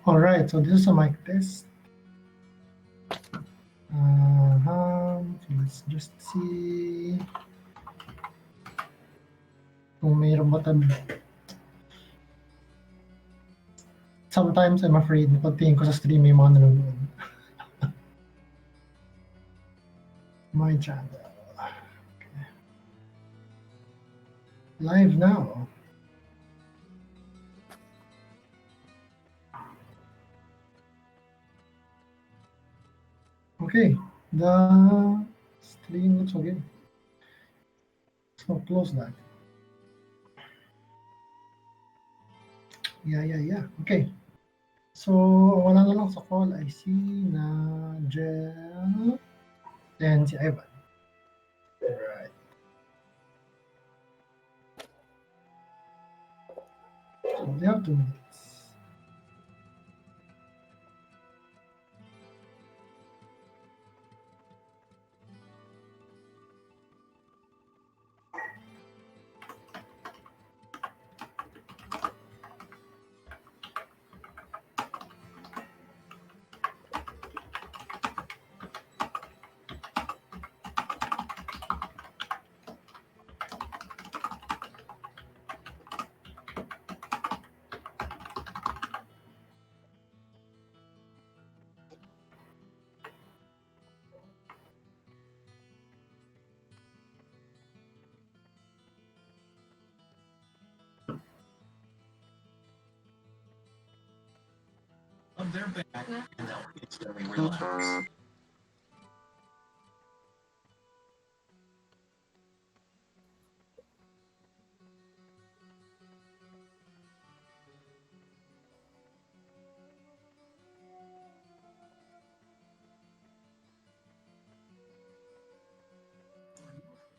Alright, so this is a mic test. So let's just see kung mayroon ba Sometimes I'm afraid na pagtingin ko sa stream may mga nanonood. My channel. Okay. Live now. Okay, the stream looks okay. So close that. Yeah. Okay. So, wala na lang sa call, I see na Jel and si Ivan. Alright. So, they have 2 minutes. They're back, and now it's very relaxed.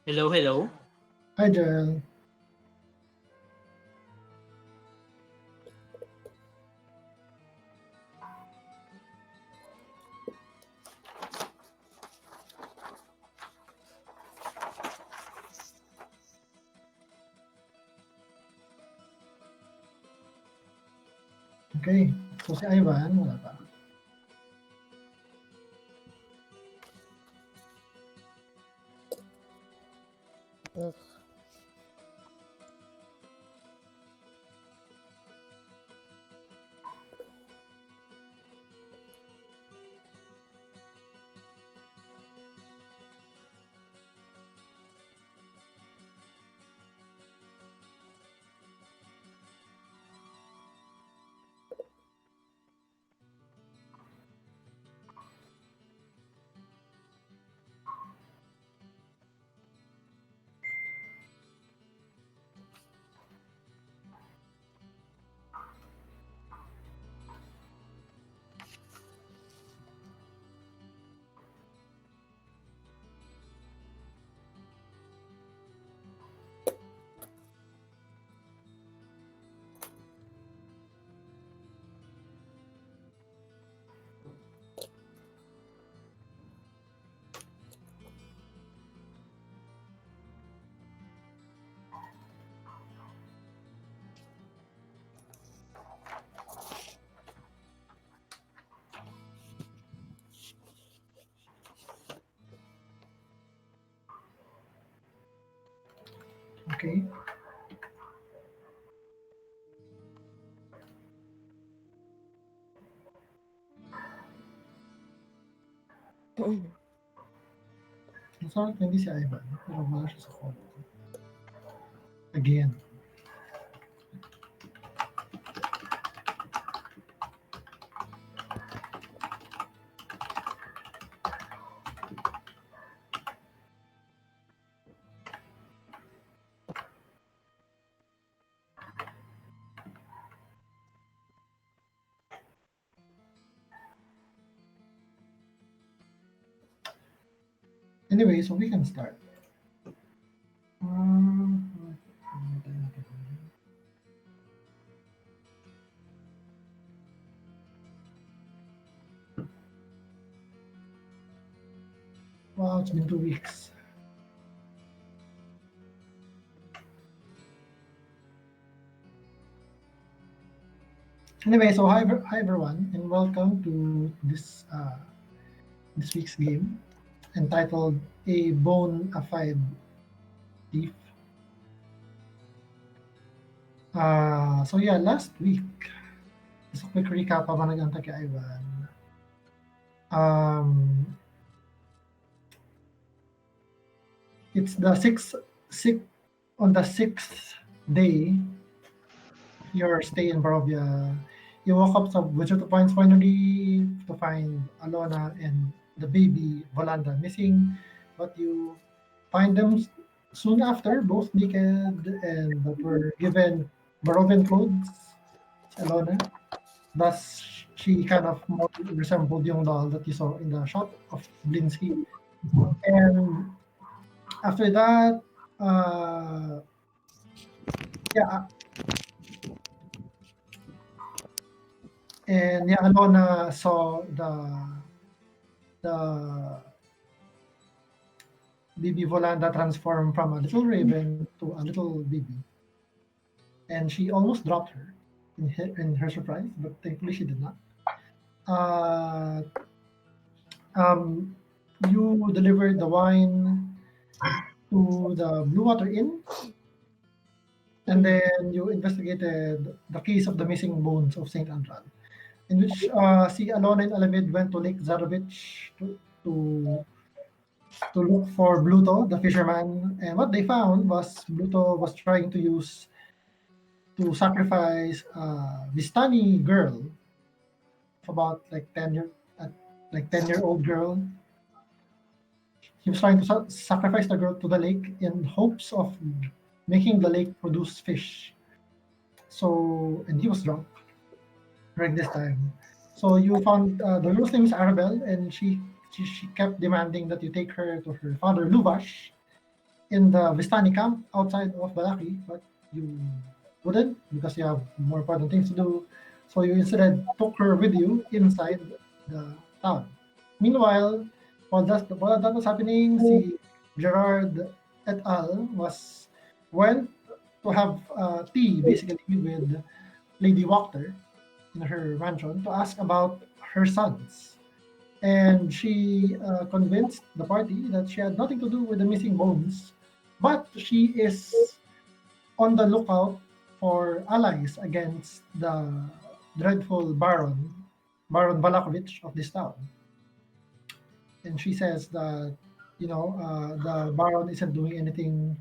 Hello. Hi, Jel. Okay, so si Ivan, wala pa. Okay. Masarap hindi si Ivan, pero wala siya sa call. Again. Anyway, so we can start. Wow, it's been 2 weeks. Anyway, so hi everyone, and welcome to this week's game entitled "A Bone a Fide Thief." So yeah, last week, just a quick recap habang nag-antay kay Ivan. Um, it's the six on the sixth day of your stay in Barovia. You woke up sa Vegeta Points finally to find Alona and the baby Volanda missing, but you find them soon after, both naked and that were given Barovian clothes. Si Alona. Thus, she kind of more resembled yung doll that you saw in the shot of Blinsky. And after that, uh, yeah, and yeah, Alona saw the baby Volanda transform from a little raven to a little baby, and she almost dropped her in her surprise, but thankfully she did not. Uh, um, you delivered the wine to the Blue Water Inn, and then you investigated the case of the missing bones of Saint Andral, in which si Alona and Alamid went to Lake Zarovich to to look for Bluto, the fisherman, and what they found was Bluto was trying to sacrifice a Vistani girl of about like 10 year, like 10-year-old girl. He was trying to sacrifice the girl to the lake in hopes of making the lake produce fish. So, and he was drunk during this time. So you found the girl's name is Arabelle, and she kept demanding that you take her to her father Luvash in the Vistani camp outside of Balaki, but you wouldn't because you have more important things to do. So you instead took her with you inside the town. Meanwhile, while that was happening, si Gerard et al. Went to have tea basically with Lady Wachter in her mansion to ask about her sons. And she convinced the party that she had nothing to do with the missing bones, but she is on the lookout for allies against the dreadful Baron Valakovich of this town. And she says that, the Baron isn't doing anything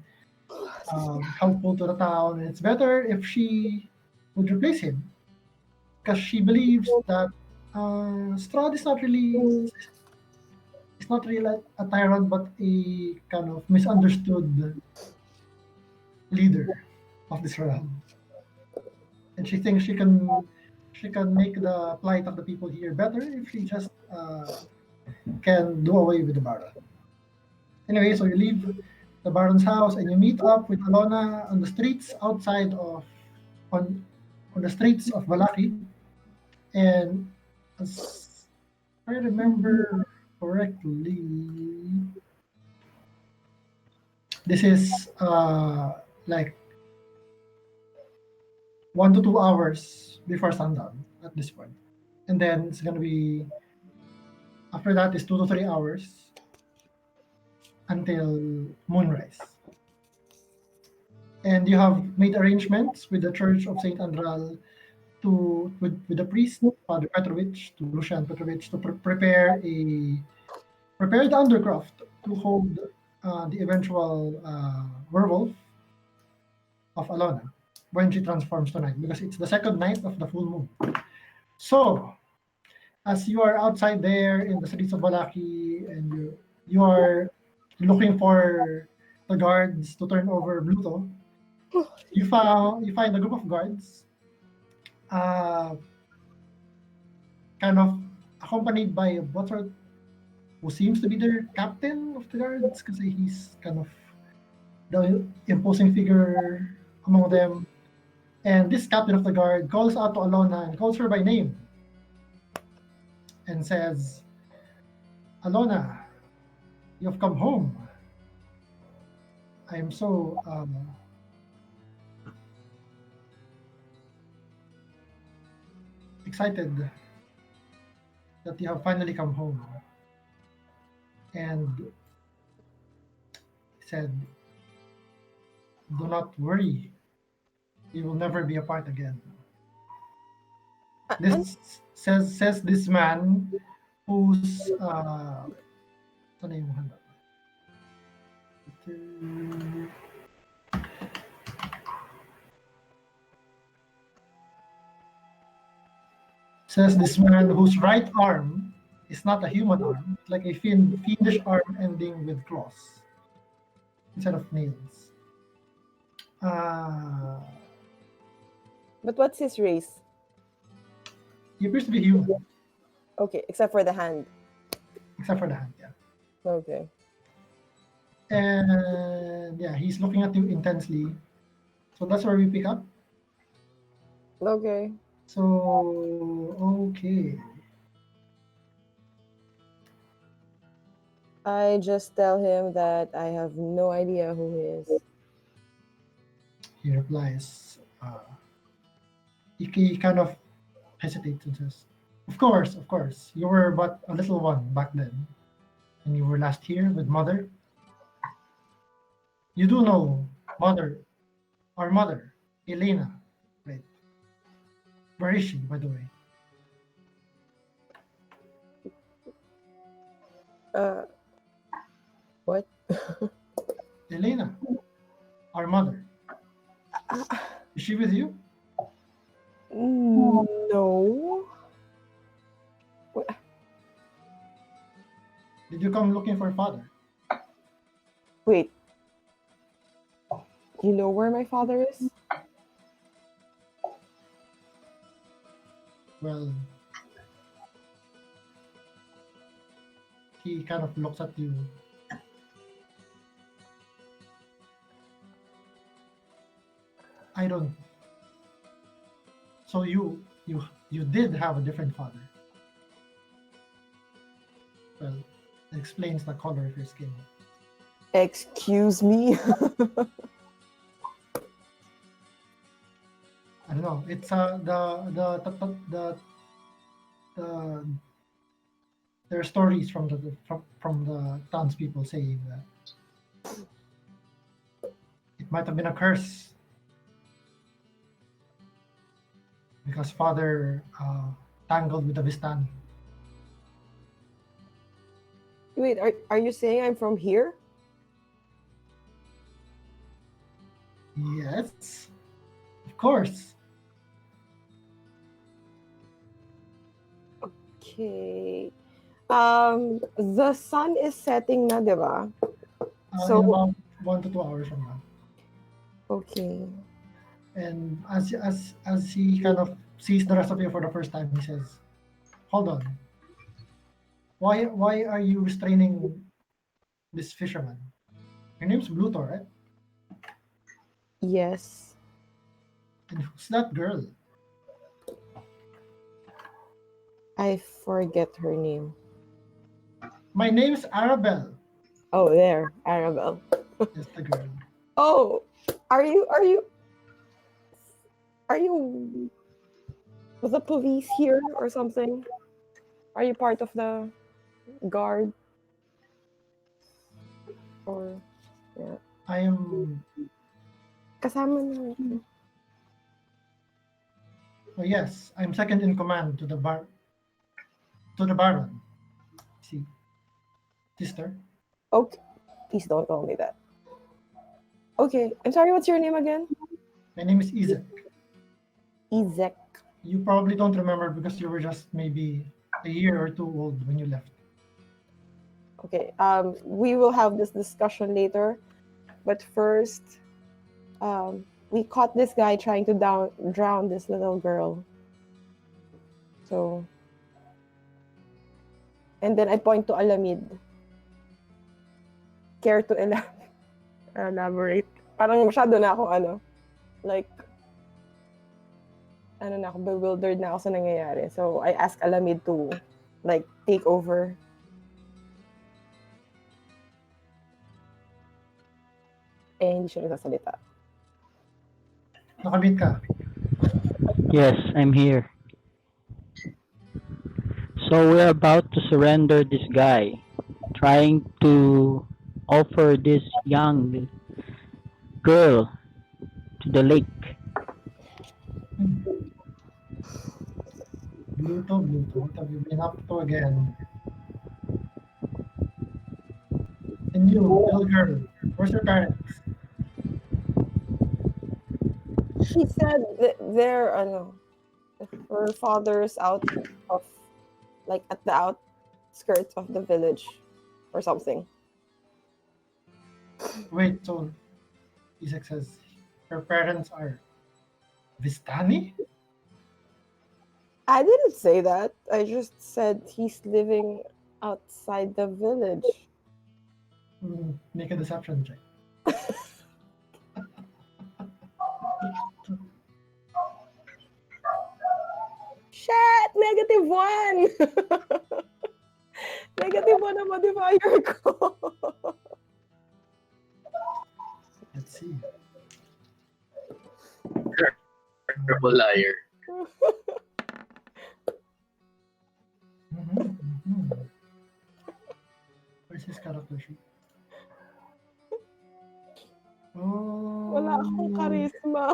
helpful to the town, and it's better if she would replace him because she believes that Strahd is not really a tyrant, but a kind of misunderstood leader of this realm, and she thinks she can make the plight of the people here better if she just can do away with the Baron. Anyway, so you leave the Baron's house and you meet up with Alona on the streets outside of on on the streets of Valaki, and as I remember correctly, this is like 1 to 2 hours before sundown at this point. And then it's gonna be after that is 2 to 3 hours until moonrise. And you have made arrangements with the Church of Saint Andral with the priest Father Petrovich to Lucian Petrovich to prepare the undercroft to hold the eventual werewolf of Alona when she transforms tonight, because it's the second night of the full moon. So, as you are outside there in the streets of Balaki and you are looking for the guards to turn over Bluto, you find a group of guards, uh, kind of accompanied by Butler, who seems to be their captain of the guards because he's kind of the imposing figure among them. And this captain of the guard calls out to Alona and calls her by name and says, Alona, you've come home. I am so, excited that you have finally come home, and said, "Do not worry, we will never be apart again." This says this man who's ano yung handa? Says this man whose right arm is not a human arm, it's like a fiendish arm ending with claws instead of nails. But what's his race? He appears to be human, Okay, except for the hand. except for the hand, yeah. Okay. And yeah, he's looking at you intensely. So that's where we pick up. Okay. So, okay. I just tell him that I have no idea who he is. He replies, he kind of hesitates and says, of course, you were but a little one back then, and you were last here with mother. You do know mother, our mother, Elena, right? Where is she, by the way? What? Elena, our mother. Is she with you? No. Did you come looking for father? Wait. You know where my father is? Well, he kind of looks at you. I don't. So you did have a different father. Well, it explains the color of your skin. Excuse me? I don't know. It's the there are stories from the townspeople saying that it might have been a curse because father tangled with the Vistani. Wait, are you saying I'm from here? Yes, of course. Okay. The sun is setting na, di ba? In about 1 to 2 hours from now. Okay. And as he kind of sees the rest of you for the first time, he says, "Hold on. Why are you restraining this fisherman? Your name's Bluto, right? Yes. And who's that girl?" I forget her name. "My name's Arabelle." Oh, there, Arabelle. Is the girl. Oh, are you with the police here or something? Are you part of the guard? Or yeah. I am. Kasama na. Oh yes, I'm second in command to the Baron. See, sister. Okay. Please don't tell me that. Okay. I'm sorry, what's your name again? My name is Izek. Izek. You probably don't remember because you were just maybe a year or two old when you left. Okay. We will have this discussion later. But first, we caught this guy trying to drown this little girl. So, and then I point to Alamid. Care to elaborate? Parang masyado na ako like, na ako, bewildered na ako sa nangyayari. So, I ask Alamid to, like, take over. Eh, hindi siya nagsasalita. Nakamit ka. Yes, I'm here. So we're about to surrender this guy, trying to offer this young girl to the lake. Bluto, what have you been up to again? And you, little girl, where's your parents? She said that her father's out of like at the outskirts of the village or something. Wait, so Isaac says her parents are Vistani? I didn't say that. I just said he's living outside the village. Make a deception check. Shit! -1! -1 ang modifier ko. Let's see. Terrible liar. Where's his character sheet? Oh, Wala akong charisma.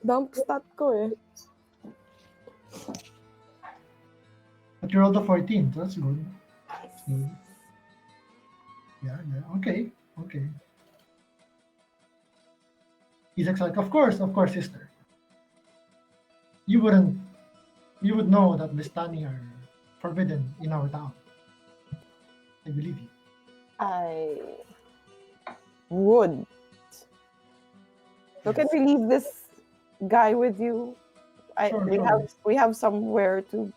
Dump stat ko eh. but you rolled a 14, so that's good. Yeah, okay. Isaac's like, of course, sister. You would know that Vistani are forbidden in our town. I believe you. I would. So can we leave this guy with you? Sure. We have somewhere to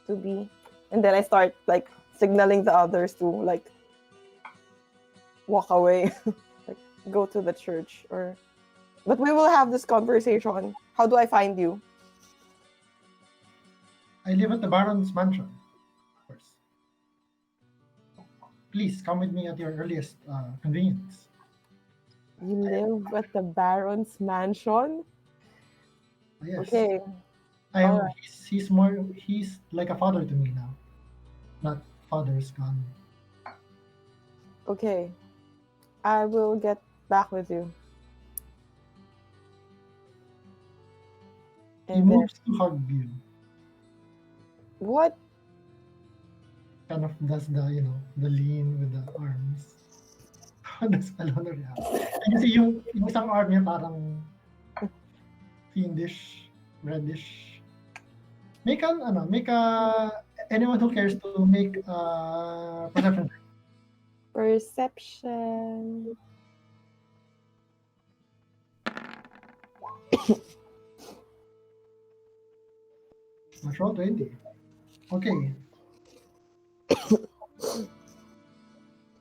be. And then I start like signaling the others to like walk away. Like go to the church but we will have this conversation. How do I find you? I live at the Baron's mansion, of course. Please come with me at your earliest convenience. You live at the Baron's mansion? Yes. Okay. Alright. He's like a father to me now. Not father's gone. Okay. I will get back with you. He moves to hug you. What? Kind of does the lean with the arms. How does Alona react? And you see yung isang arm niya parang fiendish, reddish. Make anyone who cares to make perception. Perception. Natural 20. Okay.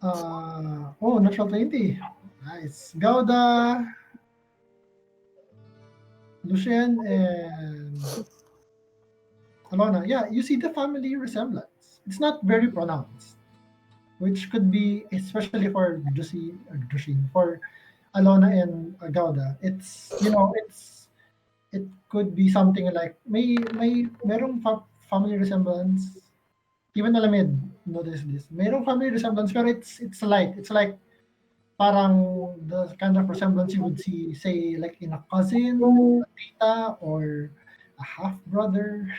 Natural 20. Nice. Gauda, Lucien, and Alona. Yeah, you see the family resemblance. It's not very pronounced, which could be, especially for for Alona and Gauda. It could be something like merong family resemblance. Even Alamid notice this. Merong family resemblance pero it's like parang the kind of resemblance you would see, say, like in a cousin, a tita, or a half brother,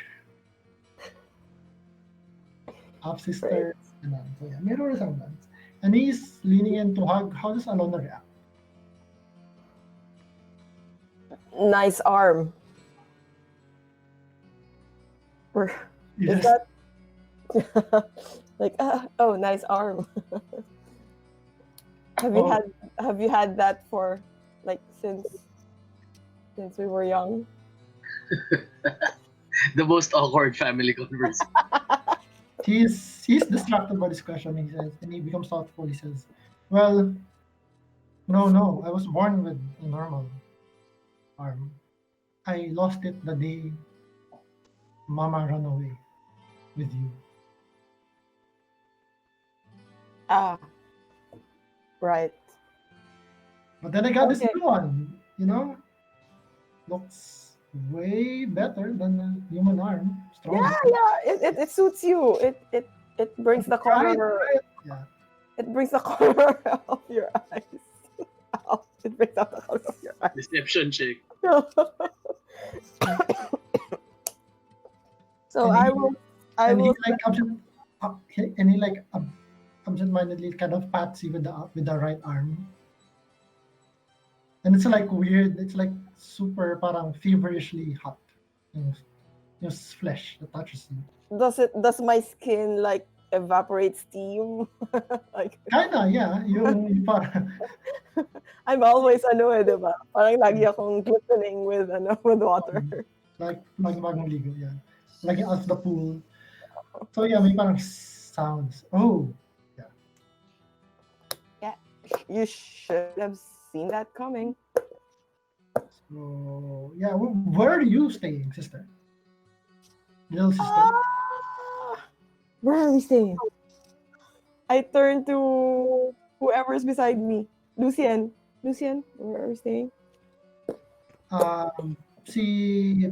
half sister. Right. So yeah, merong resemblance. And he's leaning in to hug. How does Alona react? Nice arm. Is that like oh, nice arm. Have you had that for like since we were young? The most awkward family conversation. He's distracted by this question, he says, and he becomes thoughtful. He says, well, no, I was born with a normal arm. I lost it the day Mama ran away with you. Ah, right. But then I got this new one, looks way better than a human arm. Stronger. It suits you. It brings the Right, color. right. Yeah. It brings the color of your eyes. Out. It brings out the color of your eyes. Deception check. So And I he, will. and he like and he like absent-mindedly kind of pats you with the right arm. And it's like weird. It's like super parang feverishly hot. Yung flesh that touches you. Does my skin like evaporate steam? Like Kinda, yeah. Yung parang, I'm always diba? Parang lagi akong glistening with with water. like bagong ligo, yeah. Like out of the pool. So yeah, may parang sounds. Oh, You should have seen that coming. so yeah. Where are you staying, sister? Little sister. Where are we staying? I turn to whoever's beside me. Lucien, where are we staying? See,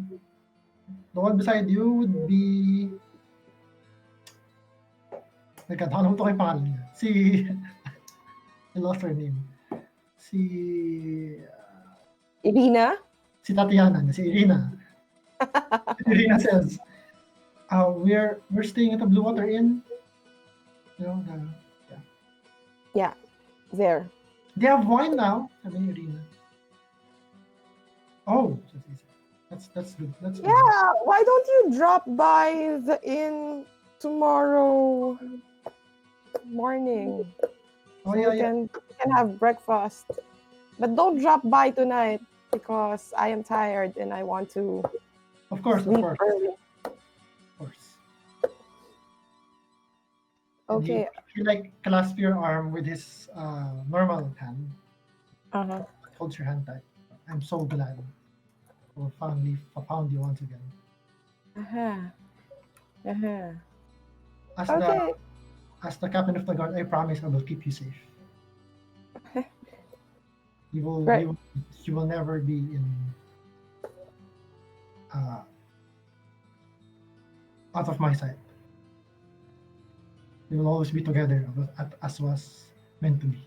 the one beside you would be. Nagkataon ko kay pangalan niya. I lost her name. Si Irina? si Tatiana, si Irina. Irina says, we're staying at the Blue Water Inn. You know, Yeah, there. they have wine now. I mean, Irina. Oh, that's good. That's good. Yeah, why don't you drop by the inn tomorrow morning? Oh So yeah, we yeah. can have breakfast. But don't drop by tonight because I am tired and I want to Of course, sleep early. of course. And Okay. he like clasps your arm with his normal hand. Uh-huh. Holds your hand tight. I'm so glad we finally found you once again. Uh-huh. Uh-huh. As Okay. the captain of the guard, I promise I will keep you safe. Right. You will never be in out of my sight. We will always be together as was meant to be.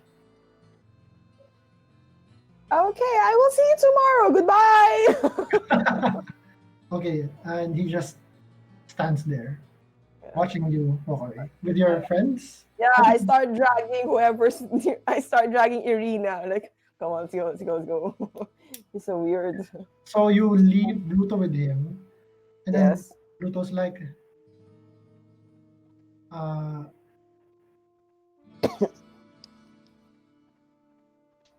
Okay, I will see you tomorrow. Goodbye. Okay, and he just stands there, watching you walk away with your friends. Yeah, I start dragging I start dragging Irina. Like, come on, let's go. He's so weird. So you leave Bluto with him, and then Yes. Bluto's like, uh,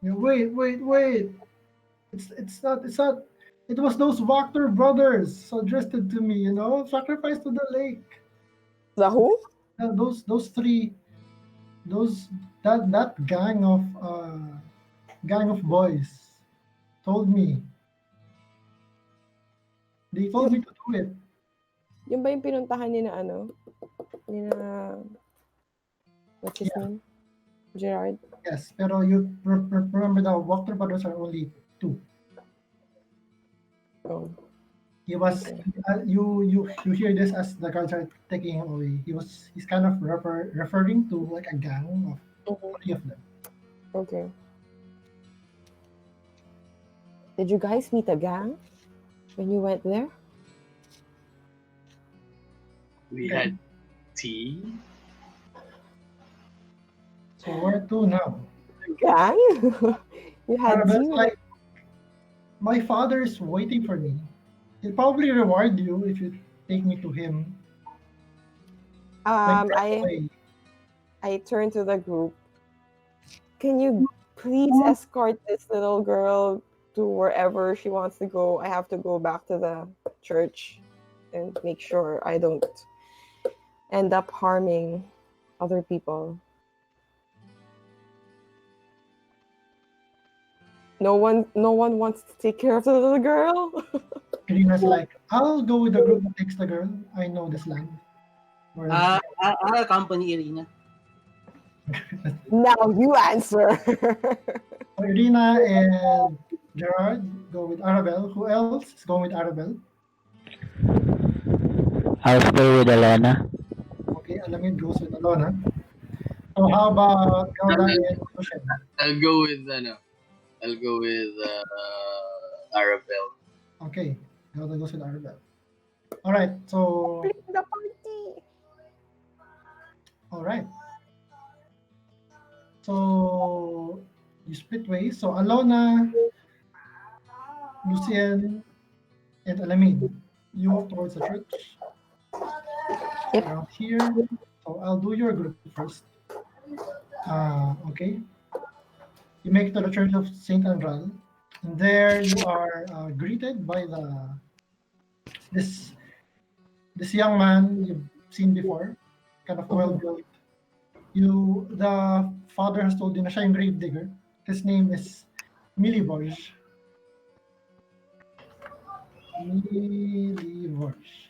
wait. It's not. It was those Wachter brothers suggested to me, sacrifice to the lake. The who? Those three, that gang of boys told me. They told me to do it. Yung ba yung pinuntahan ni na what's his name? Gerard. Yes, pero you remember the Wachter brothers are only two. Oh. He was you hear this as the guards are taking him away. He's kind of referring to like a gang of three of them. Okay. Did you guys meet a gang when you went there? We had tea. So where to now? Gang? You had But tea? like my father's waiting for me. He'll probably reward you if you take me to him. Like right away. I turn to the group. Can you please escort this little girl to wherever she wants to go? I have to go back to the church and make sure I don't end up harming other people. No one wants to take care of the little girl. Irina's like, I'll go with the group that takes the girl. I know this land. I'll accompany Irina. Now you answer. Irina and Gerard, go with Arabelle. Who else is going with Arabelle? I'll stay with Alona. Okay, Alamid goes with Alona. So how about Gelda and Lucian? I'll go with Arabelle. Okay, Gelda goes with Arabelle. All right, so The party. all right. So you split ways. So Alona, Lucien, and Alamid, you walk towards the church. Yep. Around here. So I'll do your group first. Okay. You make it to the Church of Saint Andral, and there you are greeted by this this young man you've seen before, kind of well built. The father has told you na siya yung grave digger. His name is Milivosh. Milivosh.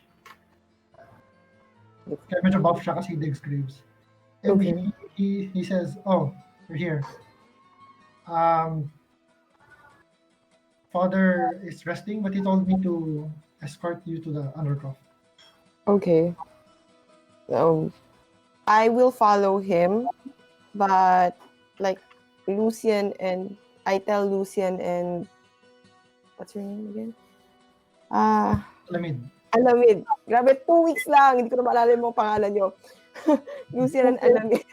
Kaya medyo buff siya kasi he digs graves. And Okay. he says, "Oh, you're here. Father is resting, but he told me to escort you to the undercroft." Okay. I will follow him, but like Lucian and I tell Lucian and what's your name again? Alamid. Alamid. Grabe, 2 weeks lang. Hindi ko na maalala yung mga pangalan nyo. Lucian and Alamid.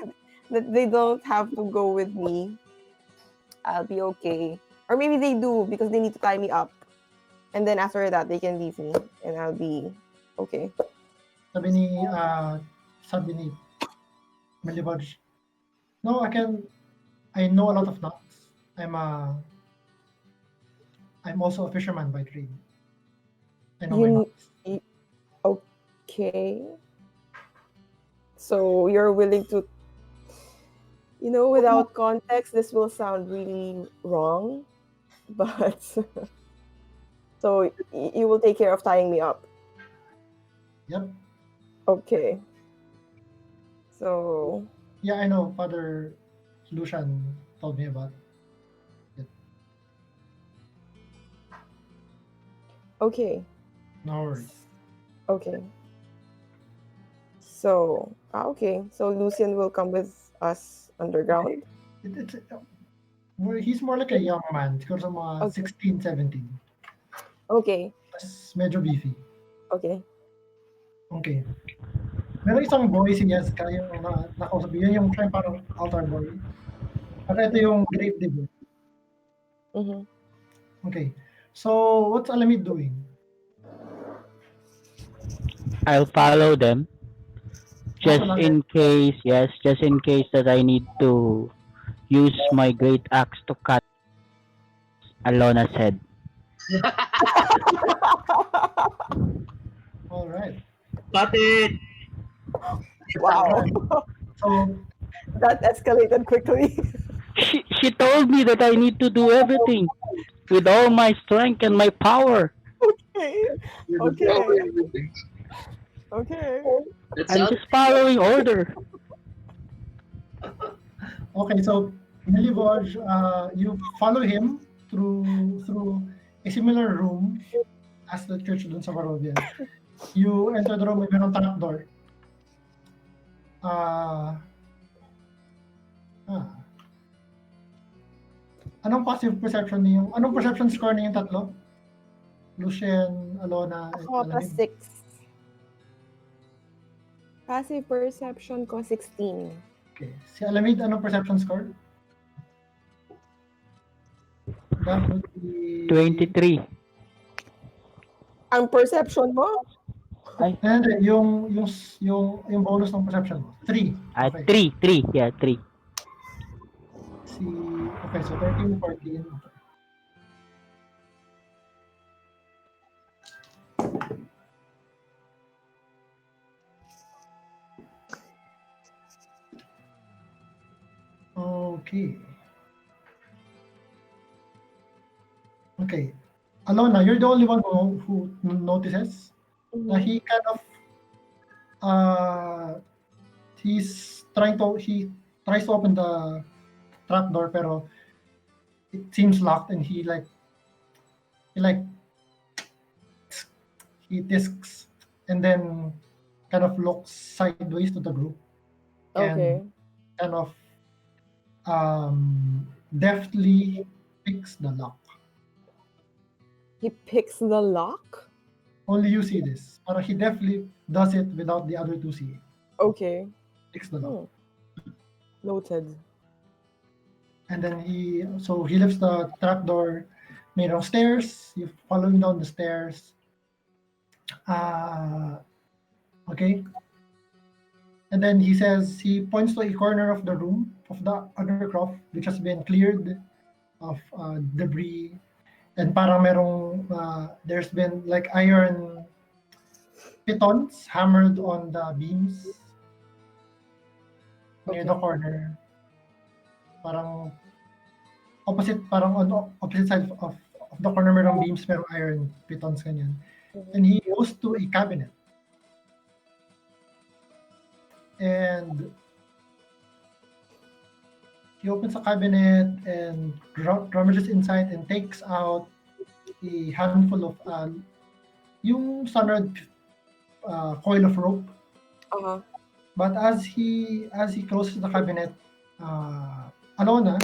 That they don't have to go with me. I'll be okay. Or maybe they do because they need to tie me up. And then after that, they can leave me. And I'll be okay. Sabi ni Milivosh, "No, I know a lot of knots. I'm also a fisherman by trade. I know my knots." Okay. So you're willing to, without context, this will sound really wrong, but so you will take care of tying me up. Yep. Okay. So Yeah, I know. Father Lucian told me about it. okay. No worries. Okay. So okay. So Lucian will come with us underground. He's more like a young man. Siguro sa mga Okay. 16, 17. Okay. Mas medyo beefy. Okay. Okay. Meron isang boy si Yeska yung nakausap. Yun yung siya yung parang altar boy. At ito yung grave digger. Mm-hmm. Okay. So, what's Alamid doing? I'll follow them. Just in case that I need to use my great axe to cut Alona's head. All right. Got it! Wow. So, That escalated quickly. She told me that I need to do everything with all my strength and my power. Okay. Okay. Okay. I'm just following order. okay, so Milivosh, you follow him through a similar room as the church dun sa Barovia. You enter the room, may merong trapdoor. Anong perception score niyong tatlo? Lucien, Alona, and Ako, plus Alamid. 6. Passive perception ko, 16. Okay. Si Alamid, anong perception score? That would be 23. Ang perception mo? And yung bonus ng perception mo. 3. Okay. 3. Yeah, 3. Okay, so 13, 14. Okay. Okay. Alona, you're the only one who notices that he kind of he tries to open the trapdoor pero it seems locked and he like he like he tisks and then kind of looks sideways to the group and Okay. kind of deftly picks the lock. He picks the lock? Only you see this. But he definitely does it without the other two seeing. Okay. Picks the lock. Noted. And then he lifts the trapdoor made of stairs. You follow him down the stairs. Okay. And then he points to a corner of the room of the undercroft, which has been cleared of debris. And parang there's been like iron pitons hammered on the beams near the Okay. corner. Parang on opposite side of the corner merong beams, merong iron pitons ganyan. And he goes to a cabinet. And he opens a cabinet and rummages inside and takes out a handful of yung standard coil of rope. Uh-huh. But as he closes the cabinet, Alona,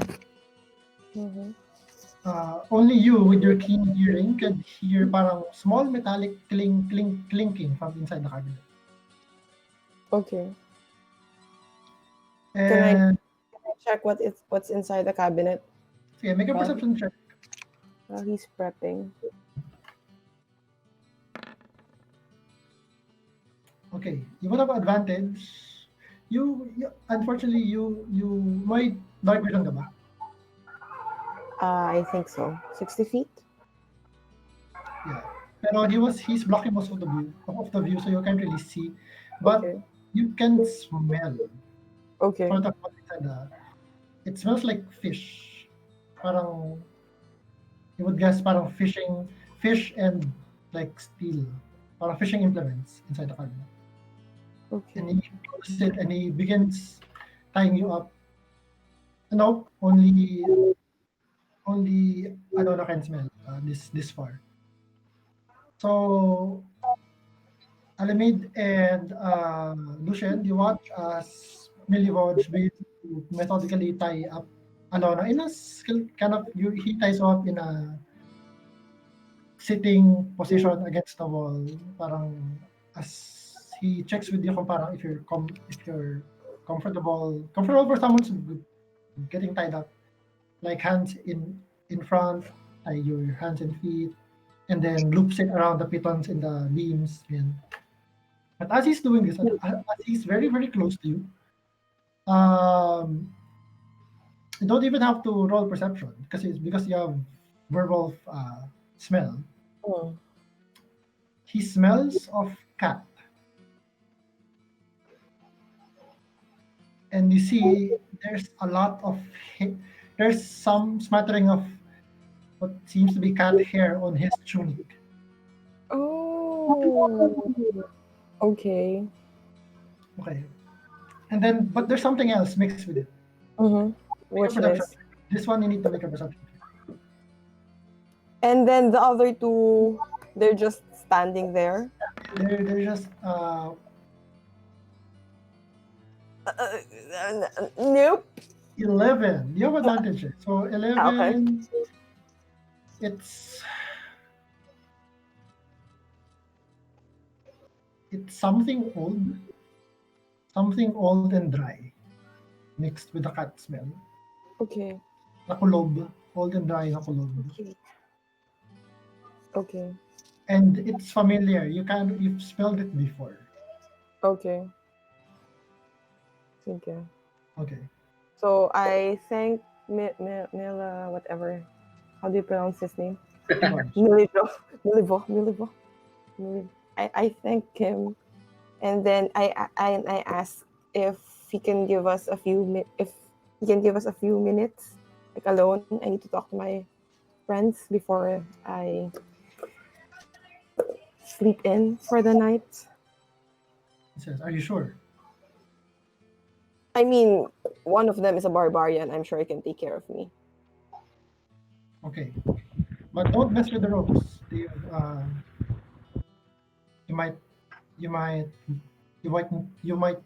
only you with your keen hearing could hear parang small metallic clinking from inside the cabinet. Okay. And Can I check what's inside the cabinet sige, make a perception check. while he's prepping? Okay, you will have advantage. You unfortunately you might dark vision ka ba? I think so. 60 feet? Yeah. Pero he's blocking most of the view, so you can't really see. But Okay. you can smell. Okay. Sort of what inside it smells like fish. Parang you would guess parang fish and like steel. Parang fishing implements inside the cabinet. Okay. And he closes it and he begins tying you up. No, only Alona can smell this far. So Alamid and Lucien, you watch as Milivoj begins to methodically tie up Alona in a kind of he ties her up in a sitting position against the wall. Parang as he checks with you kung parang if you're comfortable for someone getting tied up, like hands in front, tie your hands and feet, and then loops it around the pitons in the beams. And but as he's doing this, as he's very very close to you, you don't even have to roll perception because you have werewolf smell. Hmm. He smells of cat. And you see there's some smattering of what seems to be cat hair on his tunic. Oh. Okay. Okay. And then but there's something else mixed with it. Mm-hmm. Make a Which perception. is? This one you need to make a perception. And then the other two, they're just standing there. They're just Nope. 11. You have advantages. So 11. It's something old and dry, mixed with the cat smell. Okay. Nakulob, old and dry nakulob. Okay. And it's familiar. You've smelled it before. Okay. Okay. Okay. So I thank Mila, whatever. How do you pronounce his name? Milivo. I thank him, and then I ask if he can give us a few minutes, like alone. I need to talk to my friends before I sleep in for the night. He says, "Are you sure?" I mean, one of them is a barbarian. I'm sure he can take care of me. Okay. But don't mess with the ropes. You might you might you might you might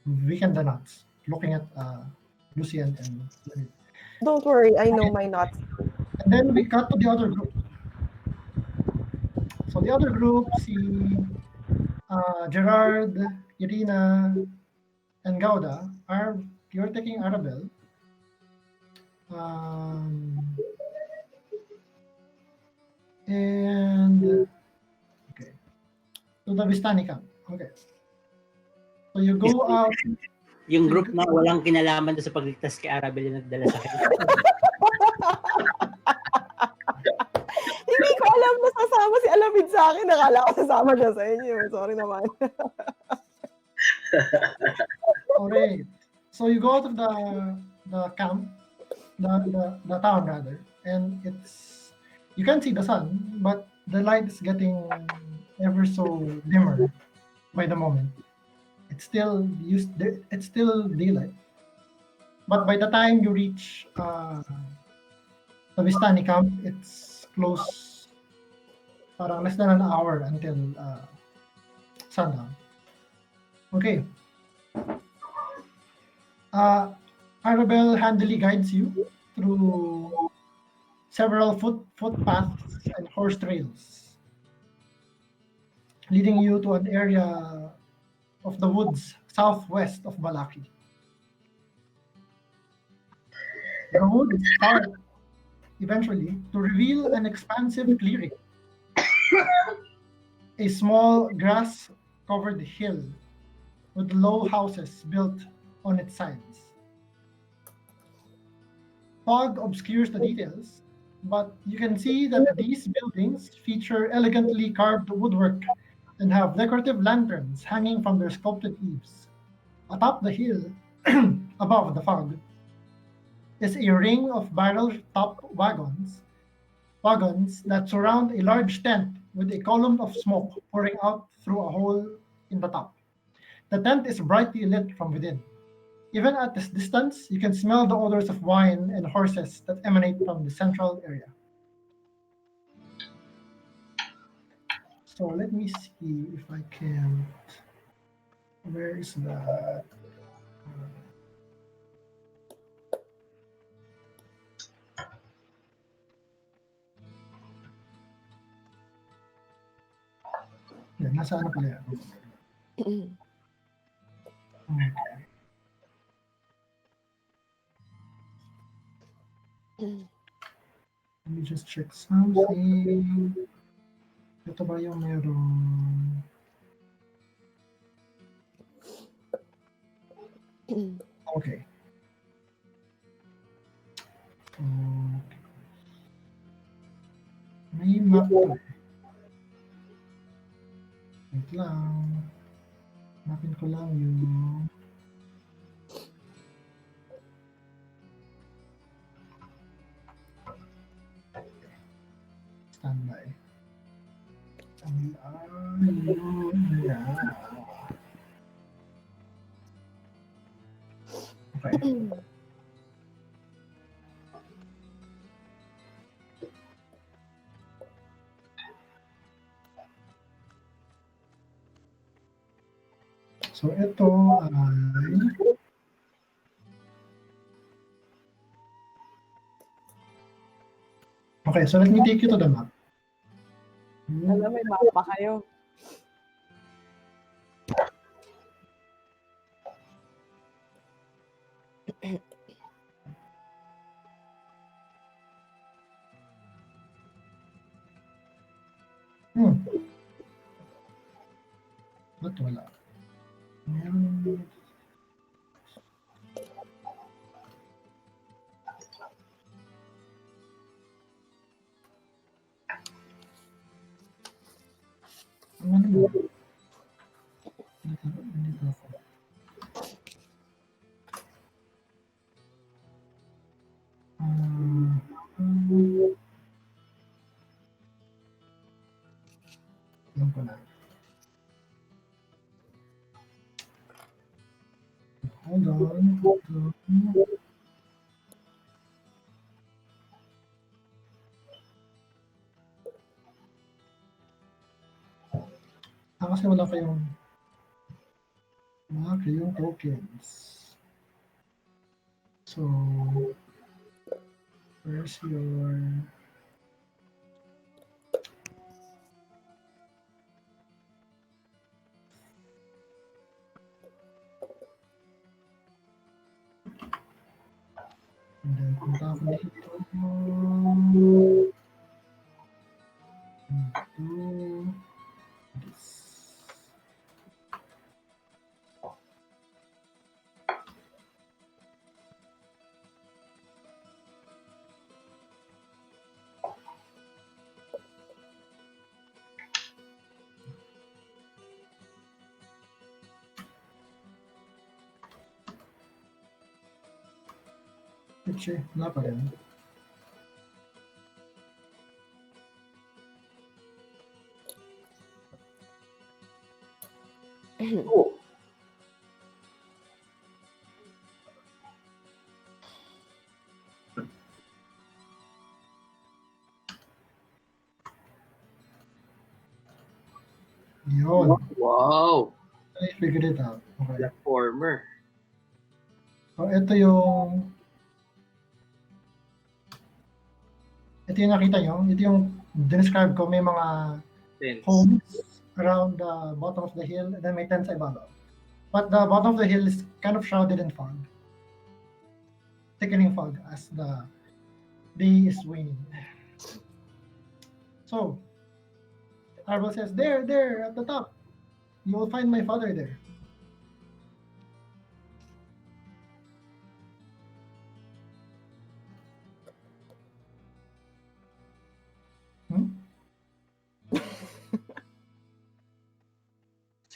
weaken the knots. Looking at Lucian and David. Don't worry, I know my knots. And then we cut to the other group. So the other group, see Gerard, Irina, and Gauda are you're taking Arabelle. And okay, to the Vistani camp. Okay. So you go out. Yung group na walang kinalaman doon sa pagligtas kay Arabelle yung nagdala sa akin. Hindi ko alam na sasama si Alamid sa akin. Nakala ko sasama siya sa inyo. Sorry naman. Alright. So you go out of the camp, the town rather, and you can see the sun, but the light is getting ever so dimmer by the moment. It's still daylight, but by the time you reach the Vistani camp, it's close, parang less than an hour until sundown. Okay. Arabelle handily guides you through several footpaths and horse trails, leading you to an area of the woods southwest of Balaki. The woods start eventually to reveal an expansive clearing, a small grass-covered hill with low houses built on its sides. Fog obscures the details, but you can see that these buildings feature elegantly carved woodwork and have decorative lanterns hanging from their sculpted eaves. Atop the hill, above the fog, is a ring of barrel-top wagons that surround a large tent with a column of smoke pouring out through a hole in the top. The tent is brightly lit from within. Even at this distance, you can smell the odors of wine and horses that emanate from the central area. So let me see if I can. Where is that? Yeah, nasa ano pala yan? Okay. Let me just check something. Ito ba yung meron? Okay. May map to eh. Wait lang. Mapin ko lang yung standby. Okay. So ito ay okay, so let me take you to the map. Alam, may mapa kayo. Ba't wala? Meron. Ano ba? Nandito ako. Alam ko na. Hold on. Kasi wala kayong tokens. So, where's your... And then, punta ako dito. Do this. Actually, wala pa rin. Oh. Yun. Wow. I figured it out. Okay. Platformer. So, ito yung nakita nyo. Ito yung describe ko. May mga Tense. homes around the bottom of the hill, and then may tents sa ibabaw. But the bottom of the hill is kind of shrouded in fog. Thickening fog as the day is waning. So, Arbel says, there, at the top. You will find my father there.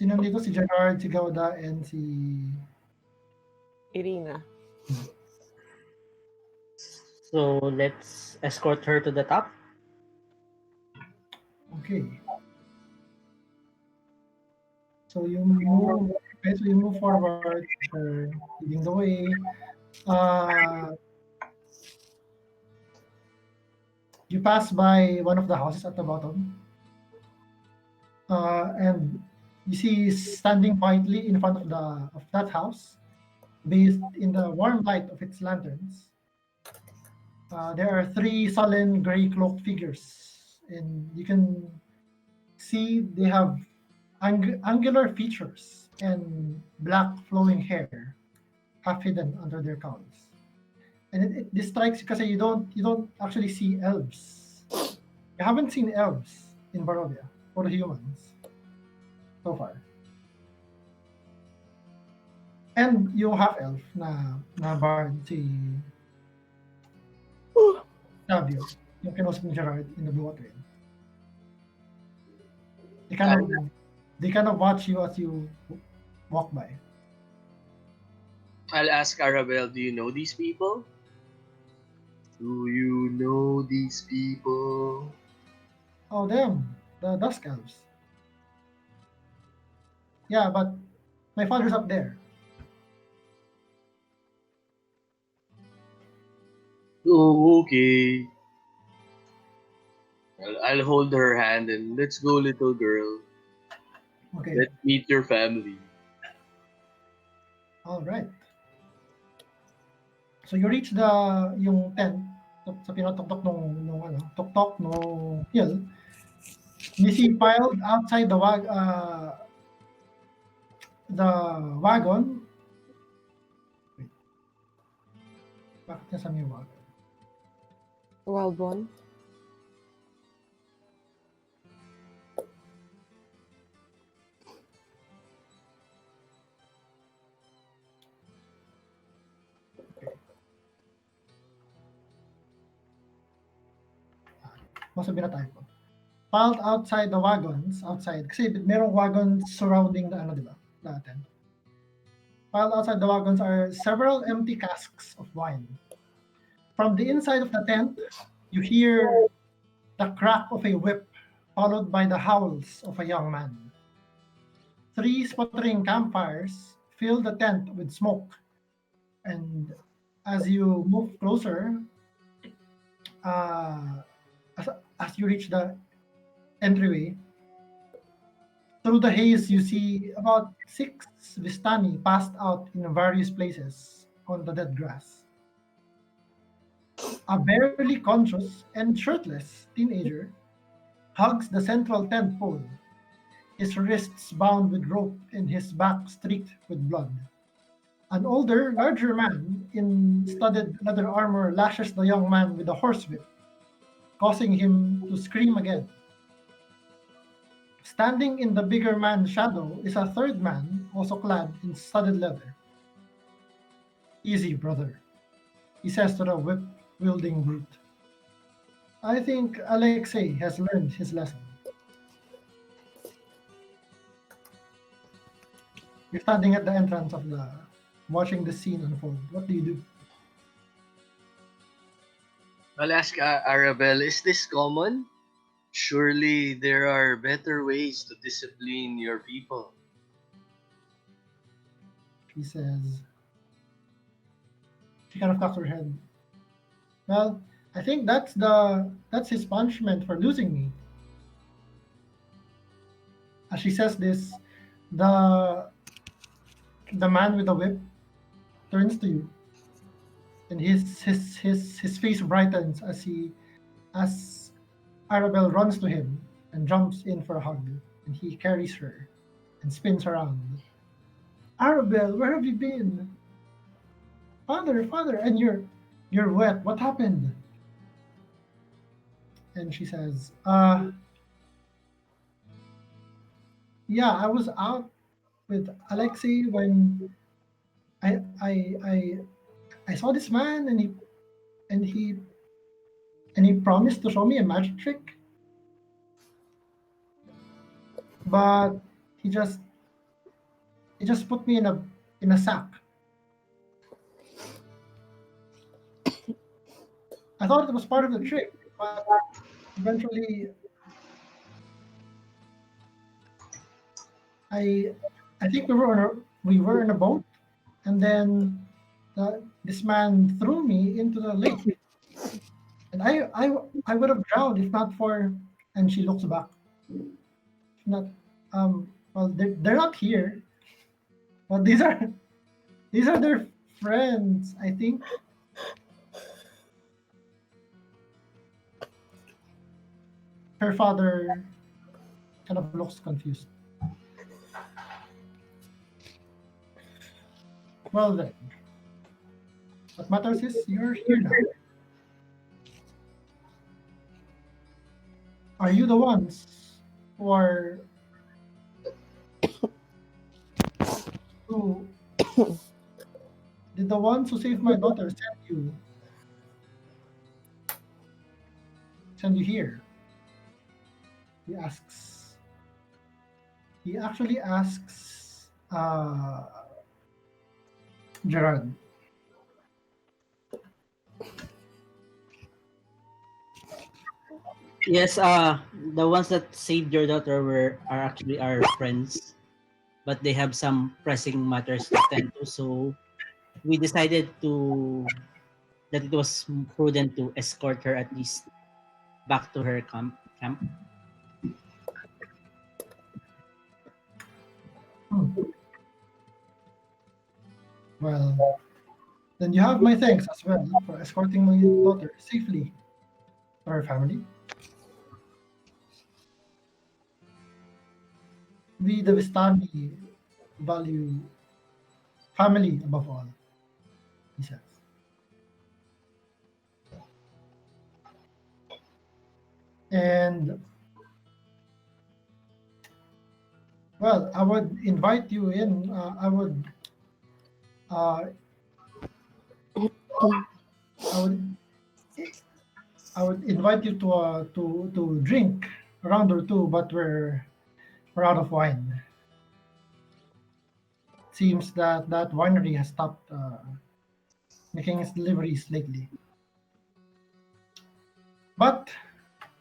Sino dito? Si Gerard, si Gauda, and si... Irina. So let's escort her to the top. Okay. So you move. Okay, so you move forward, leading the way. You pass by one of the houses at the bottom, and you see standing quietly in front of that house, bathed in the warm light of its lanterns. There are 3 sullen gray cloaked figures, and you can see they have angular features and black flowing hair, half hidden under their cowls. And this strikes you because you don't actually see elves. You haven't seen elves in Barovia or humans so far. And yung half elf na bard si Savio, yung kinausap ni Gerard in the Blue Train. They kind of watch you as you walk by. I'll ask Arabelle, do you know these people? Do you know these people? Oh, them, the Dusk Elves. Yeah, but my father's up there. Oh, okay. I'll hold her hand and let's go, little girl. Okay. Let's meet your family. All right. So you reach yung tent sa pinatuktok nung tuktok nung hill. You see piled outside the wagon. Wait. Bakit nasa may wagon? Wildbone. Masabi na tayo po. Piled outside the wagons, kasi merong wagons surrounding the diba? The tent. Piled outside the wagons are several empty casks of wine. From the inside of the tent, you hear the crack of a whip, followed by the howls of a young man. 3 sputtering campfires fill the tent with smoke, and as you move closer, as you reach the entryway, Through the haze, you see about 6 Vistani passed out in various places on the dead grass. A barely conscious and shirtless teenager hugs the central tent pole, his wrists bound with rope and his back streaked with blood. An older, larger man in studded leather armor lashes the young man with a horsewhip, causing him to scream again. Standing in the bigger man's shadow is a third man, also clad in studded leather. Easy, brother, he says to the whip wielding brute. I think Alexei has learned his lesson. You're standing at the entrance of watching the scene unfold. What do you do? I'll ask Arabelle, is this common? Surely there are better ways to discipline your people. She says. She kind of cocks her head. Well, I think that's his punishment for losing me. As she says this, the the man with the whip turns to you, and his face brightens as Arabelle runs to him and jumps in for a hug, and he carries her and spins around. Arabelle, where have you been? Father, and you're wet. What happened? And she says, yeah, I was out with Alexei when I I I I saw this man and he and he promised to show me a magic trick, but he just he just put me in a sack. I thought it was part of the trick, but eventually I I think we were in a boat, and then this man threw me into the lake, and I would have drowned if not for. And she looks back. Not well, they're not here, but these are their friends. I think her father kind of looks confused. Well then, what matters is you're here now. Are you the ones who are who did the ones who saved my daughter send you here? He asks. He actually asks Gerard. Yes, the ones that saved your daughter are actually our friends, but they have some pressing matters to tend to. So we decided that it was prudent to escort her at least back to her camp. Well, then you have my thanks as well for escorting my daughter safely to her family. We, the Vistani, value family above all, he says. And, well, I would invite you in. Uh, I would I would invite you to drink a round or two, but we're out of wine. It seems that winery has stopped making its deliveries lately. But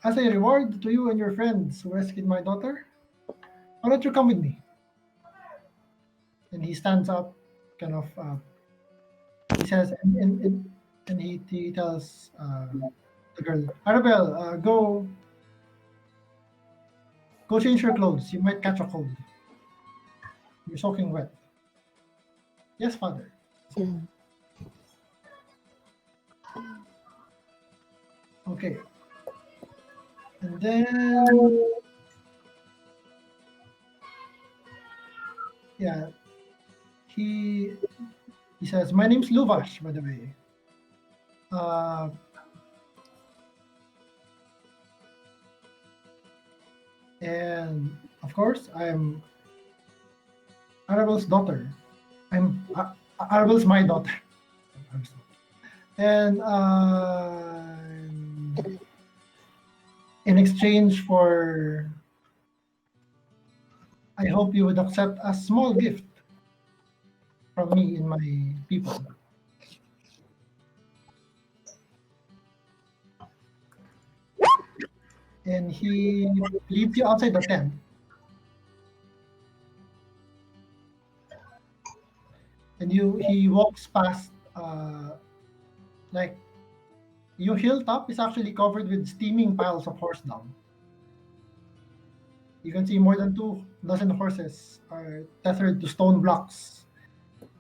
as a reward to you and your friends who rescued my daughter, why don't you come with me? And he stands up, kind of. He says, and he tells the girl, Arabelle, Go change your clothes. You might catch a cold. You're soaking wet. Yes, father. Okay. And then, yeah, he says, "My name's Luvash, by the way. Uh, and of course, I'm Arabel's daughter. Arabel's my daughter. And in exchange for, I hope you would accept a small gift from me and my people." And he leads you outside the tent. And he walks past, like, your hilltop is actually covered with steaming piles of horse dung. You can see more than 2 dozen horses are tethered to stone blocks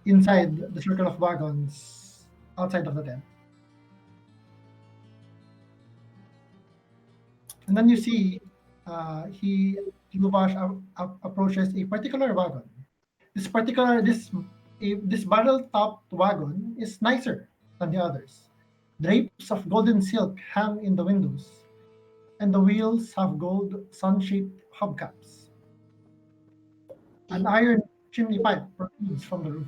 inside the circle of wagons outside of the tent. And then you see Luvash approaches a particular wagon. This barrel-topped wagon is nicer than the others. Drapes of golden silk hang in the windows, and the wheels have gold sun-shaped hubcaps. An iron chimney pipe protrudes from the roof.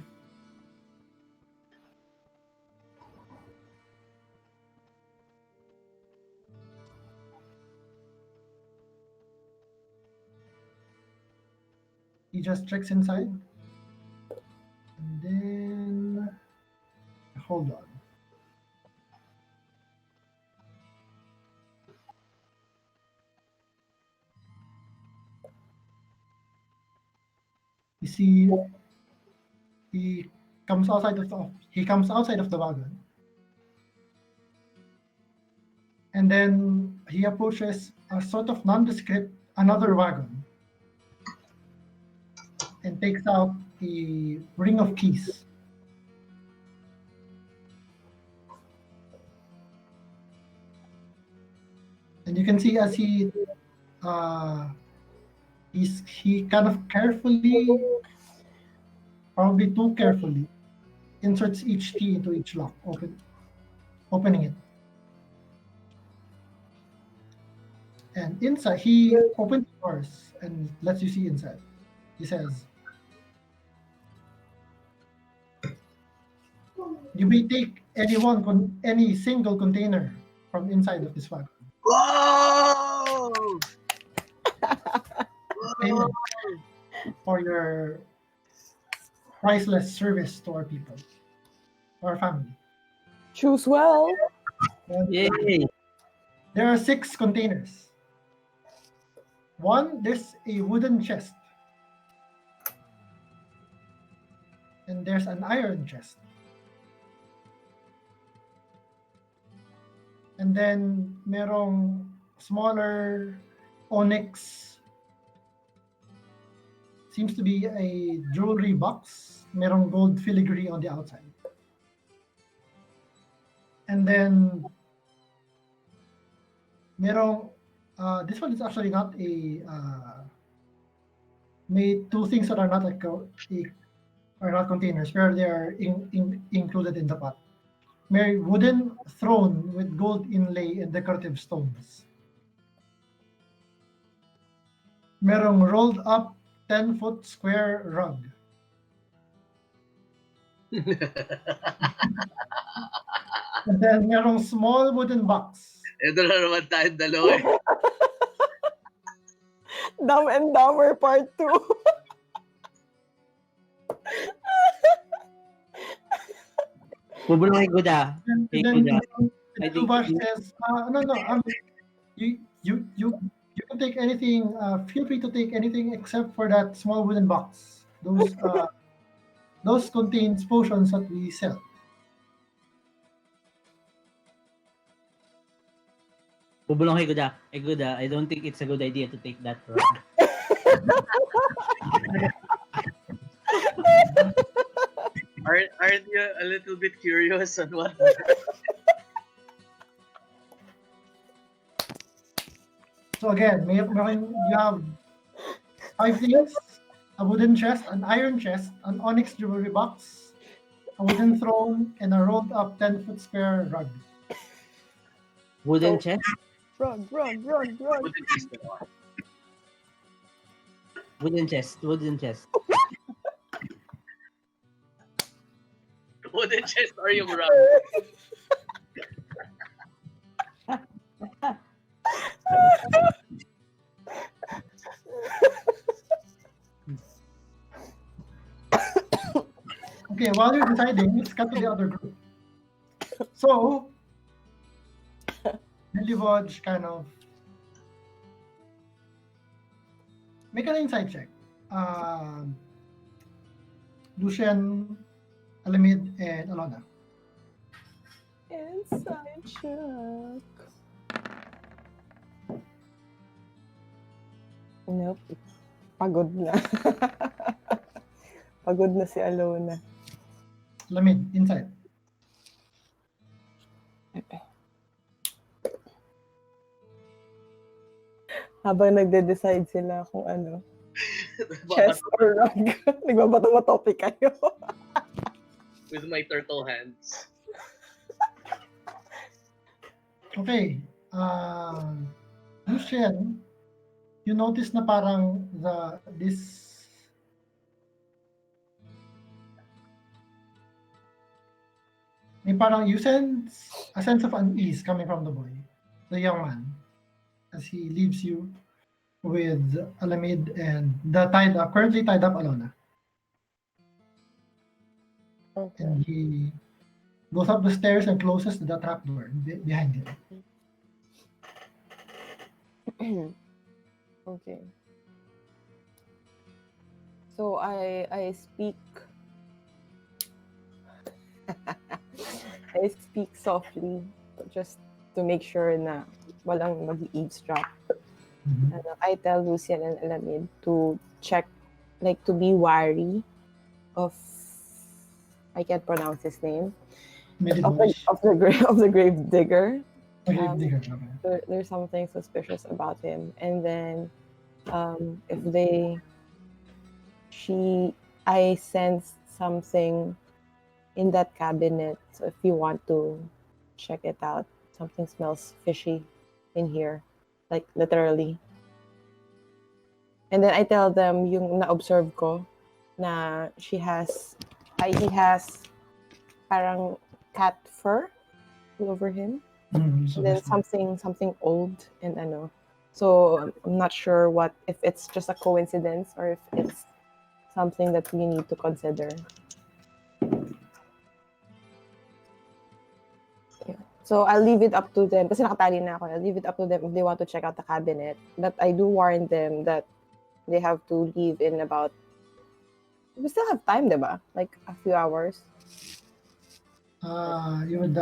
He just checks inside, and then hold on. You see, he comes outside of the wagon, and then he approaches a sort of nondescript another wagon, and takes out a ring of keys. And you can see as he kind of carefully, probably too carefully, inserts each key into each lock, opening it. And inside, he opens the doors and lets you see inside. He says, "You may take any single container from inside of this wagon. Whoa! Payment for your priceless service to our people, to our family." Choose well. And Yay! there are 6 containers. There's a wooden chest. And there's an iron chest. And then merong smaller onyx, seems to be a jewelry box. Merong gold filigree on the outside. And then merong, this one is actually not a, made 2 things that are not are not containers, where they are included in the pot. May wooden throne with gold inlay and decorative stones. Merong rolled up 10-foot square rug. And then merong small wooden box. Ito na naman tayong dalawa eh. Dumb and Dumber Part 2. Bubulong kay Guda. And Kay then Guda. I think Luvash says, no, you can take anything. Feel free to take anything except for that small wooden box. Those contains potions that we sell. Bubulong kay Guda. Hey Guda, I don't think it's a good idea to take that. Bro. Aren't you a little bit curious on what? So again, you have 5 things: a wooden chest, an iron chest, an onyx jewelry box, a wooden throne, and a rolled up 10-foot square rug. Wooden So- chest? Run. What did you say? Wooden chest. Wooden chest. Wooden chest or yung rug? Okay, while you're deciding, let's cut to the other group. So, Nellyvodge kind of make an insight check. Lucian, Alamid, and Alona. Inside check. Nope. Pagod na. Pagod na si Alona. Alamid, insight. Habang nagde-decide sila kung ano, chest or rug. Nagbabato-topic kayo. With my turtle hands. Okay. Lucian, you notice na parang this may parang you sense a sense of unease coming from the boy, the young man, as he leaves you with Alamid and the currently tied up Alona. Okay. And he goes up the stairs and closes the trap door behind him. Okay. So I speak I speak softly just to make sure na walang mag-eavesdrop. Mhm. I tell Lucian and Alamid to check, like to be wary of, I can't pronounce his name, Nellyvodge. of the grave digger. Okay, um, digger, okay. There's something suspicious about him. And then if I sensed something in that cabinet. So if you want to check it out, something smells fishy in here, like literally. And then I tell them yung na-observe ko na he has parang cat fur all over him. So And then something old and ano. So I'm not sure if it's just a coincidence or if it's something that we need to consider. Yeah. So I'll leave it up to them. Kasi nakatali na ako. I'll leave it up to them if they want to check out the cabinet. But I do warn them that they have to leave in about... We still have time, diba? Like a few hours. You would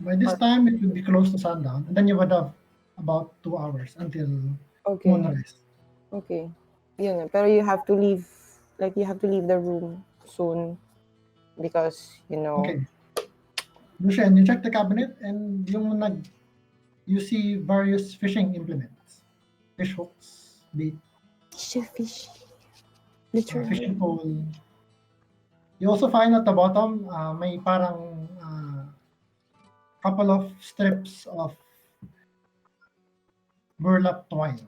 by this time it would be close to sundown, and then you would have about 2 hours until Okay. moonrise. Okay. Yun nga. Pero you have to leave the room soon because, Okay. Lucian, you check the cabinet and you see various fishing implements. Fish hooks, bait, fish. fishing pole. You also find at the bottom may parang couple of strips of burlap twine.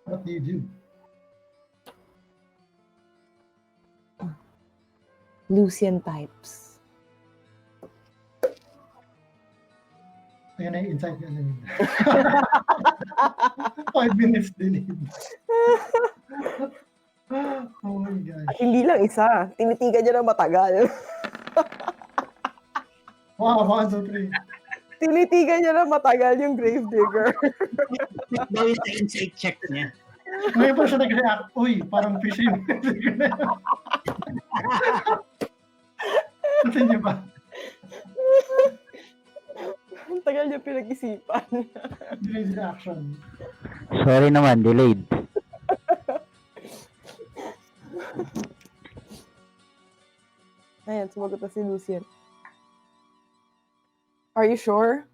What do you do? Lucian types. Ayan na yung insight niya. 5 minutes delayed. Oh my gosh. Hindi lang isa. Tinitigan niya ng matagal. Wow, 1, 2, 3. Tinitigan niya ng matagal yung gravedigger. Gawin sa insight check niya. Ngayon pa siya nag-react. Uy, parang fishing. Continue ba? Ang tagal niya pinag-isipan. Delayed reaction. Sorry naman, delayed. Ayan, sumagot na si Lucian. Are you sure?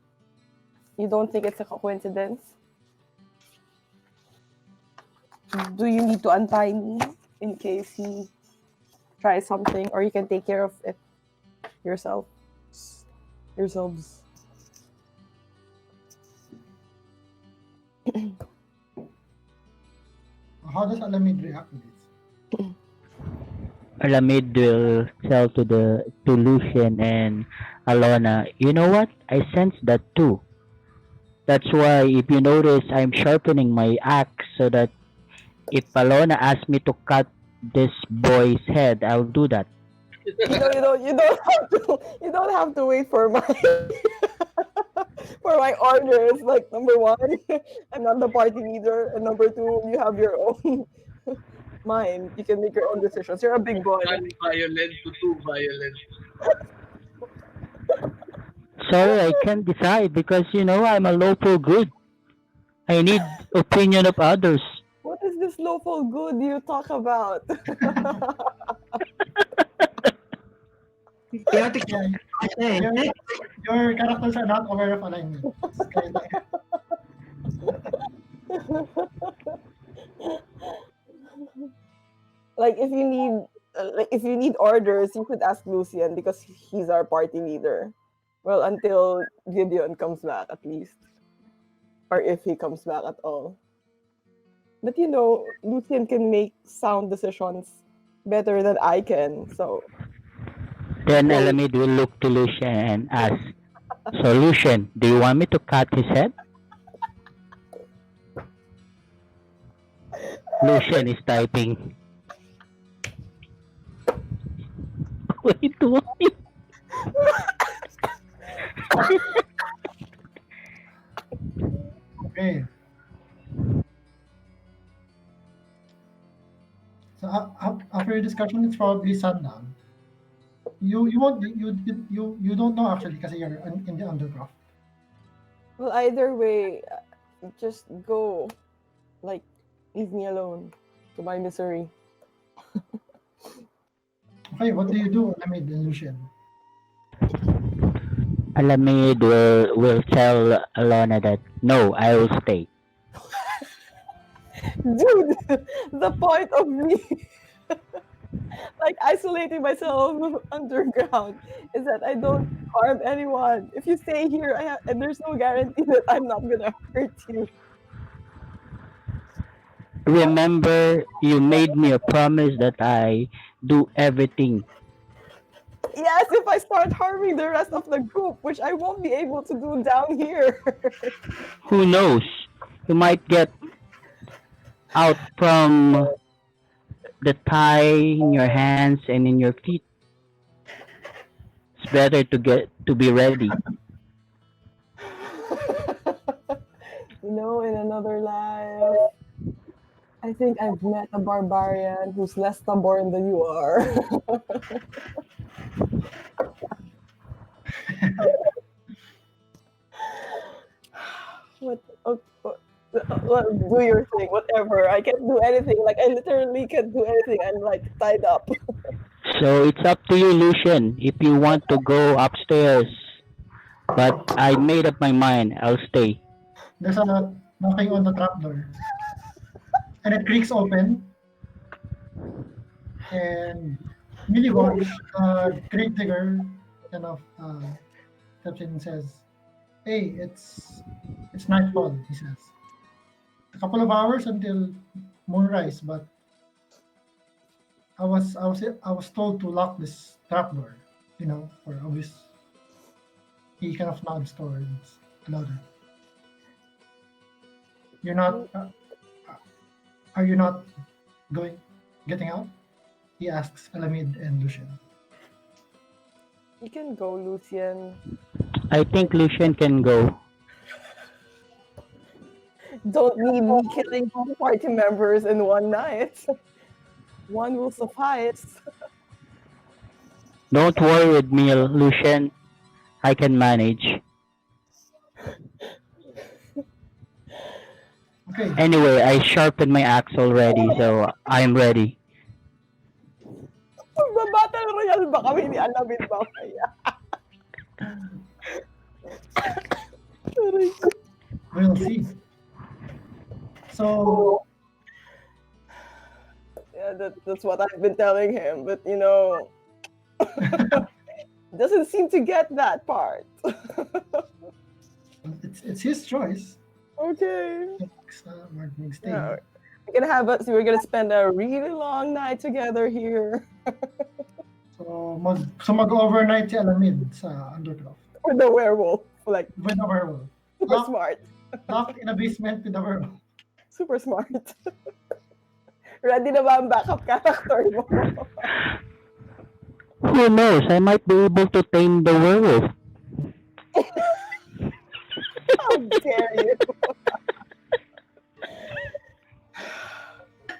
You don't think it's a coincidence? Do you need to untie me in case he tries something, or you can take care of it yourselves? How does Alamid react to this? Alamid will tell to Lucian and Alona, you know what? I sense that too. That's why if you notice I'm sharpening my axe so that if Alona asks me to cut this boy's head, I'll do that. You don't have to wait for my for my orders. Like, number one, I'm not the party leader, and number two, you have your own mind. You can make your own decisions. You're a big boy. Non-violent to too violent. Sorry, I can't decide because I'm a local good. I need opinion of others. What is this lawful good you talk about? Chaotic. Yeah, your characters are not aware of alignment. It's kinda- Like, if you need orders, you could ask Lucian because he's our party leader. Well, until Gideon comes back, at least, or if he comes back at all. But Lucian can make sound decisions better than I can. So Then Well- Alamid will look to Lucian and ask, so Lucian, do you want me to cut his head? Lucian is typing. Wait, what? Okay. So after your discussion, it's probably sundown. You won't you don't know actually because you're in the underground. well, either way, just go. Like, leave me alone to my misery. Okay, what do you do, Alamid and Lucian? Alamid will tell Alona that, no, I will stay. Dude, the point of me like isolating myself underground is that I don't harm anyone. If you stay here, and there's no guarantee that I'm not gonna hurt you. Remember, you made me a promise that I do everything. Yes, if I start harming the rest of the group, which I won't be able to do down here. Who knows? You might get out from the tie in your hands and in your feet. It's better to be ready. In another life, I think I've met a barbarian who's less stubborn than you are. What, do your thing, whatever. I can't do anything. Like, I literally can't do anything. I'm like tied up. So it's up to you, Lucian, if you want to go upstairs. But I made up my mind. I'll stay. There's a knocking on the trapdoor, and it creaks open. And Milliwash, Great Digger, kind of steps in and says, "Hey, it's nightfall." He says, "A couple of hours until moonrise, but I was told to lock this trapdoor, for obvious." He kind of nods towards another. You're not. Are you not getting out? He asks Alamid and Lucian. You can go, Lucian. I think Lucian can go. Don't need me killing all party members in one night. One will suffice. Don't worry with me, Lucian. I can manage. Okay. Anyway, I sharpened my axe already, so I'm ready. Magba-battle royale ba kami ni Alamin mamaya? Aray ko. We'll see. So, Yeah, that's what I've been telling him, but doesn't seem to get that part. it's his choice. Okay. Mag-stay. Yeah. We're gonna spend a really long night together here. So, mag-overnight si Alamid sa Undercroft. With the werewolf. Like, With the werewolf. super Locked smart. locked in a basement with the werewolf. Super smart. Ready na ba ang backup character mo? Who knows? I might be able to tame the werewolf. How dare you?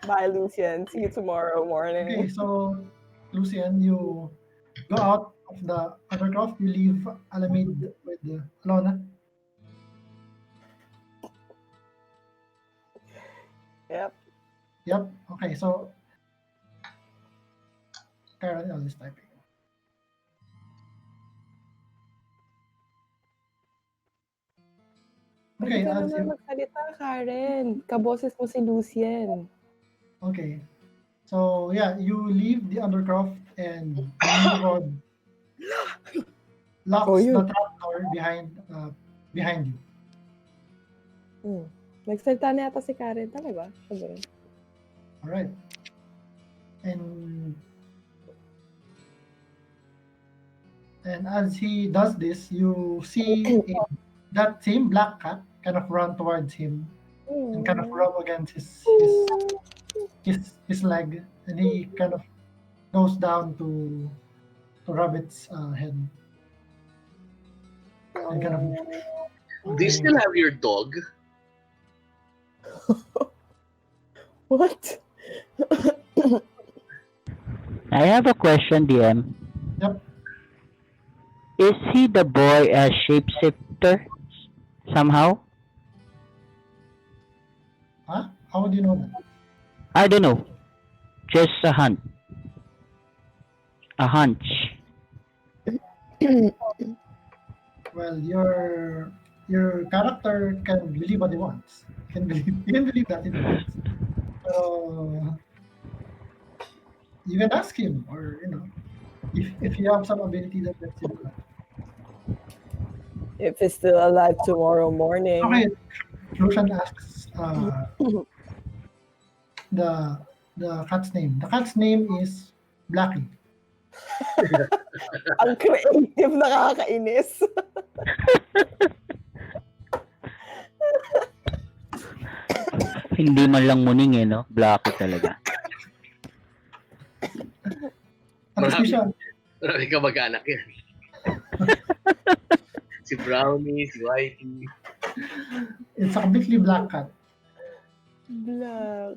Bye, Lucian. See you tomorrow morning. Okay, so Lucian, you go out of the Undercroft. You leave Alamid with Alona. Yep. Yep. Okay, so Karen, I'll just typing. Pwede Okay, ka as naman you, magsalita, Karen. Kaboses mo si Lucian. okay. So yeah, you leave the Undercroft and Nimrod locks Oh, the yun. trapdoor behind you. Nagsalita na yata si Karen. Tama ba? Sabi rin. All right. And as he does this, you see that same black cat kind of run towards him and kind of rub against his leg, and he kind of goes down to rub its head and kind of. Do you still have your dog? What? I have a question, DM. Yep. Is he the boy a shapeshifter somehow? Huh? How would you know that? I don't know. Just a hunch. A hunch. Well, your character can believe what he wants. He can believe that he wants. So you can ask him, or if you have some ability that lets you do that. If he's still alive tomorrow morning. Okay, Lucian asks the cat's name. The cat's name is Blackie. Ang creative, nakakainis. Hindi man lang muning no? Blacky talaga. Marami siya. Marami ka mag-anak yan. Si Brownie, si Whitey. It's a completely black cat. Black.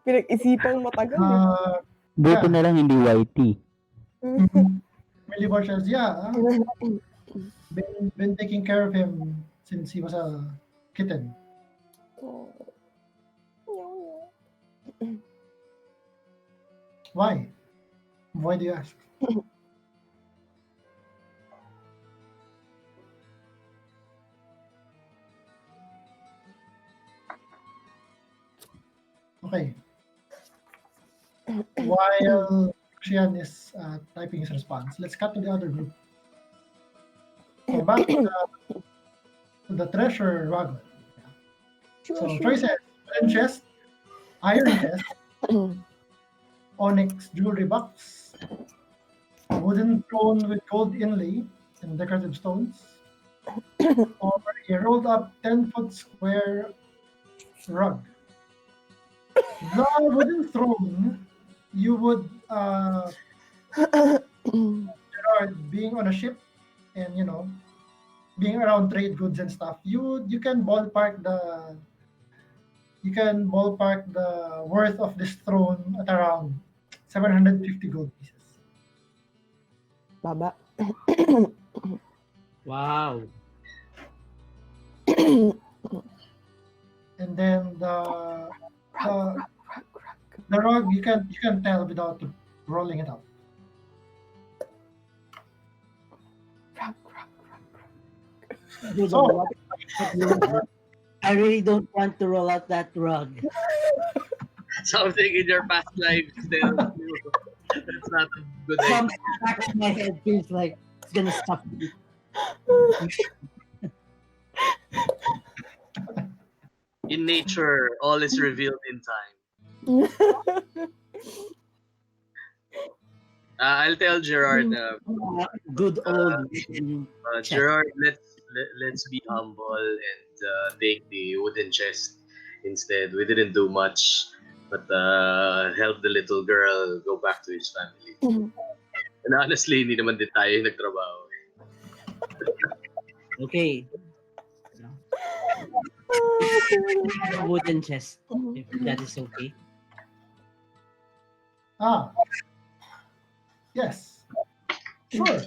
Pinag-isipang matagal. Buti Yeah. na lang hindi whitey. Millie says, yeah, been taking care of him since he was a kitten. Why? Why do you ask? Okay. While Xian is typing his response, let's cut to the other group. So back to the treasure wagon. So choices: wooden chest, iron chest, onyx jewelry box, a wooden throne with gold inlay and decorative stones, or a rolled up 10-foot square rug. The wooden throne, you would Gerard, being on a ship and being around trade goods and stuff, you can ballpark the worth of this throne at around 750 gold pieces. Baba. Wow. And then the the rug you can tell without rolling it out. Dude, So I really don't want to roll out that rug. Something in your past life tells you that's not a good idea. Some back of my head feels like it's gonna stop me. In nature, all is revealed in time. I'll tell Gerard. Good old wooden chest. Gerard, let's be humble and take the wooden chest instead. We didn't do much, but help the little girl go back to his family. And honestly, hindi naman din tayo yung nagtrabaho. Okay. Wooden chest, if that is okay. ah yes, sure.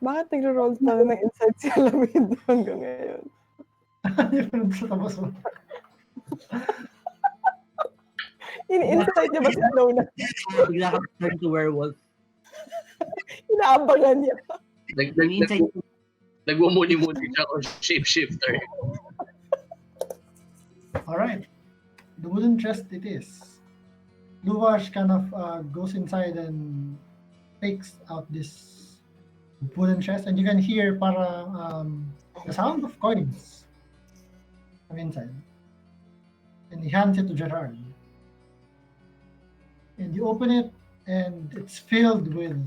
Bakit nagro-roll tayo ng inside si Alamid hanggang ngayon? Yung sa tabas mo. In-insight niya ba si Alona? Bigla ka turn to werewolf. Inaabangan niya. Inside Nagmumuni-muni siya kung shapeshifter. All right, the wooden chest it is. Luvash kind of goes inside and takes out this wooden chest, and you can hear para the sound of coins from inside. And he hands it to Gerard. And you open it, and it's filled with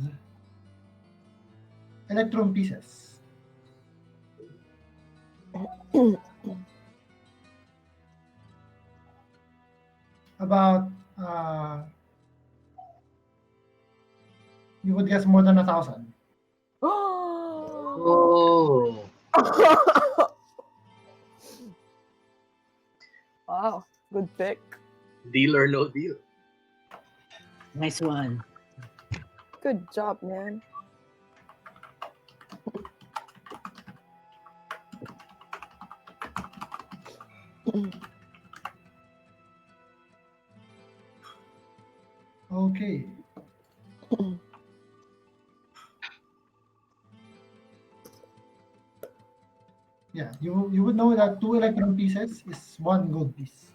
electrum pieces. About you would guess more than 1,000. Oh. Wow, good pick. Deal or no deal? nice one. Good job, man. Okay. Yeah, you would know that 2 electrum pieces is 1 gold piece.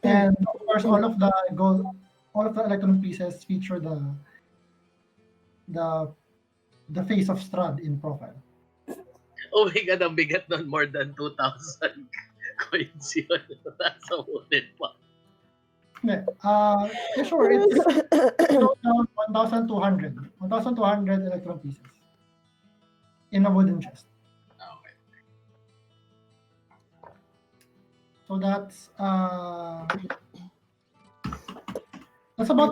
And of course, all of the electrum pieces feature the face of Strahd in profile. Oh my God, ang bigat nun. More than 2,000 coins yun. Nasa wooden pa. Yeah, yeah, sure. It's around 1,200 electrum pieces in a wooden chest. Okay. So that's about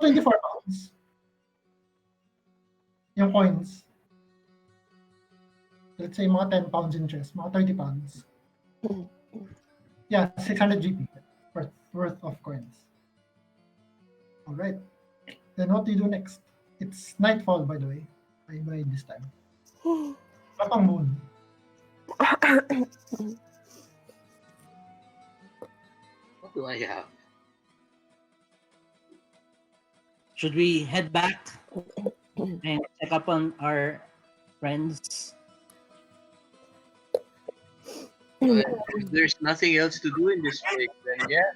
24 pounds. Yung coins. Let's say mga 10 pounds in chest, mga 30 pounds. Yeah, 600 GP worth of coins. All right. Then what do you do next? It's nightfall, by the way, by this time. Kapang moon. What do I have? Should we head back and check up on our friends? Well, if there's nothing else to do in this week, then yeah.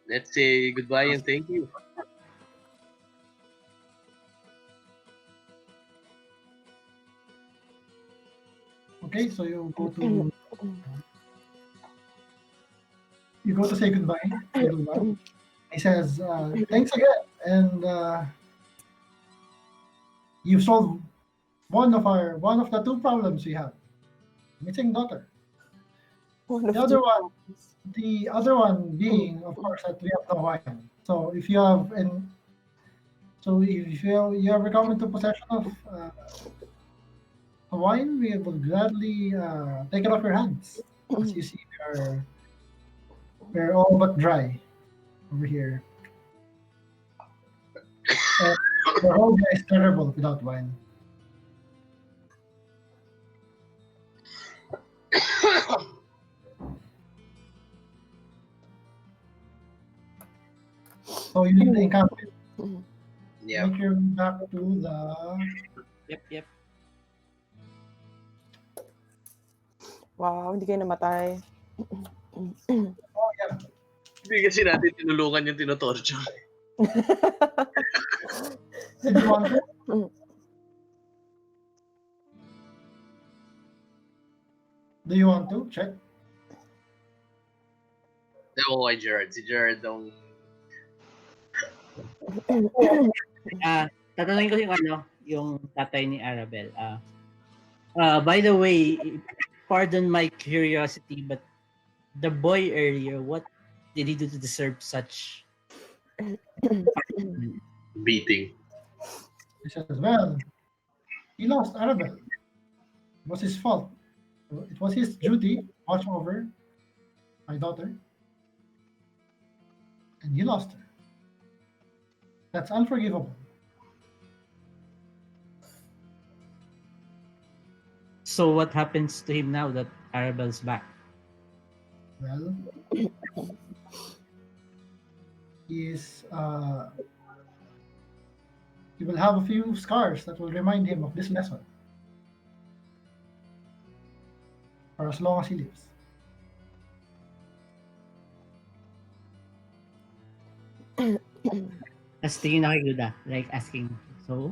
Let's say goodbye and thank you. Okay, so you go to say goodbye to Lula. He says, thanks again, and you've solved one of the 2 problems we have. Missing daughter. The other one being, of course, that we have no wine. So if you have you ever come into possession of a wine, we will gladly take it off your hands. As you see, we are We're all but dry over here. And the whole guy is terrible without wine. So you leave the encampment. Yeah. Make your way back to the. Yep. Wow, hindi kayo namatay. Oh yeah. Hindi kasi natin tinulungan yung tinotorture. Did you want to? Do you want to check? Ewan ko kay Gerard. Si Gerard ang... Tatanungin ko yung tatay ni Arabel. By the way, pardon my curiosity, but the boy earlier, what did he do to deserve such beating. He says, well, he lost Arabelle. It was his fault. It was his duty to watch over my daughter. And he lost her. That's unforgivable. So what happens to him now that Arabelle's back? Well, he will have a few scars that will remind him of this lesson for as long as he lives. Tapos tingin na kay Luda, like asking, so?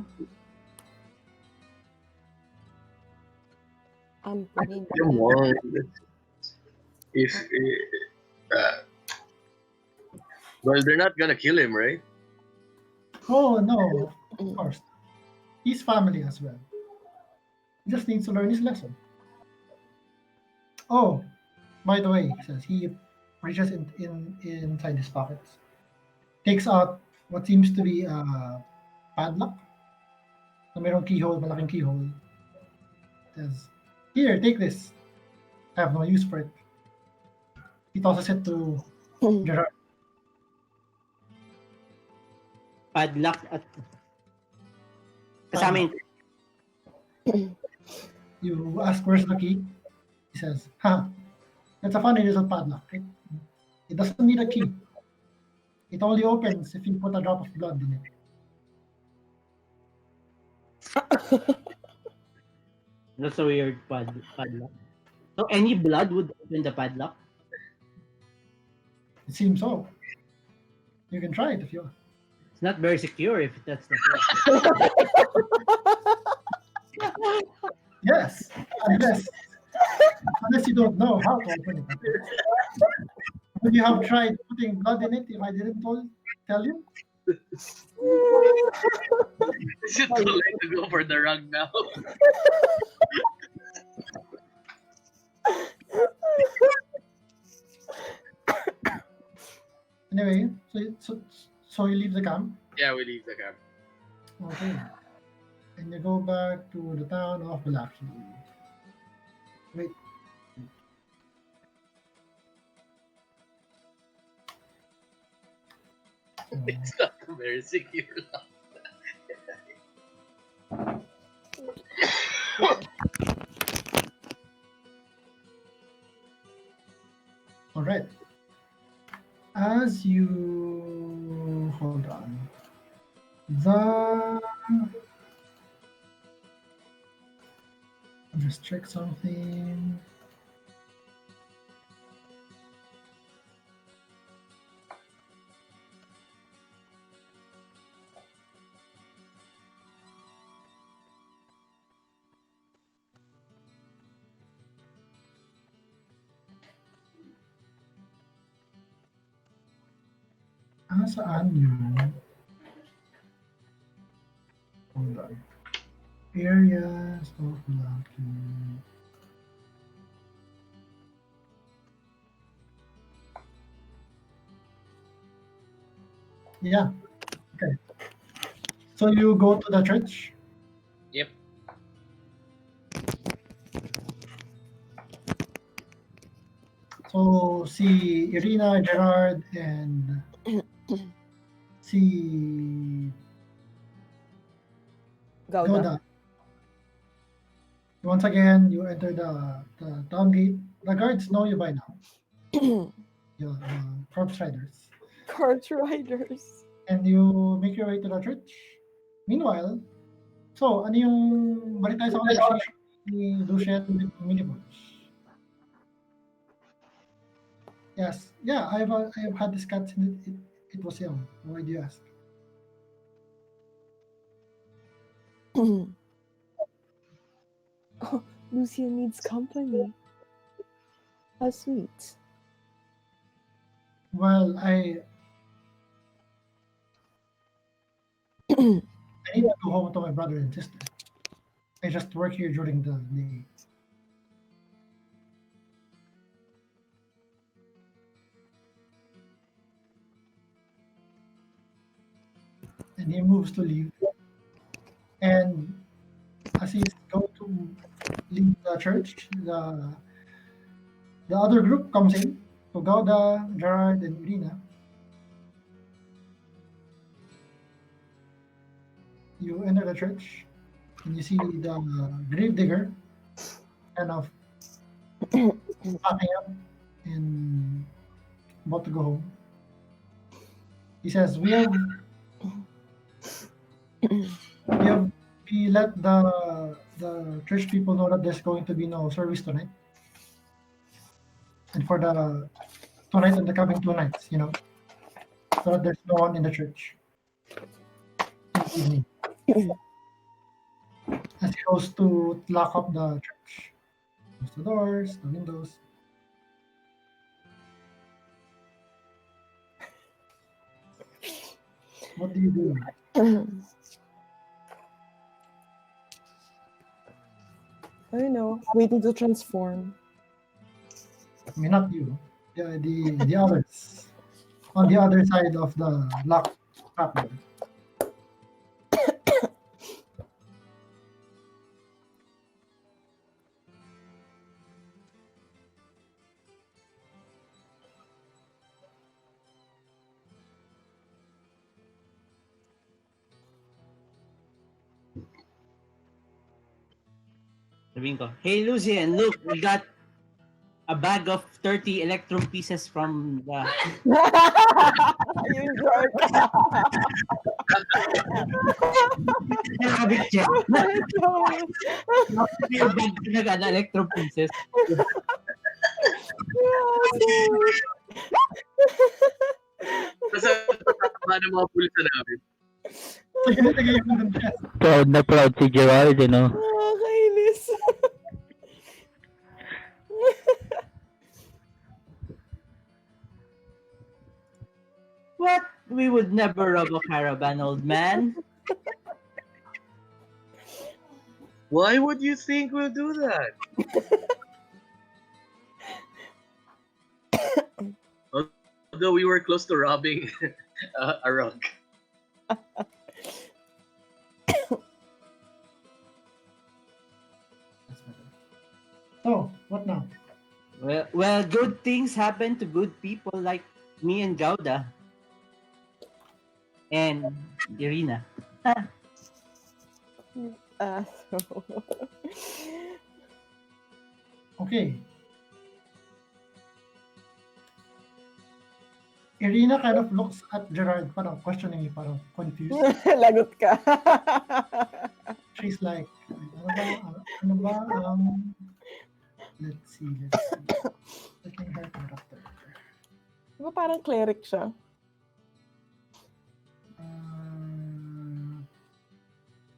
I'm pretty Come on. If... well, they're not gonna kill him, right? Oh no, of course. He's family as well. He just needs to learn his lesson. Oh, by the way, he says he reaches inside his pockets, takes out what seems to be a padlock. Na mayroong keyhole, malaking keyhole. Says, here, take this. I have no use for it. He tosses it to Gerard. Padlock at... Kasama yung... You ask where's the key. He says, that's a funny little padlock. It doesn't need a key. It only opens if you put a drop of blood in it. That's a weird padlock. So any blood would open the padlock? It seems so. You can try it if you want. It's not very secure if that's the case. Yes, unless you don't know how to open it. Would you have tried putting blood in it if I didn't tell you? Is it too late to go for the rug now? Anyway, so you leave the camp. Yeah, we leave the camp. Okay. And you go back to the town of Balaki. Wait. It's not very secure. All right. As you hold on, I'll just check something. Saan yun? Hold on. Areas of Lucky. Yeah. Okay. So you go to the church? Yep. So si Irina, Gerard, and si Gouda. Gouda. Once again, you enter the town gate. The guards know you by now. The corpse riders. Corpse riders. And you make your way to the church. Meanwhile, so, ano yung balita sa conversation ni Lucian with Minibus? Yes. Yeah, I've had this cat since it was young. Why do you ask? Oh, Lucian needs company. How sweet. Well, I need to go home to my brother and sister. I just work here during the day. And he moves to leave. And as he's going to leave the church, the other group comes in. So Gouda, Gerard, and Irina. You enter the church, and you see the gravedigger kind of packing up and about to go home. He says, "We let the church people know that there's going to be no service tonight, and for the tonight and the coming 2 nights, so that there's no one in the church in the evening." As he goes to lock up the church, close the doors, the windows. What do you do? I don't know. Waiting to transform. I mean, not you. The others on the other side of the locked trapdoor. Sabihin ko, "Hey Lucian, look, we got a bag of 30 electrum pieces from the..." You jerk. Nakabit siya. Yung bag talaga na electrum pieces. Kasi tatama ng mga bulsa namin. Sige, nilagay mo dun siya. Proud na proud si Gerald, Nakakainis. What? We would never rob a caravan, old man. Why would you think we'll do that? Although we were close to robbing a rug. So, what now? Well, good things happen to good people like me and Gouda. And Irina. Okay. Irina kind of looks at Gerard, parang questioning me, parang confused. Lagot ka. She's like, ano ba, let's see. Looking her character. Diba parang cleric siya?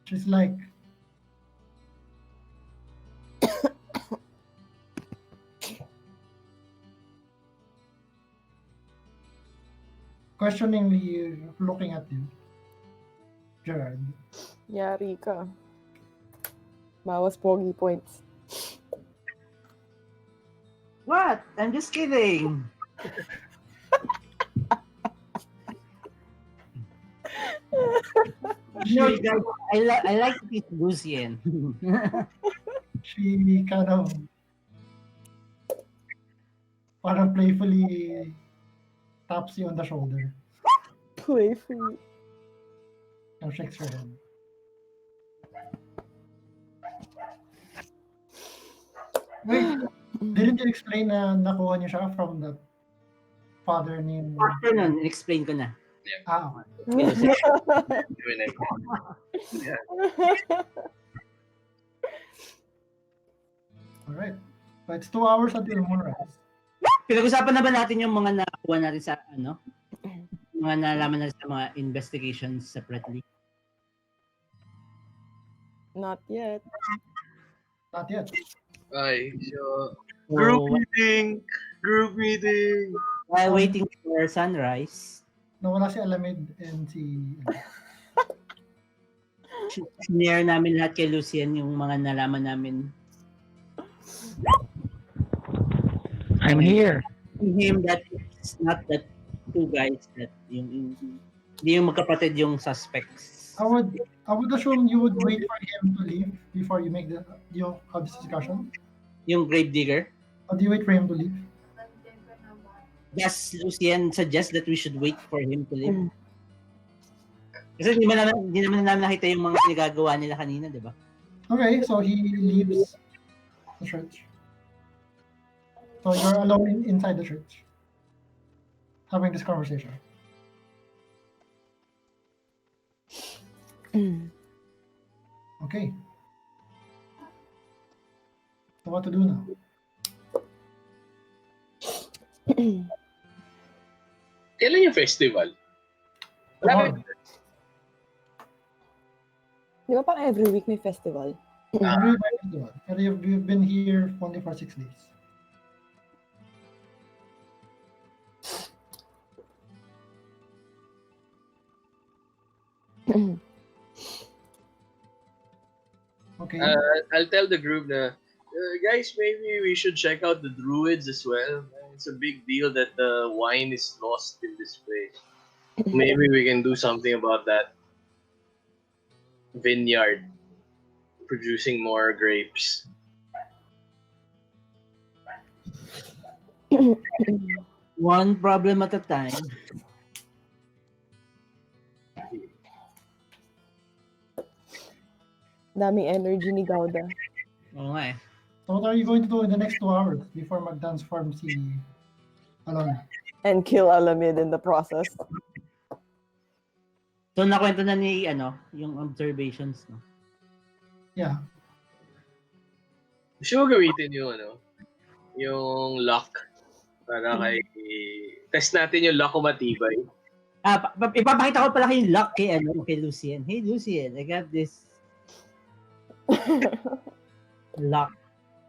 She's like, questioningly looking at you, Gerard. Yari ka. Bawas pogi points. What? I'm just kidding. No, you guys, I like to be Lucian. She kind of parang playfully taps you on the shoulder Playfully. and shakes your head. Wait, didn't you explain na nakuha niyo siya from the father named... After nun, in-explain ko na. Ah, Yeah. alright. But it's 2 hours until moonrise. Pinag-usapan na ba natin yung mga nakuha natin sa mga nalaman natin sa mga investigations separately? Not yet. Not yet. Ay, so, So, group meeting. while waiting for sunrise, Nawala si Alamid and si... share namin lahat kay Lucien yung mga nalaman namin. I'm here. From him that it's not that two guys that hindi yung magkapatid yung suspects. I would assume you would wait for him to leave before you have this discussion. Yung grave digger. Or do you wait for him to leave? Yes, Lucien suggests that we should wait for him to leave. Kasi hindi naman namin nakita yung mga pinagagawa nila kanina, di ba? Okay, so he leaves the church. So you're alone inside the church, having this conversation. Okay. So what to do now? Kailan yung festival? Tomorrow. Di ba parang every week may festival? Every festival. Pero you've been here only for 6 days. Okay. I'll tell the group na, guys, maybe we should check out the druids as well. It's a big deal that the wine is lost in this place. Maybe we can do something about that vineyard producing more grapes. One problem at a time. Daming energy ni Gauda. Oo nga eh. So what are you going to do in the next 2 hours before mag-transform si Alon? And kill Alamid in the process. So nakwento na ni yung observations, no? Yeah. Gusto mo gamitin yung luck para kay test natin yung luck kung matibay. Ipapakita ko pala kay luck kay Lucien. Hey Lucien, I got this lock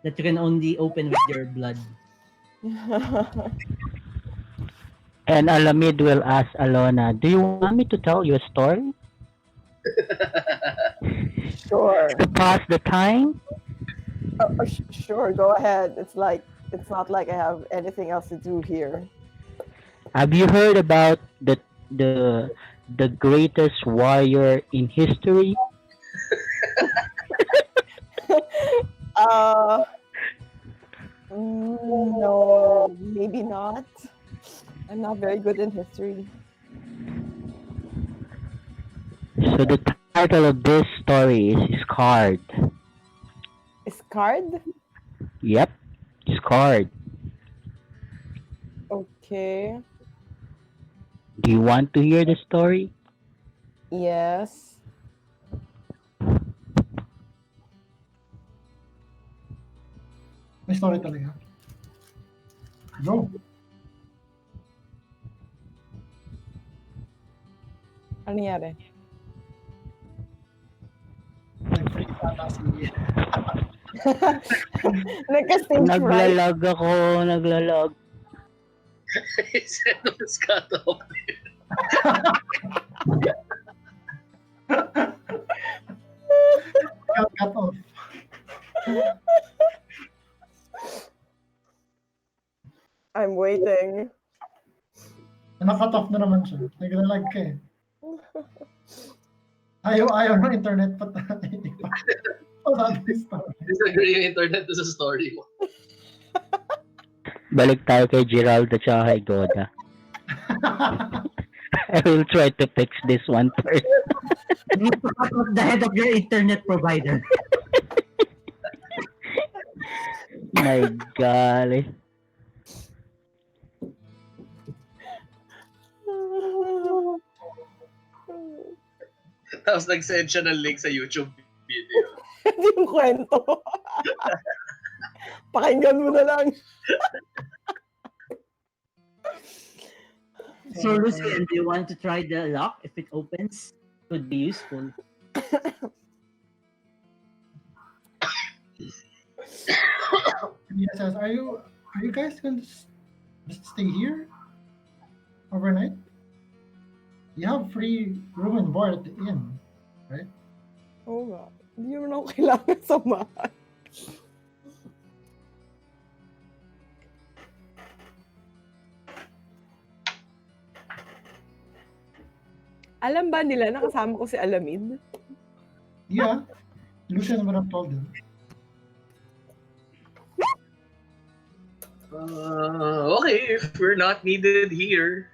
that you can only open with your blood. And Alamid will ask Alona, do you want me to tell you a story? Sure. To pass the time? Sure, go ahead. It's not like I have anything else to do here. Have you heard about the greatest warrior in history? No, maybe not. I'm not very good in history. So the title of this story is Scarred. Scarred? Yep, Scarred. Okay. Do you want to hear the story? Yes. May story talaga. Go. Ano nangyari? Nag-freeze ata si... Nagka-stage fright. Naglalag. His head was cut off. Cut off. I'm waiting. Naka-cut off na naman siya. Naglalag ka eh. Ayaw ng internet pa tayo. Disagree yung internet sa story mo. Balik tayo kay Gerald at saka kay Goda. I will try to fix this one first. You need to cut off the head of your internet provider. My golly. Tapos nag-send siya ng link sa YouTube video. Hindi yung kwento. Pakinggan mo na lang. So, Lucian, do you want to try the lock? If it opens, could be useful. Irina says, are you guys going to just stay here overnight? You have free room and board at the inn, right? Oo nga. Hindi naman ako kailangan samahan. Alam ba nila na kasama ko si Alamid? Yeah. Lucian would have told them. Okay, if we're not needed here.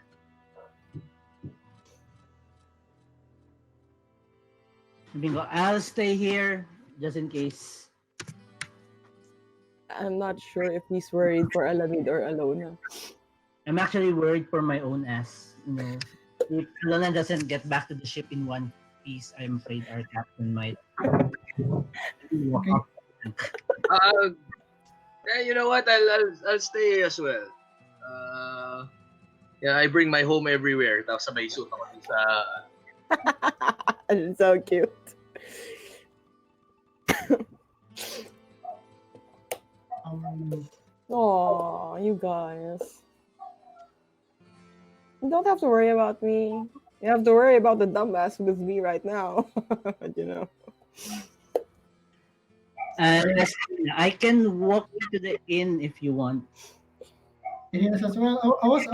Bingo, I'll stay here just in case. I'm not sure if he's worried for Alamid or Alona. I'm actually worried for my own ass. You know, if Lona doesn't get back to the ship in one piece, I'm afraid our captain might walk Okay. off. You know what? I'll stay as well. Yeah, I bring my home everywhere. Tapos sabay suit ako dun sa... It's so cute. Oh, you guys. You don't have to worry about me. You have to worry about the dumbass with me right now. You know. I can walk you to the inn if you want. Irina says, well, I was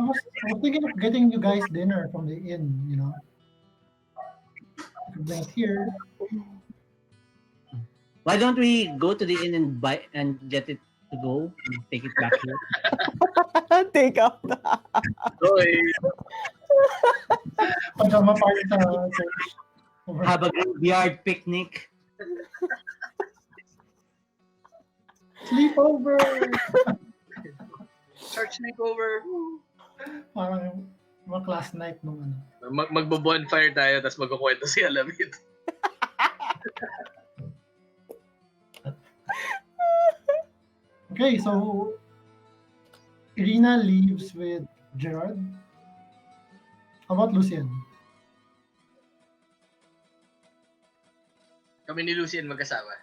thinking of getting you guys dinner from the inn, you know. If you bring it here. Why don't we go to the inn and buy and get it to go and take it back here? Take out. Oy, Pajama party sa church. Over. Have a graveyard picnic. Sleepover! church sleepover. Parang mga class night nung ano. Magbo-bonfire tayo, tapos magkukwento si Alamid. Okay, so Irina leaves with Gerard. How about Lucian? Kami ni Lucien magkasama.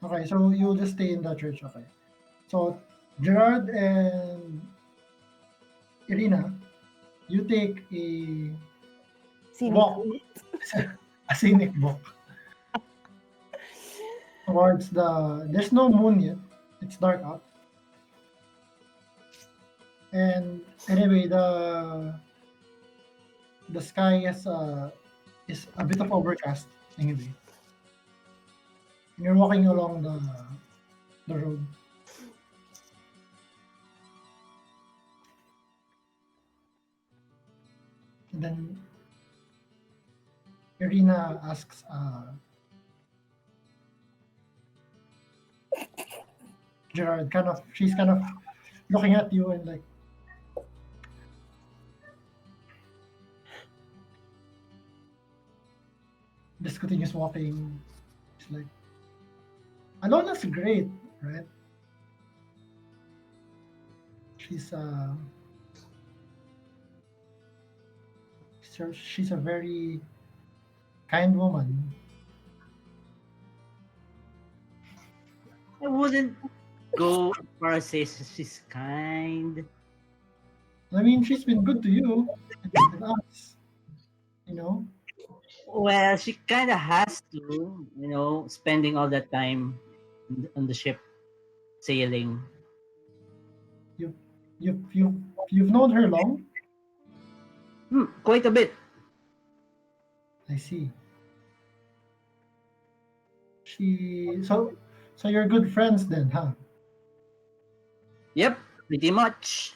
Okay, so you'll just stay in the church, okay. So Gerard and Irina, you take a walk, a scenic walk towards there's no moon yet, it's dark out. And anyway, the sky is a bit of overcast anyway. And you're walking along the road. And then Irina asks Gerard, she's kind of looking at you and like, just continues walking. It's like, Alona's great, right? She's a very kind woman. I wouldn't go as far as say she's kind. I mean, she's been good to you and us, you know. Well, she kind of has to, you know, spending all that time on the ship, sailing. You've known her long. Quite a bit. I see. So you're good friends then, huh? Yep. Pretty much.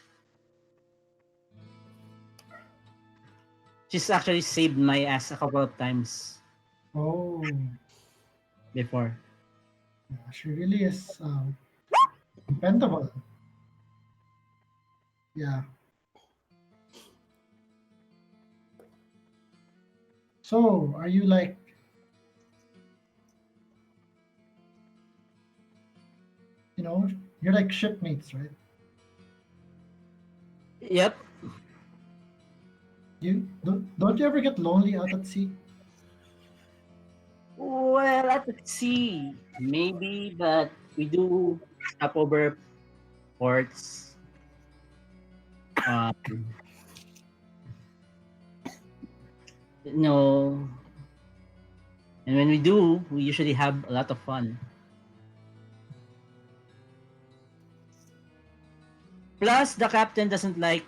She's actually saved my ass a couple of times Oh, before. yeah, she really is dependable. Yeah. So, are you like, you know, you're like shipmates, right? Yep. You don't you ever get lonely out at sea? Well, let's see. Maybe, but we do stop over ports. Um, no, and when we do, we usually have a lot of fun. Plus, the captain doesn't like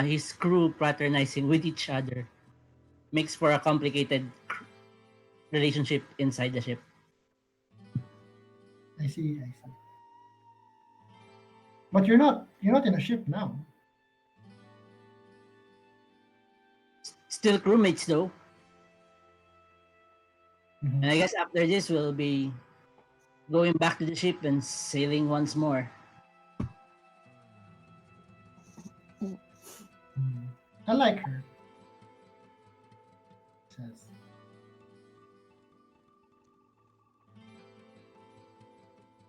his crew fraternizing with each other. Makes for a complicated relationship inside the ship. I see, I see. But you're not in a ship now. Still crewmates though. Mhm. And I guess after this, we'll be going back to the ship and sailing once more. Mm. I like her. Says.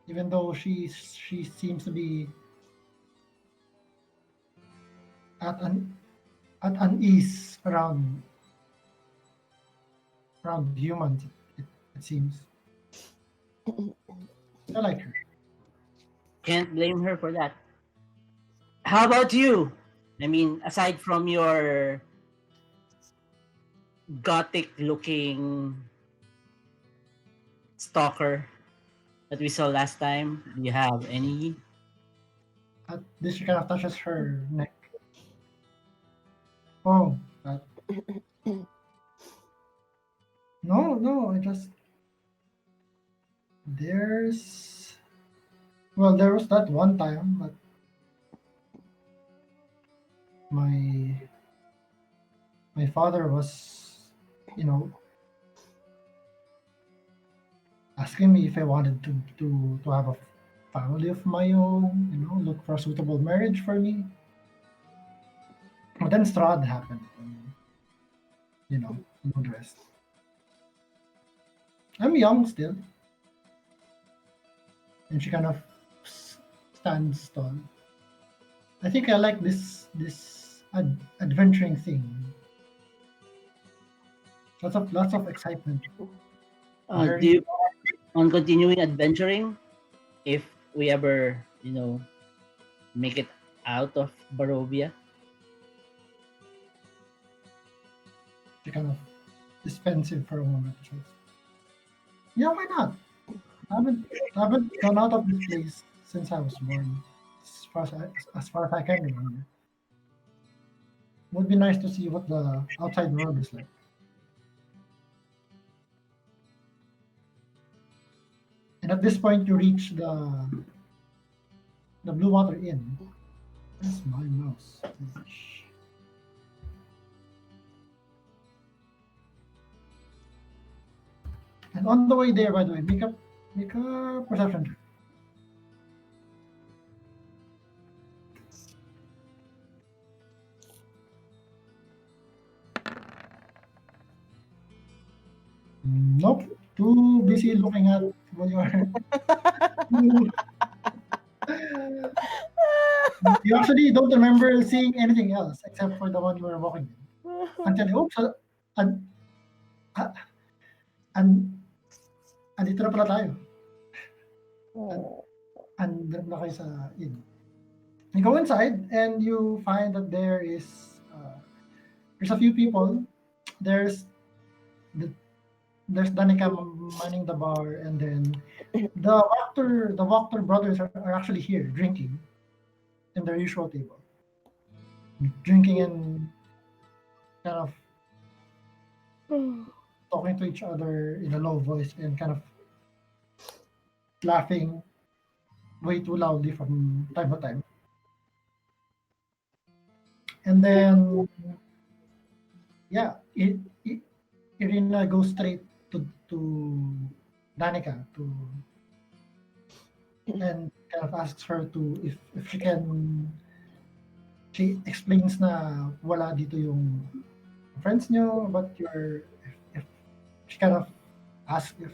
Even though she seems to be at at unease around humans, it seems. I like her. Can't blame her for that. How about you? I mean, aside from your gothic looking stalker that we saw last time, do you have any? This kind of touches her neck. Oh, no. I just there's well, there was that one time that my my father was, you know, asking me if I wanted to have a family of my own, look for a suitable marriage for me. But then Strahd happened, and the rest. I'm young still, and she kind of stands tall. I think I like this adventuring thing. Lots of excitement. Do Very. you on continuing adventuring if we ever, make it out of Barovia? She kind of is pensive for a moment. She says, "Yeah, why not? I haven't gone out of this place since I was born, as far as I can remember. It would be nice to see what the outside world is like." And at this point, you reach the Blue Water Inn. Where's my mouse? And on the way there, by the way, make a perception check. Nope. Too busy looking at what you are. you, you actually don't remember seeing anything else except for the one you were walking in. Until, oops, and, ah, and, andito na pala tayo. Andun na kayo sa inn. You go inside and you find that there's a few people. There's the, there's Danica manning the bar, and then the Wachter brothers are actually here drinking in their usual table, drinking and kind of talking to each other in a low voice and kind of laughing way too loudly from time to time. And then, yeah, Irina goes straight to Danica and kind of asks her to if she can. She explains na wala dito yung friends niyo, but if she kind of asks if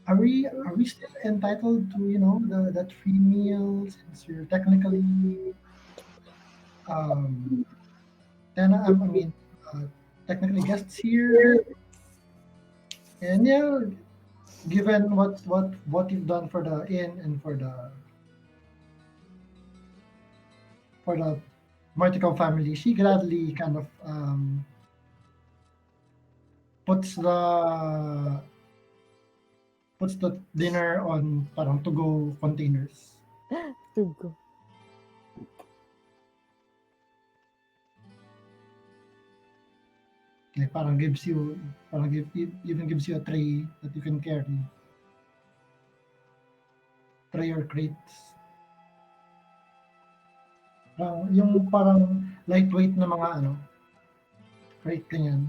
are we still entitled to that free meal since we're technically um then I mean technically guests here, and yeah, given what you've done for the inn and for the Martico family, she gladly kind of puts the puts the dinner on parang to go containers. To go. Like even gives you a tray that you can carry. Tray or crates. Yung parang lightweight na mga crate ganyan.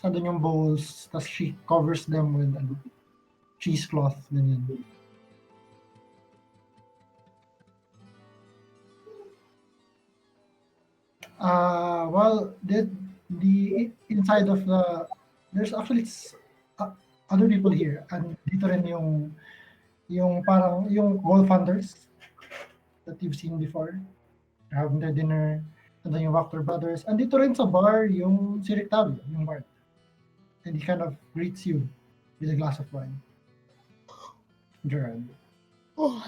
Sa doon yung bowls, tas she covers them with cheesecloth, ganyan. Well, the inside of there's actually other people here, and dito rin yung parang yung wolf hunters that you've seen before, having their dinner, and then yung Wachter brothers, and dito rin sa bar yung si Rictavio, yung bar, and he kind of greets you with a glass of wine. Gerard. Oh.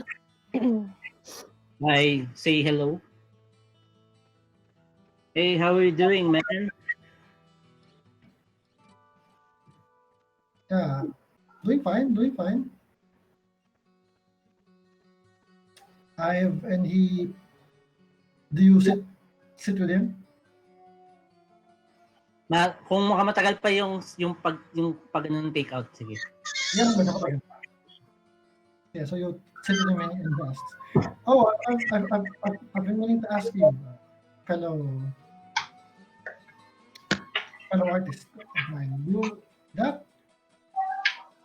I say hello. Hey, how are you doing, man? Yeah, doing fine, doing fine. And do you sit with him? Kung matagal pa yung pag take out, sige. Yeah, medyo matagal. Yeah, so you sit with him and asks, "Oh, I've been meaning to ask you, fellow artist of mine.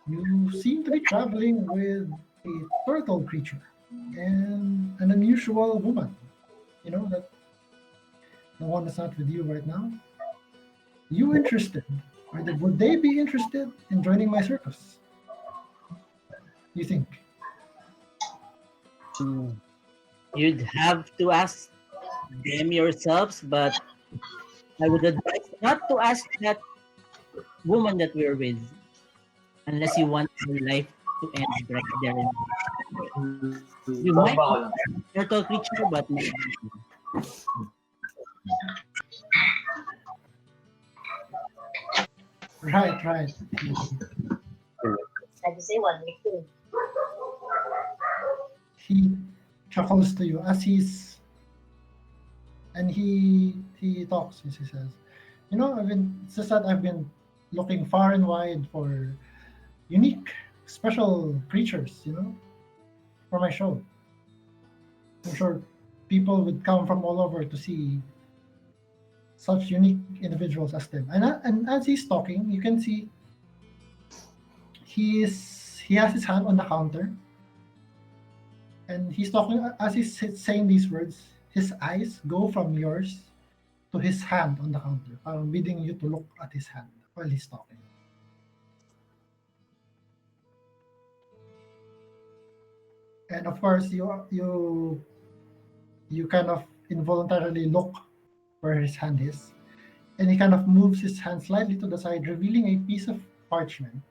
You seem to be traveling with a turtle creature and an unusual woman. You know that the one that's not with you right now. You interested? Would they be interested in joining my circus? You think?" You'd have to ask them yourselves, but I would advise not to ask that woman that we're with unless you want your life to end right there. You might be a turtle creature, but not. Right. Sabi sa'yo, 1 week to. He chuckles to you as he talks. He says, it's just that I've been looking far and wide for unique, special creatures, for my show. I'm sure people would come from all over to see such unique individuals as them. And as he's talking, you can see he has his hand on the counter, and he's talking as he's saying these words. His eyes go from yours to his hand on the counter, bidding you to look at his hand while he's talking. And of course, you kind of involuntarily look where his hand is, and he kind of moves his hand slightly to the side, revealing a piece of parchment.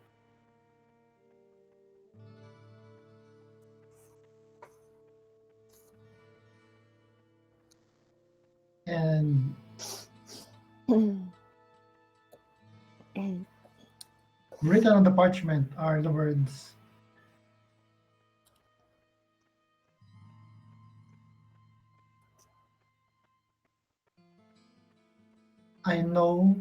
And written on the parchment are the words, "I know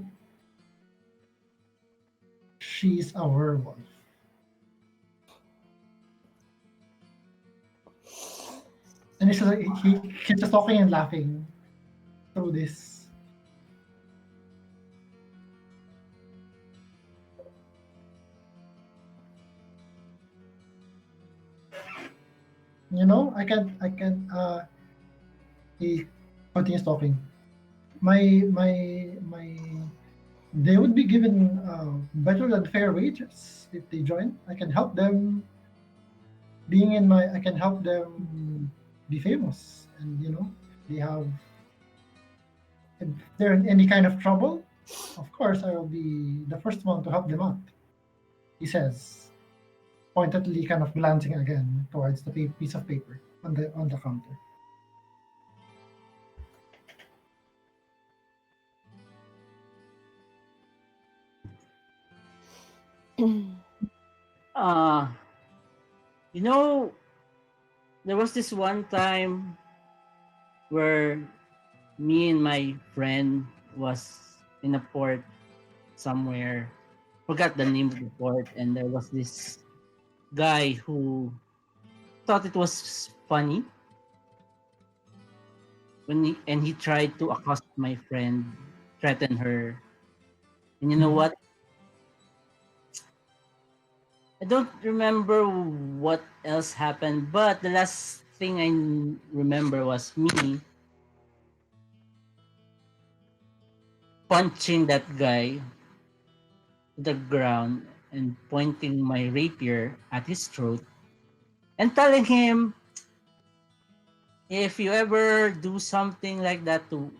she's a werewolf." And he's just talking and laughing through this. You know, I can. He continues talking. My they would be given better than fair wages if they join. I can help them I can help them be famous, and you know, they have if they're in any kind of trouble, of course I will be the first one to help them out. He says, pointedly, kind of glancing again towards the piece of paper on the counter. Uh, you know, there was this one time where me and my friend was in a port somewhere. Forgot the name of the port, and there was this guy who thought it was funny he tried to accost my friend, threaten her. And you know Mhm. what? I don't remember what else happened, but the last thing I remember was me punching that guy to the ground and pointing my rapier at his throat and telling him, if you ever do something like that to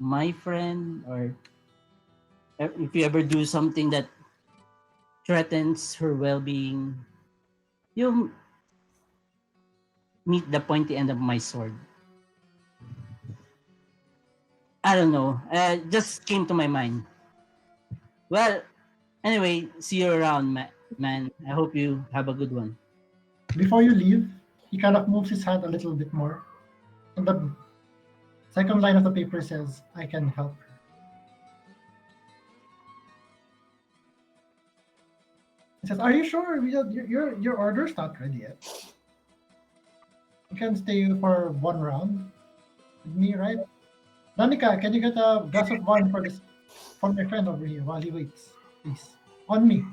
my friend, or if you ever do something that threatens her well-being, you'll meet the pointy end of my sword. I don't know. Just came to my mind. Well, anyway, see you around, man. I hope you have a good one. Before you leave, he kind of moves his hand a little bit more, and the second line of the paper says, "I can help her." He says, "Are you sure? Your order's not ready yet. You can stay for one round with me, right? Danica, can you get a glass of wine for my friend over here while he waits, please? On me."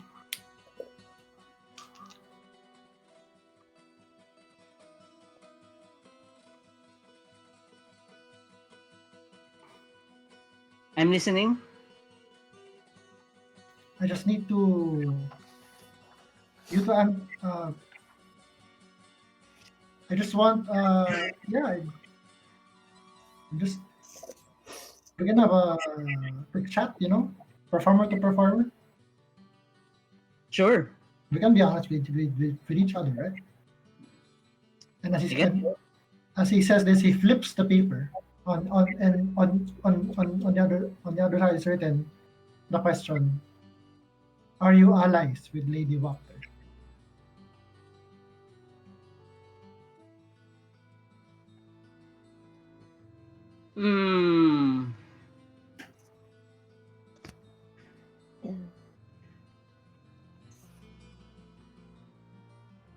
I'm listening. I just need to you to I just want yeah, just we can have a quick chat, you know, performer to performer. Sure. We can be honest with each other, right? And I guess. as he says this, he flips the paper on the other side is written the question: Are you allies with Lady Wachter? Hmm.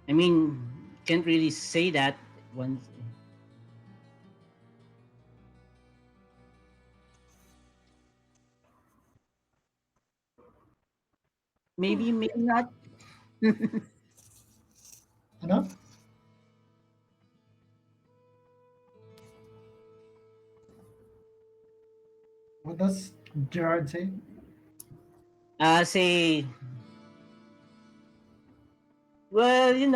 I mean, can't really say that once. Maybe, maybe not. Ano? What does Gerard say? Say, well, when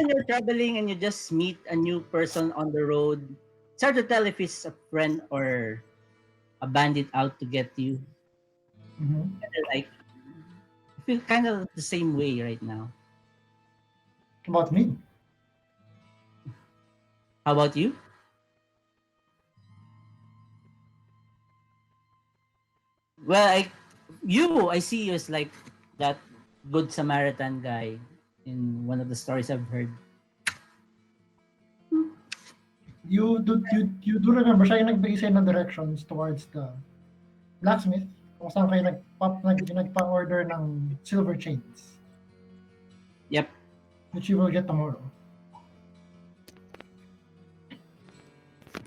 you're traveling and you just meet a new person on the road, it's hard to tell if it's a friend or a bandit out to get you. Mhm. Like, I feel kind of the same way right now. About me. How about you? Well, I see you as like that good Samaritan guy in one of the stories I've heard. You do remember siya yung nagbigay sa'yo ng directions towards the blacksmith kung saan kayo nagpa-order ng silver chains, Yep. which you will get tomorrow.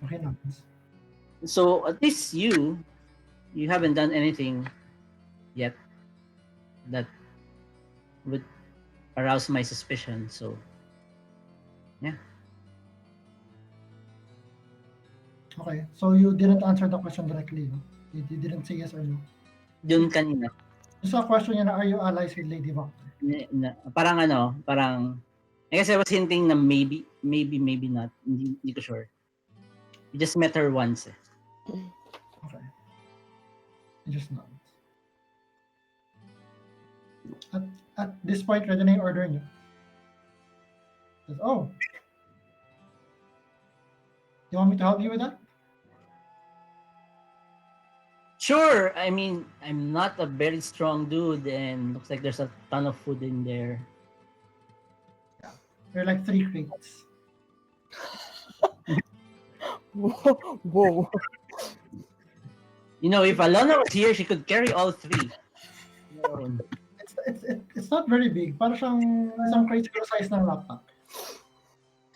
Okay, nice. So at least you haven't done anything yet that would arouse my suspicion. So Okay, so you didn't answer the question directly, no? You didn't say yes or no. dun kanina, Just a question niya na, are you allies with Lady Voctor? parang I guess I was hinting na maybe not. Hindi ko sure. We just met her once. Okay. You just nods. At this point, ready na yung order niyo. Says, oh. You want me to help you with that? Sure. I mean, I'm not a very strong dude, and looks like there's a ton of food in there. There are like 3 crates. Whoa. You know, if Alona was here, she could carry all 3. It's not very big. Para siyang isang crate siguro size ng laptop.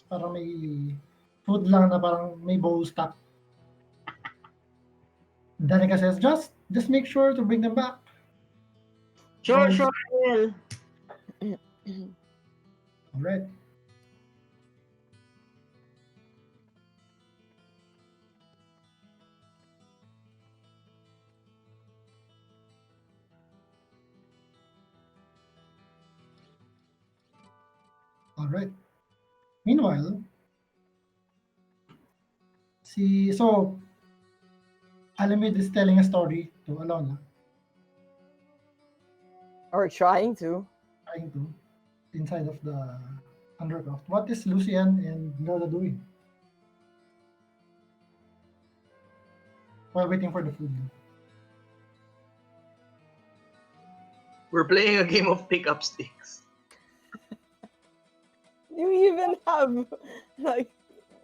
Parang may food lang na parang may bowl stack. Danica says, just make sure to bring them back. Sure, Bowls. I will. All right. All right. Meanwhile, so Alamid is telling a story to Alona, Or trying to. inside of the undercroft. What is Lucian and Lola doing while waiting for the food? We're playing a game of pick up sticks. You even have like,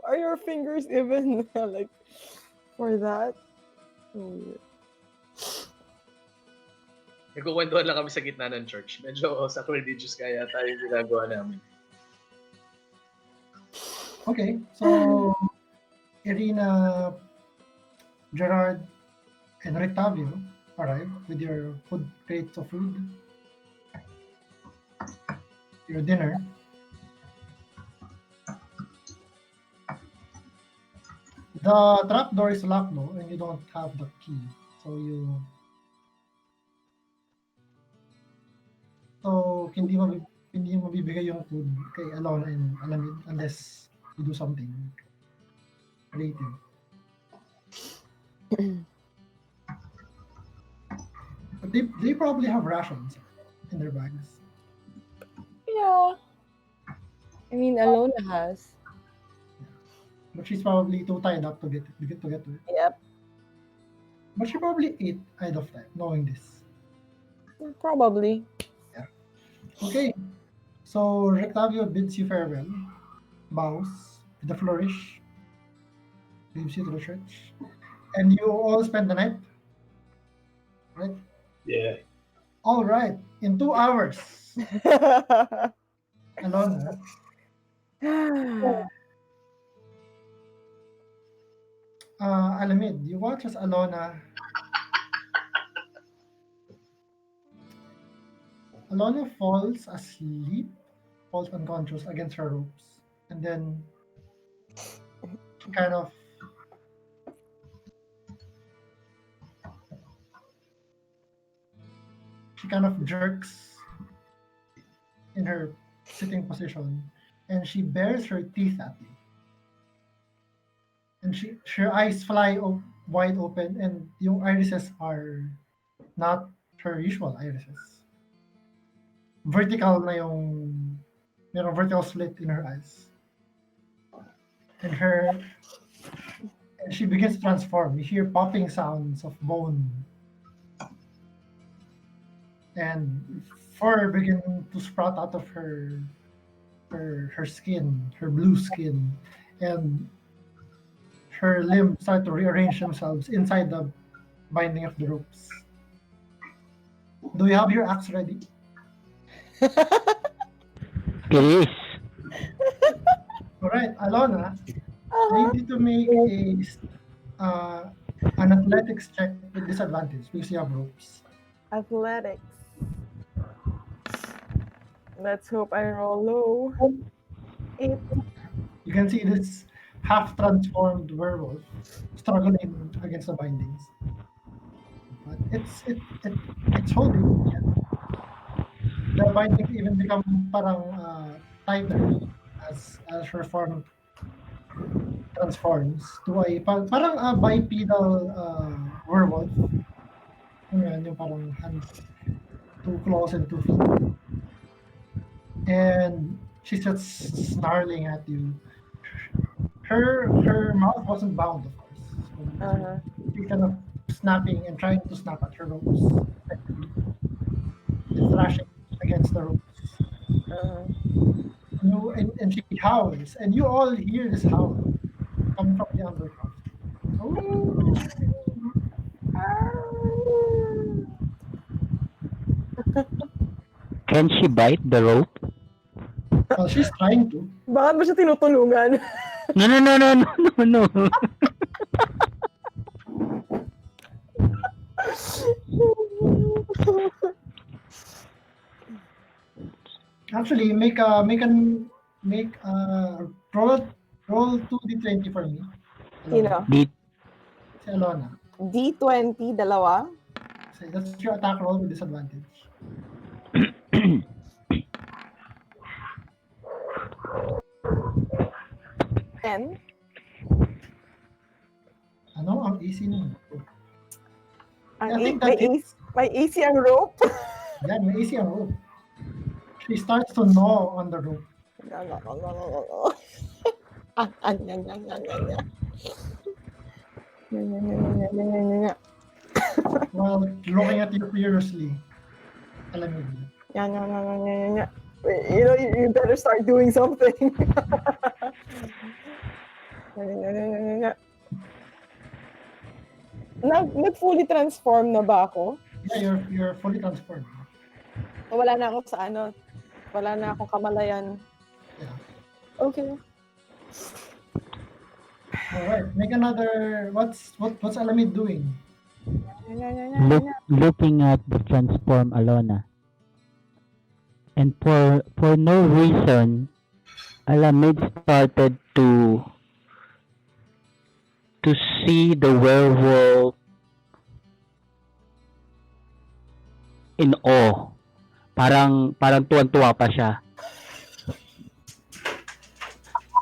are your fingers even like for that? Oh, Nagkukwentuhan lang kami sa gitna ng church. Medyo sacrilegious kaya tayo yung ginagawa namin. Okay, so Irina, Gerard, and Rictavio arrive with your food crates of food, your dinner. The trapdoor is locked though, and you don't have the key. So hindi mo bibigay yung food kay Alona and Alamid unless you do something creative. But they probably have rations in their bags. yeah. I mean, Alona has. But she's probably too tied up to get to it. Yep. But she probably ate ahead of time, knowing this. Probably. Okay. So Rectavio bids you farewell, bows with a flourish, leaves you to the church. And you all spend the night. Right? Yeah. All right. In 2 hours. Alona. Alamid, you watch as Alona falls asleep, falls unconscious against her ropes, and then she kind of jerks in her sitting position, and she bares her teeth at you. And her eyes fly wide open, and yung irises are not her usual irises. Vertical na yung merong vertical slit in her eyes. And she begins to transform. You hear popping sounds of bone. And fur begin to sprout out of her skin, her blue skin. And her limbs start to rearrange themselves inside the binding of the ropes. Do you have your axe ready? It is. Alright, Alona, I need you to make an athletics check with disadvantage because you have ropes. Athletics. Let's hope I roll low. 8. You can see this half transformed werewolf struggling against the bindings. But it's holding. The bindings even become parang tighter as her form transforms to parang a bipedal werewolf. Ano yan, yung parang two claws and 2 feet. And she's just snarling at you. Her mouth wasn't bound, of course. So she's kind of snapping and trying to snap at her ropes. And thrashing against the ropes. And she howls, and you all hear this howl coming from the undercroft. Oh. Can she bite the rope? Well, she's trying to. Bakit ba siya tinutulungan? No. Actually, make roll 2d20 for me. Sino? Si Alona. D20, dalawa. So that's your attack roll with disadvantage. Ten. Ano? Ang easy nun. I Ang think may, that hits. may easy ang rope. Yan, may easy ang rope. She starts to gnaw on the rope. While looking at you furiously. Alam mo yun. You know, you better start doing something. Nag-fully transform na ba ako? Yeah, you're fully transformed. Wala na ako sa ano. Wala na akong kamalayan. Yeah. Okay. Alright, make another. What's Alamid doing? Looking at the transform Alona. And for no reason, Alamid started to see the werewolf in awe. Parang tuwan-tuwa pa siya.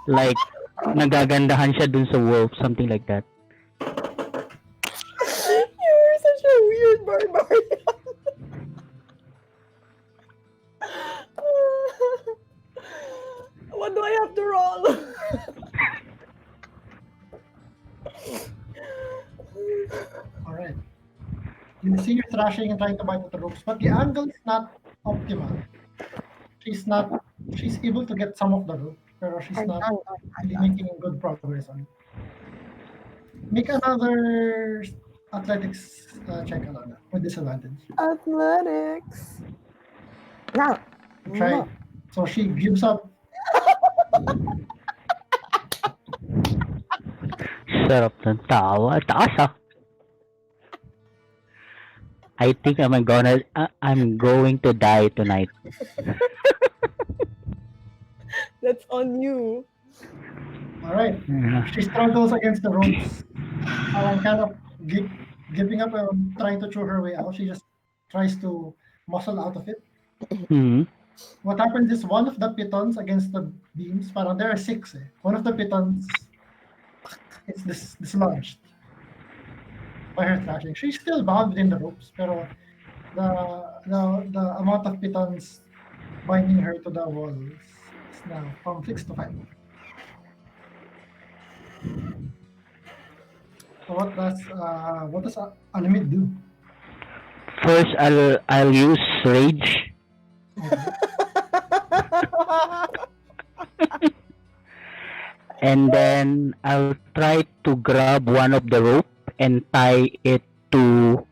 Like, nagagandahan siya dun sa wolf, something like that. You're such a weird barbarian. What do I have to roll? Alright. You see her thrashing and trying to bite at the ropes, but the angle is not optimal. She's able to get some of the rope, pero she's not really making good progress on it. Make another athletics check, Alana, with disadvantage. Athletics. Now. Try. So she gives up. Sarap ng tawa. Taas ah. I think I'm going to die tonight. That's on you. Alright. She struggles against the ropes. Kind of giving up and trying to throw her way out. She just tries to muscle out of it. Mm-hmm. What happens is one of the pitons against the beams, parang there are 6 eh. One of the pitons is dislodged by her thrashing. She's still bound within the ropes, pero the amount of pitons binding her to the walls is now from 6 to 5. So what does Alamid do? First, I'll use rage. And then I'll try to grab one of the rope and tie it to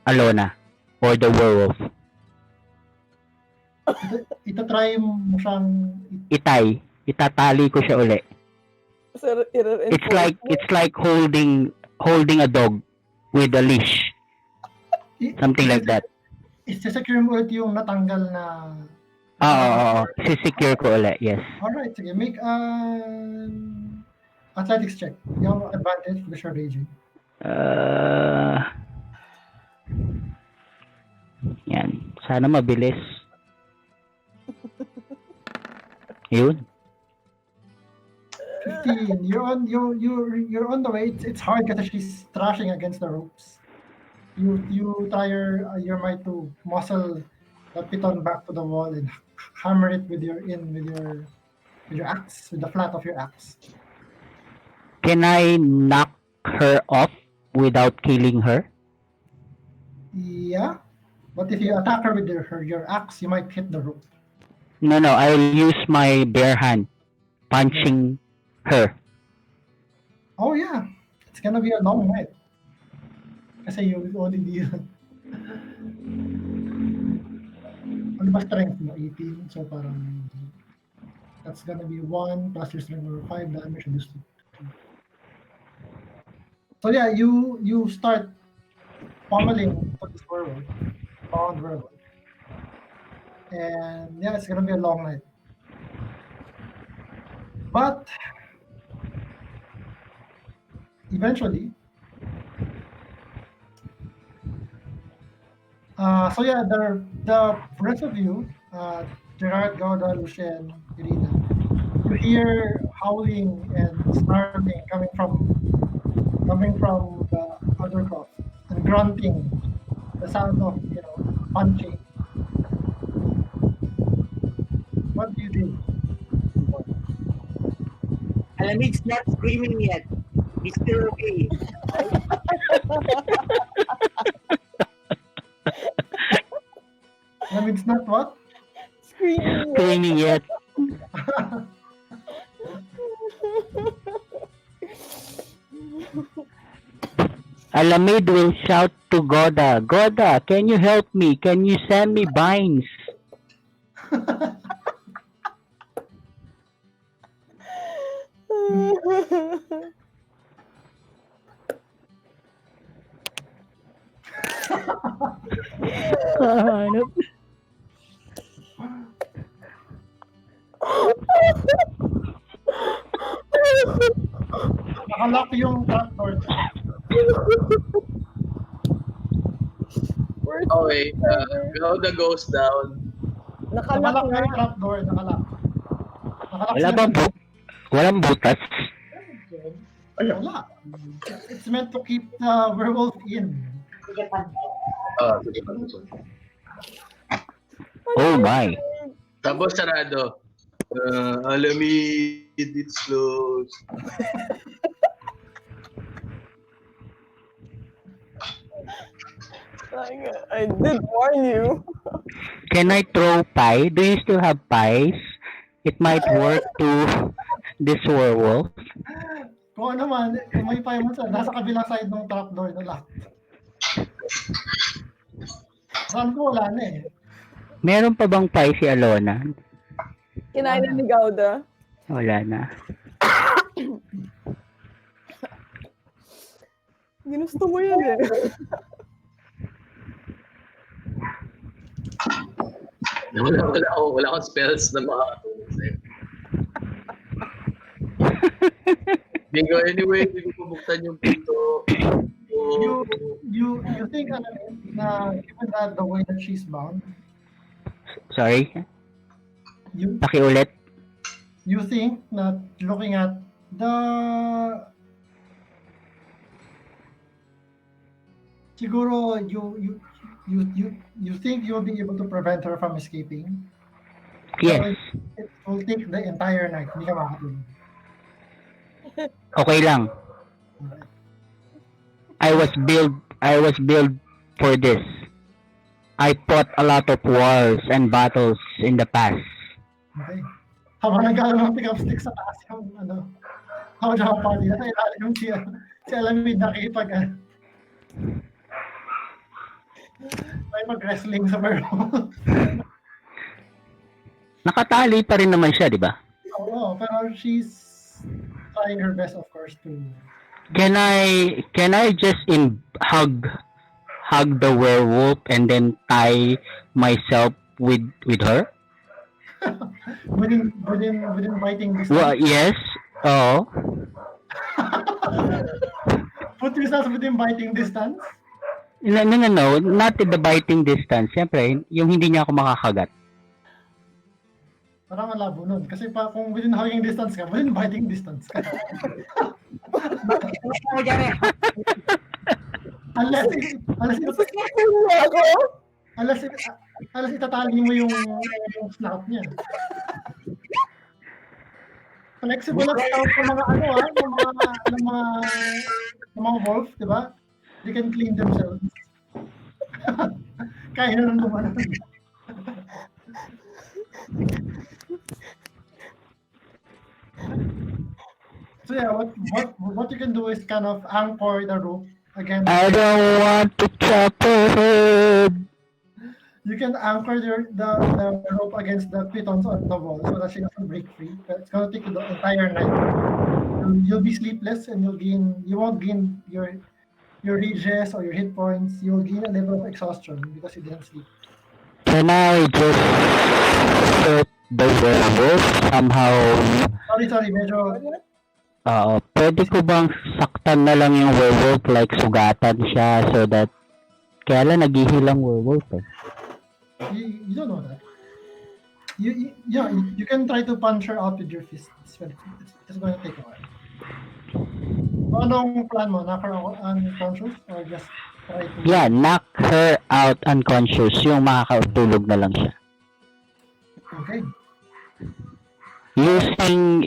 Alona or the werewolf. Itatry mo siyang Itatali ko siya uli. So It's like holding a dog with a leash, something like that. Isi-secure mo ulit yung natanggal na... Oo. Si-secure ko ulit, yes. Alright, sige. Make an athletics check. You have advantage because you're raging. Yan. Sana mabilis. Yun. 15. You're on the way. It's hard because she's thrashing against the ropes. You try your might to muscle the piton back to the wall and hammer it with your axe, with the flat of your axe. Can I knock her off without killing her? Yeah, but if you attack her with your axe, you might hit the rope. No, I'll use my bare hand punching her. Oh yeah, it's gonna be a long night. Kasi you only deal. Ano ba strength mo? 18. So parang that's gonna be 1 plus your strength or 5 damage reduced to 2. So yeah, you start pummeling to this werewolf, bound werewolf. And yeah, it's gonna be a long night. But eventually, so yeah, the rest of you, Gerard, Gauda, Lucien, Irina, you hear howling and snarling coming from the other croft and grunting, the sound of punching. What do you do? Alamid's not screaming yet. He's still okay. I mean, it's not what? Screaming yet. Alamid will shout to Goda, Goda, can you help me? Can you send me vines? Nakalock yung trapdoor. Okay, Gauda goes down. Nakalock na yung trapdoor. Nakalock. Walang butas. Wala. It's meant to keep the werewolf in. Oh my. Tapos sarado. Alamid, it's closed. I did warn you. Can I throw pie? Do you still have pies? It might work to this werewolf. Kung ano man, kung may pie mo nasa kabilang side ng trapdoor na lock. Saan ko wala na eh. Meron pa bang pie si Alona? Kinain ni Gauda. Wala na. Ginusto mo yan eh. Wala akong spells na makakatulong sa'yo. Bingo, anyway, hindi ko pabuksan yung pinto. You think na given that the way that she's bound, Sorry? you Pakiulit. you think that looking at the siguro you think you'll be able to prevent her from escaping? Yes. It will take the entire night. Hindi ka makakatulog. Okay lang. Alright. I was built for this. I fought a lot of wars and battles in the past. Okay. Habang nagkaroon ng pick-up stick sa taas yung habang nakapati na ilalim yung si Alamid nakikipag may mag-wrestling sa werewolf. Nakatali pa rin naman siya, di ba? Oo, pero she's trying her best, of course, to Can I just hug the werewolf and then tie myself with her? within biting Well, distance. yes. Oh. Put yourself within biting distance. No. Not in the biting distance. Siyempre, yung hindi niya ako makakagat. Parang malabo nun. Kasi kung within hugging distance ka, within biting distance ka. unless, unless, unless, unless itatali mo yung snout niya. Flexible at snout ng mga ng mga wolf, di ba? They can clean themselves. Kaya na nang gumanon. So yeah, what you can do is kind of anchor the rope against. I don't want to chop her head. You can anchor the rope against the pitons on the wall so that she doesn't break free. It's gonna take you the entire night. You'll be sleepless and you won't gain your reges or your hit points. You'll gain a level of exhaustion because you didn't sleep. Can I just hurt the werewolf somehow? Sorry, medyo Pwede ko bang saktan na lang yung werewolf, like sugatan siya so that kaya lang naghihilang werewolf eh. you don't know that. You can try to punch her out with your fists, but it's going to take a while. So, anong plan mo? Knock her unconscious or just try to... Yeah, knock her out unconscious, yung makakatulog na lang siya. Okay. Using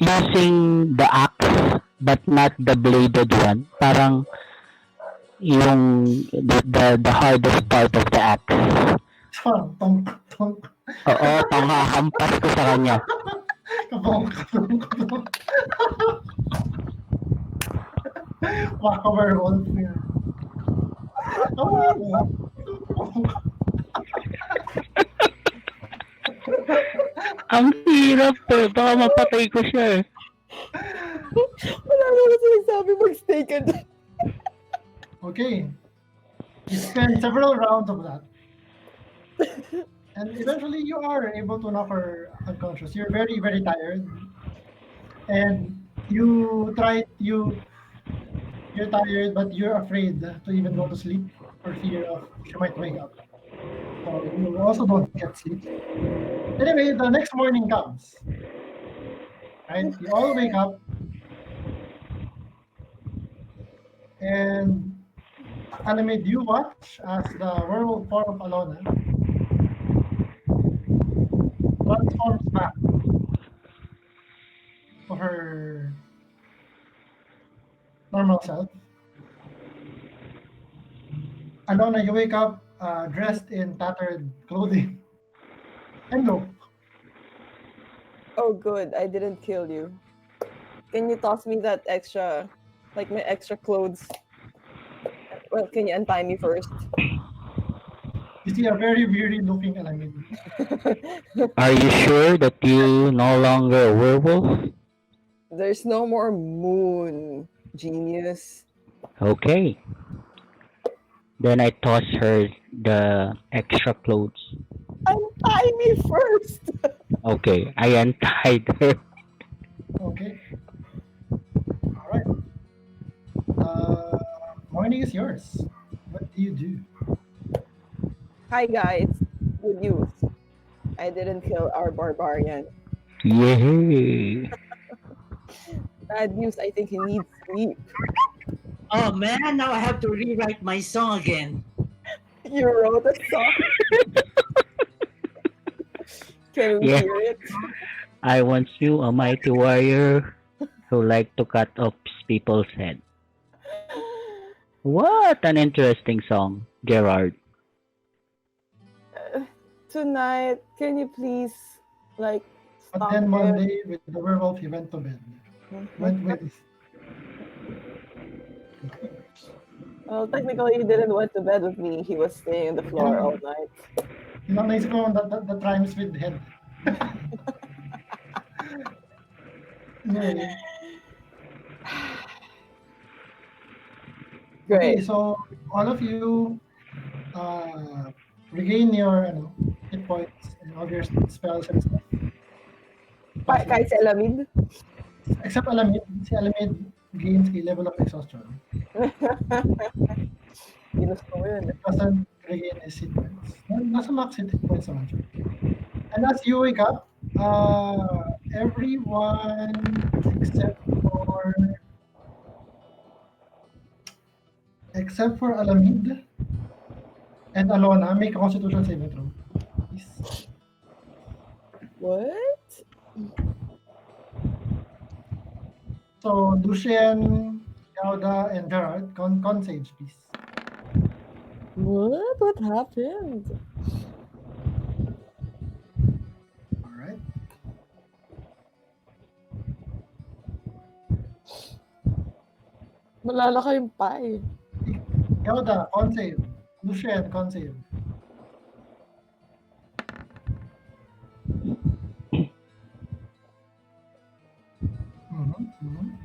the axe but not the bladed one. Parang yung the hardest part of the axe. Tonk. Oo, panghahampas ko sa kanya. Kabong. Waka werewolf niya. Ang hirap po. Baka mapatay ko siya eh. Wala naman sinasabi mag-stay ka dyan. Okay. You spend several rounds of that. And eventually you are able to knock her unconscious. You're very, very tired. And you're tired, but you're afraid to even go to sleep for fear of she might wake up. So you also don't get sleep. Anyway, the next morning comes. Right? You all wake up. And Anime, do you watch as the werewolf form of Alona transforms back to her normal self? Alona, you wake up dressed in tattered clothing. And no. Oh, good. I didn't kill you. Can you toss me that extra, like my extra clothes? Well, can you untie me first? You see a very weary looking Alamid. Are you sure that you no longer a werewolf? There's no more moon, genius. Okay. Then I toss her the extra clothes. Untie me first! Okay, I untied her. Okay. All right. Morning is yours. What do you do? Hi guys, good news. I didn't kill our barbarian. Yay! Bad news, I think he needs sleep. Oh man, now I have to rewrite my song again. You wrote a song? Can we Yeah. hear it? I once knew a mighty warrior who liked to cut off people's head. What an interesting song, Gerard. Tonight, can you please, like, But stop then him? Monday, with the werewolf, he went to bed. Went with. Well, technically, he didn't went to bed with me. He was staying on the floor all night. Naisip ko that rhymes with head. Anyway, Okay, Great. so all of you regain your hit points and all your spells and stuff. Kahit sa Alamid. Except Alamid. Si Alamid gains a level of exhaustion. Ginusto mo yun. It doesn't regain his hit points. Nasa max hit points naman siya. And as you wake up, everyone except for Alamid and Alona make a constitution saving throw. Please. What? So Lucien, Gauda, and Gerard, con saves, please. What? What happened? All right. Malala kayong pie. Gauda, con save. Lucien, con save. Mhm.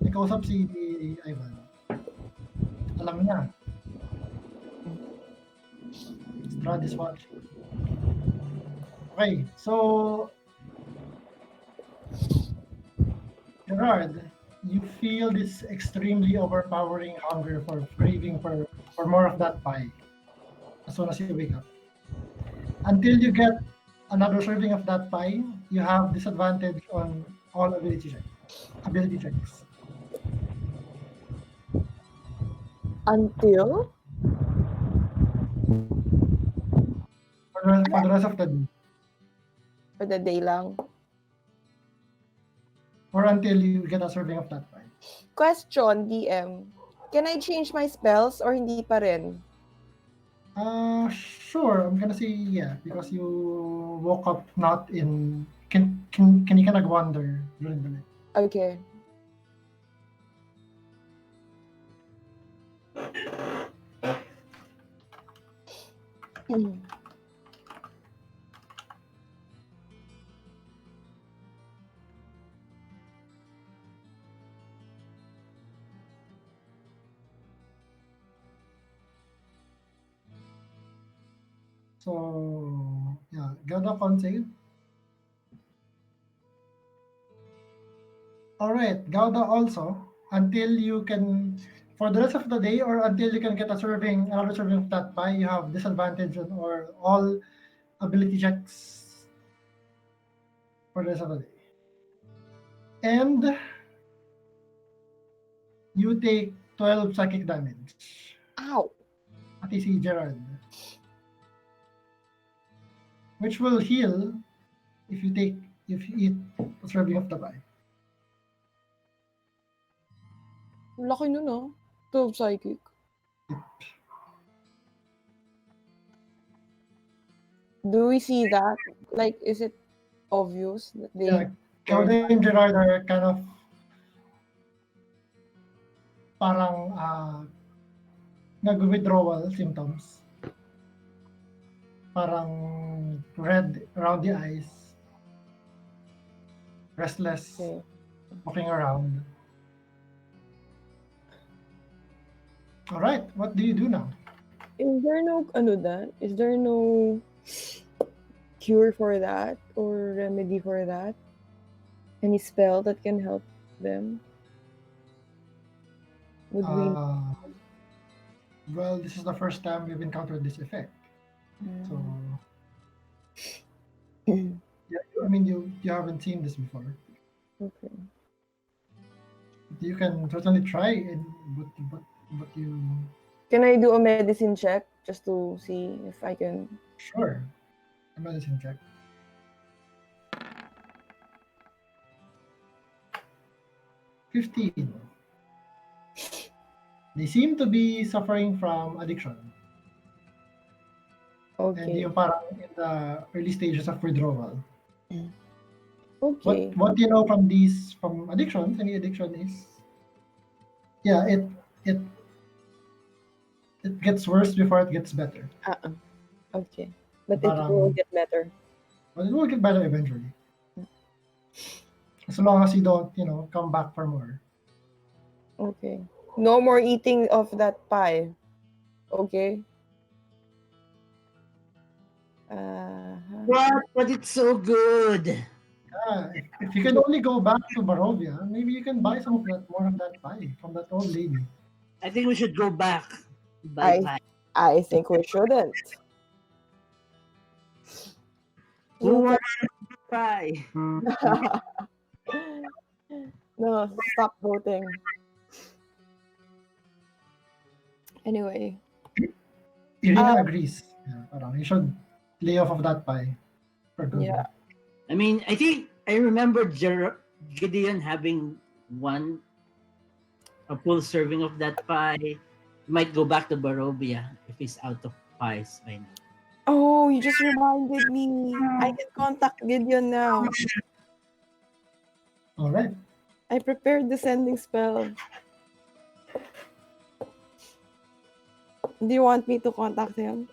May kausap si Ivan. Alam niya. Strad is watching. Okay, so Gerard, you feel this extremely overpowering hunger for craving for more of that pie as soon as you wake up. Until you get another serving of that pie, you have disadvantage on all ability checks. Until? For the rest of the day. For the day lang. Or until you get a serving of that pie. Question, DM. Can I change my spells or hindi pa rin? Sure. I'm gonna say yeah because you woke up not in. Can you kind of wander during the night? Okay. So yeah, Gada con save. All right, Gauda also until you can for the rest of the day or until you can get another serving of that pie, you have disadvantage on or all ability checks for the rest of the day. And you take 12 psychic damage. Ow. Pati si Gerard. Which will heal if you eat a serving of the pie. Laki nun ah. 12 psychic. Do we see that? Like, is it obvious that they... Yeah, Gauda and Gerard are kind of parang nag-withdrawal symptoms. Parang red around the eyes. Restless. Okay. Walking around. All right, what do you do now? Is there no cure for that or remedy for that? Any spell that can help them? Would we... Well, this is the first time we've encountered this effect. So, yeah, I mean, you haven't seen this before. Okay. You can certainly try, but you... Can I do a medicine check just to see if I can... Sure. A medicine check. 15. They seem to be suffering from addiction. And Okay. yung parang in the early stages of withdrawal. Okay. What you know from addictions, any addiction is, yeah, it gets worse before it gets better. Okay. But it Parang- will get better. But it will get better eventually. As long as you don't, come back for more. Okay. No more eating of that pie. Okay. What? But it's so good. If you can only go back to Barovia, maybe you can buy some of that more of that pie from that old lady. I think we should go back. Buy I pie. I think we shouldn't. Who You wants pie? can... No, stop voting. Anyway. Irina agrees. Yeah, parang you should lay off of that pie for good. Yeah. I mean, I think I remember Gideon having a full serving of that pie. He might go back to Barovia if he's out of pies by now. Oh, you just reminded me. I can contact Gideon now. All right. I prepared the sending spell. Do you want me to contact him?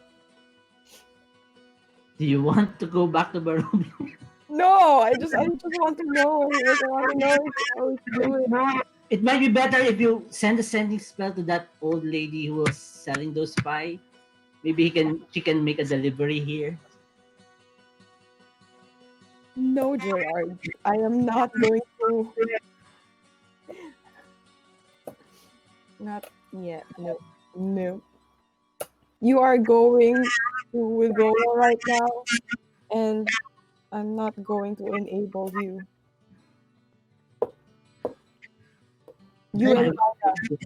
Do you want to go back to Barovia? No, I just want to know. Like, I want to know how he's doing. It might be better if you send a sending spell to that old lady who was selling those pie. Maybe she can make a delivery here. No, Gerard. I am not going to. Not yet. No. No. You are going to withdrawal right now, and I'm not going to enable you. You Okay. and Fide.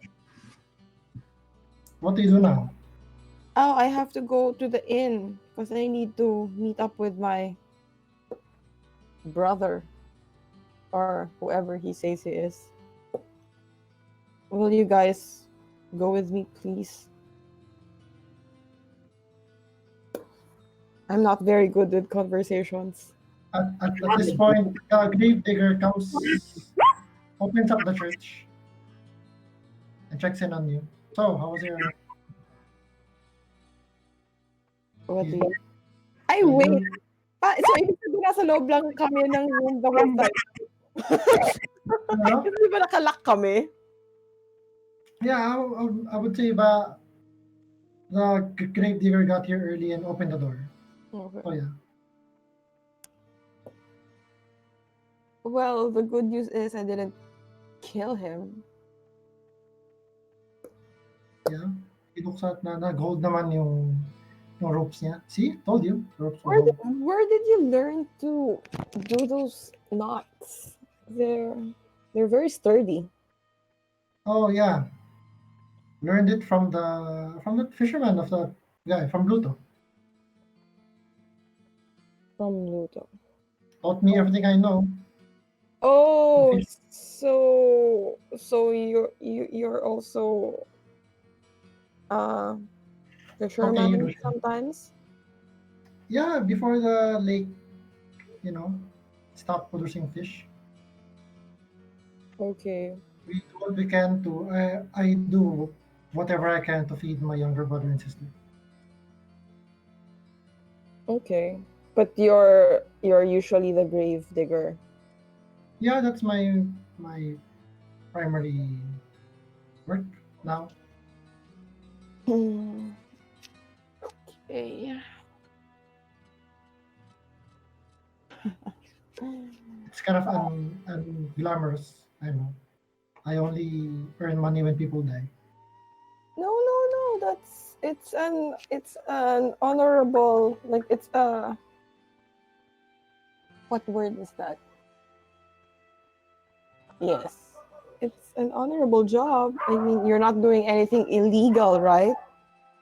What do you do now? Oh, I have to go to the inn because I need to meet up with my brother or whoever he says he is. Will you guys go with me, please? I'm not very good with conversations. At this point, Gravedigger opens up the church, and checks in on you. So, how was your? What do you... Ay, wait! So, ibig sabihin nasa loob lang kami ng room the whole time. Ano? Kasi di ba nakalock kami? Yeah, I would say the Gravedigger got here early and opened the door. Okay. So yeah. Well, the good news is I didn't kill him. Yeah. He looks at na nag-hold naman yung ropes niya. See? Told you. Ropes were Where did you learn to do those knots? They're very sturdy. Oh yeah. Learned it from the fisherman of the guy from Pluto. From Luto. Taught me everything I know. Oh, so you're also fisherman Okay, sometimes? Yeah, before the lake, stopped producing fish. Okay. We do what we can to. I do whatever I can to feed my younger brother and sister. Okay. But you're usually the grave digger. Yeah, that's my primary work now. Okay. It's kind of unglamorous. I know. I only earn money when people die. No. It's an honorable, like, it's what word is that? Yes. It's an honorable job. I mean, you're not doing anything illegal, right?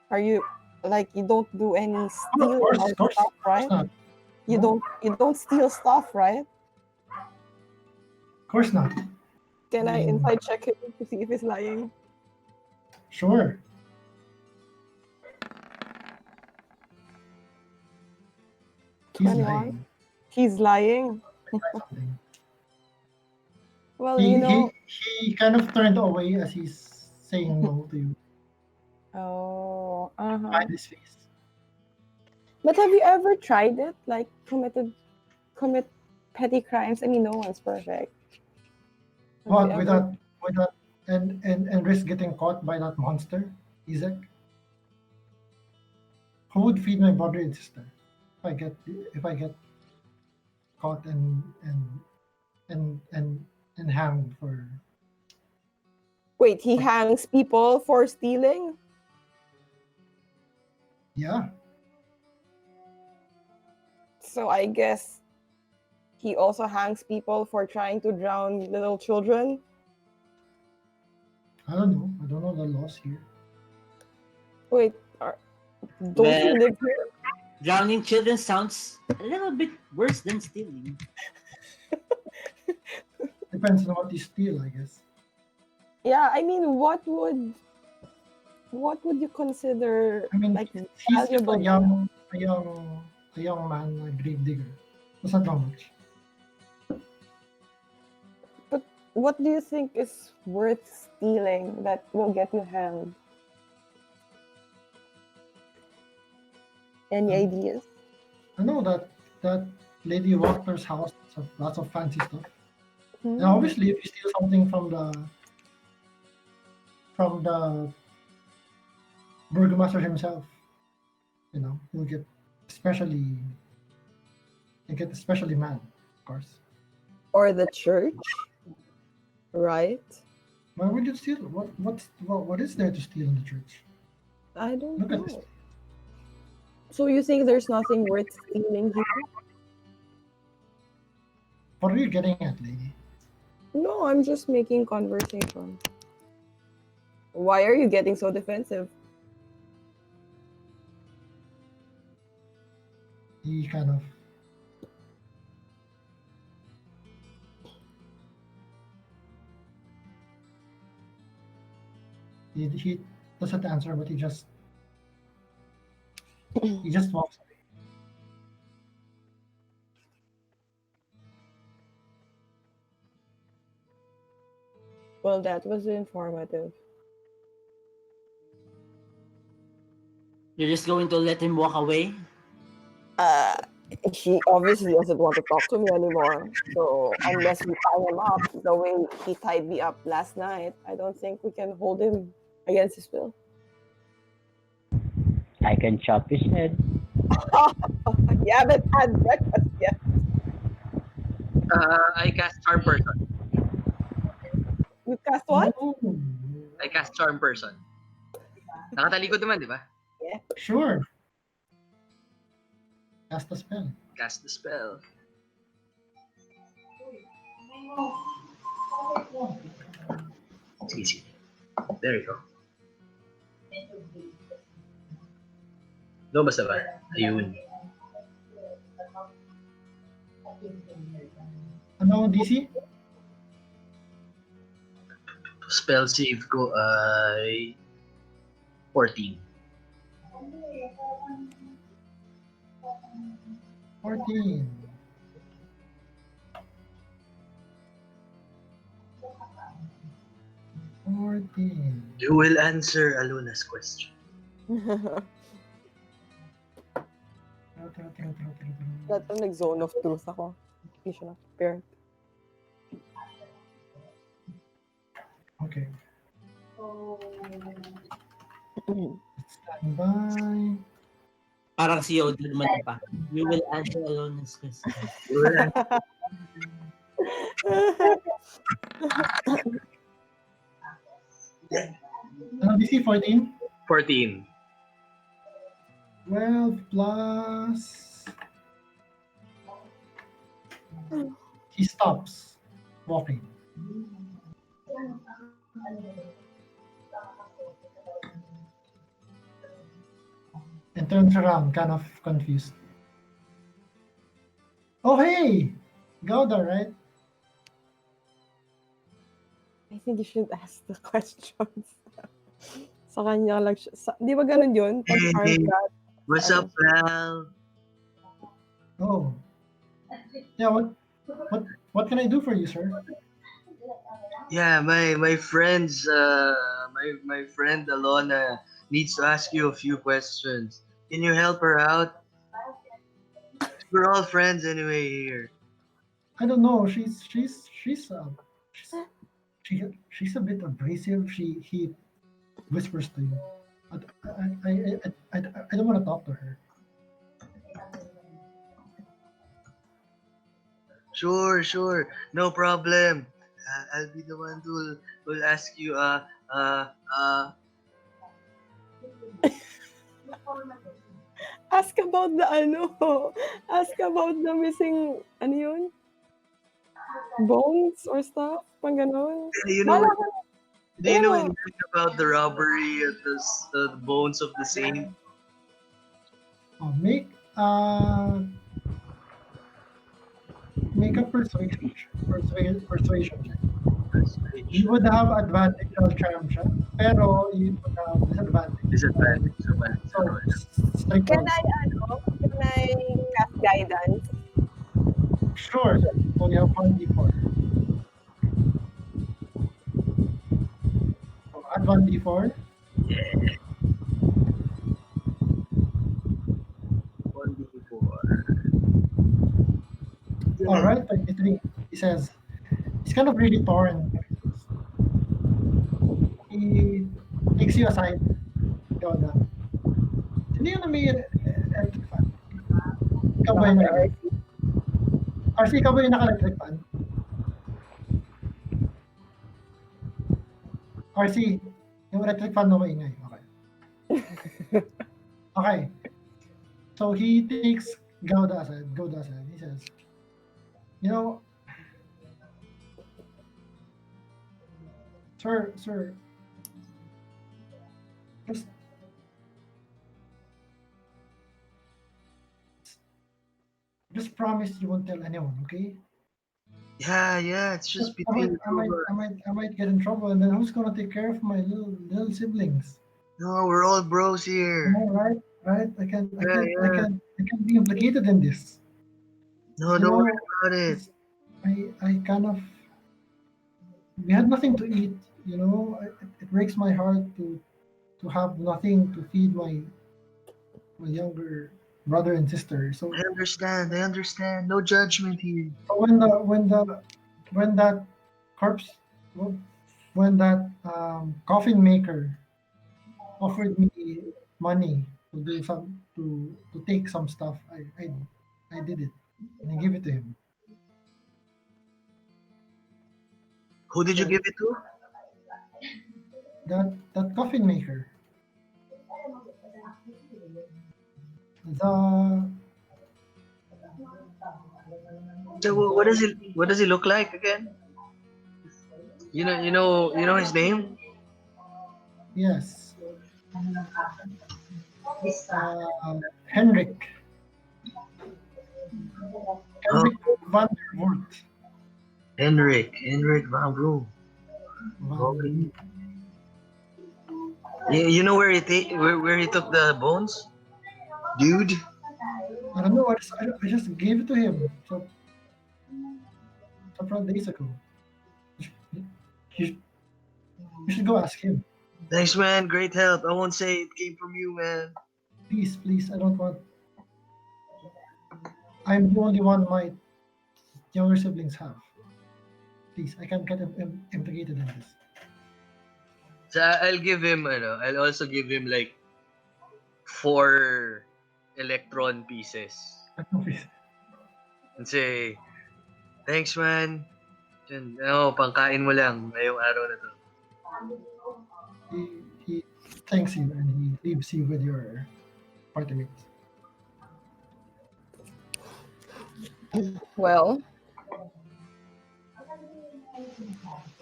Are you, like, you don't do any stealing or Of course stuff, right? not. You No. don't steal stuff, right? Of course not. Can I inside check him to see if he's lying? Sure. He's 21? lying. He's lying. Something. Well, He kind of turned away as he's saying no to you. Oh, Find his face. But have you ever tried it? Like, committed commit petty crimes. I mean, no one's perfect. Have you What ever- with that and risk getting caught by that monster, Isaac? Who would feed my brother and sister if I get caught and and and hanged for Wait, he hangs people for stealing? yeah. So I guess he also hangs people for trying to drown little children. I don't know. I don't know the laws here. Wait, don't Well, you live here? drowning children sounds a little bit worse than stealing. Depends on what you steal, I guess. Yeah, I mean, what would you consider I mean, like he's just valuable? a young man, a grave digger. That's not that much. But what do you think is worth stealing that will get you hanged? Any ideas? I know that Lady Walker's house has lots of fancy stuff. Hmm. And obviously, if you steal something from the burgomaster himself, you know, especially you'll get especially mad, of course. Or the church, right? Why would you steal? What is there to steal in the church? I don't Look at this. know. So you think there's nothing worth stealing here? What are you getting at, lady? No, I'm just making conversation. Why are you getting so defensive? He kind of he doesn't answer, but he just walks away. Well, that was informative. You're just going to let him walk away? He obviously doesn't want to talk to me anymore. So unless we tie him up the way he tied me up last night, I don't think we can hold him against his will. I can chop his head. You haven't had breakfast yet. I cast Charm Person. You cast what? Oh, I cast Charm Person. Nakatalikod naman, di ba? sure. Cast the spell. Cast the spell. It's easy. There you go. Lumabas na ba? Ayun. Ano DC? Spell save ko ay 14. 14. You will answer Aluna's question. That like zone of truth ako. Hindi siya na-prepared. Okay. Stand by. Parang si Yoda naman pa. You will answer alone this question. You will answer. Ano DC 14? 14. 12 plus. He stops walking. And turns around, kind of confused. Oh, hey! Gouda, right? I think you should ask the questions. Sa kanya lang siya. Di ba ganun yun? Pag armed ka. What's up, pal? Oh. Yeah, what can I do for you, sir? Yeah, my friends, my friend Alona needs to ask you a few questions. Can you help her out? We're all friends anyway here. I don't know. She's she's a bit abrasive. He whispers to you. I don't want to talk to her. Sure, no problem. I'll be the one who'll ask you. Ask about the ask about the missing, ano yun? Bones or stuff? Pang ganon. You know, Bahala ka. do you know Ano? anything about the robbery at the bones of the saint? Oh, make a persuasion check. You would have advantage on charm check, pero you would have disadvantage. Disadvantage. So, straight Can rolls. can I cast guidance? Sure. So you have 1d4. So add 1d4. Yeah. 1d4. All right, 23. He says he's kind of really torn. He takes you aside. Ikaw na. Sino yung may electric fan? Ikaw ba yung naka- RC, ikaw ba yung naka-electric fan? RC, yung electric fan mo maingay. Okay. Okay. So he takes Gauda aside. He says, you know, sir, just promise you won't tell anyone, okay? Yeah, it's just I might, between I might, two. I might, I might get in trouble, and then who's gonna take care of my little siblings? No, we're all bros here. No, right? I Yeah. can't be implicated in this. No, You don't know, worry about it. I kind of, we had nothing to eat. You know, it breaks my heart to have nothing to feed my younger brother and sister. So I understand. No judgment here. when that corpse when that coffin maker offered me money to do some to take some stuff, I did it and I gave it to him. Who did you give it to? That coffin maker. The So what does he look like again? You know his name? yes, Henrik Oh, van der Voort. Henrik Van Broom. Okay. Van, You know where where he took the bones, dude? I don't know. I just gave it to him several days ago. You, you should go ask him. Thanks, man. Great help. I won't say it came from you, man. Please. I don't want. I'm the only one my younger siblings have. Please, I can't get implicated in this. So I'll give him, I'll also give him like 4 electron pieces and say, thanks, man. Yan, pangkain mo lang ngayong araw na to. He thanks you and he leaves you with your party mates. Well,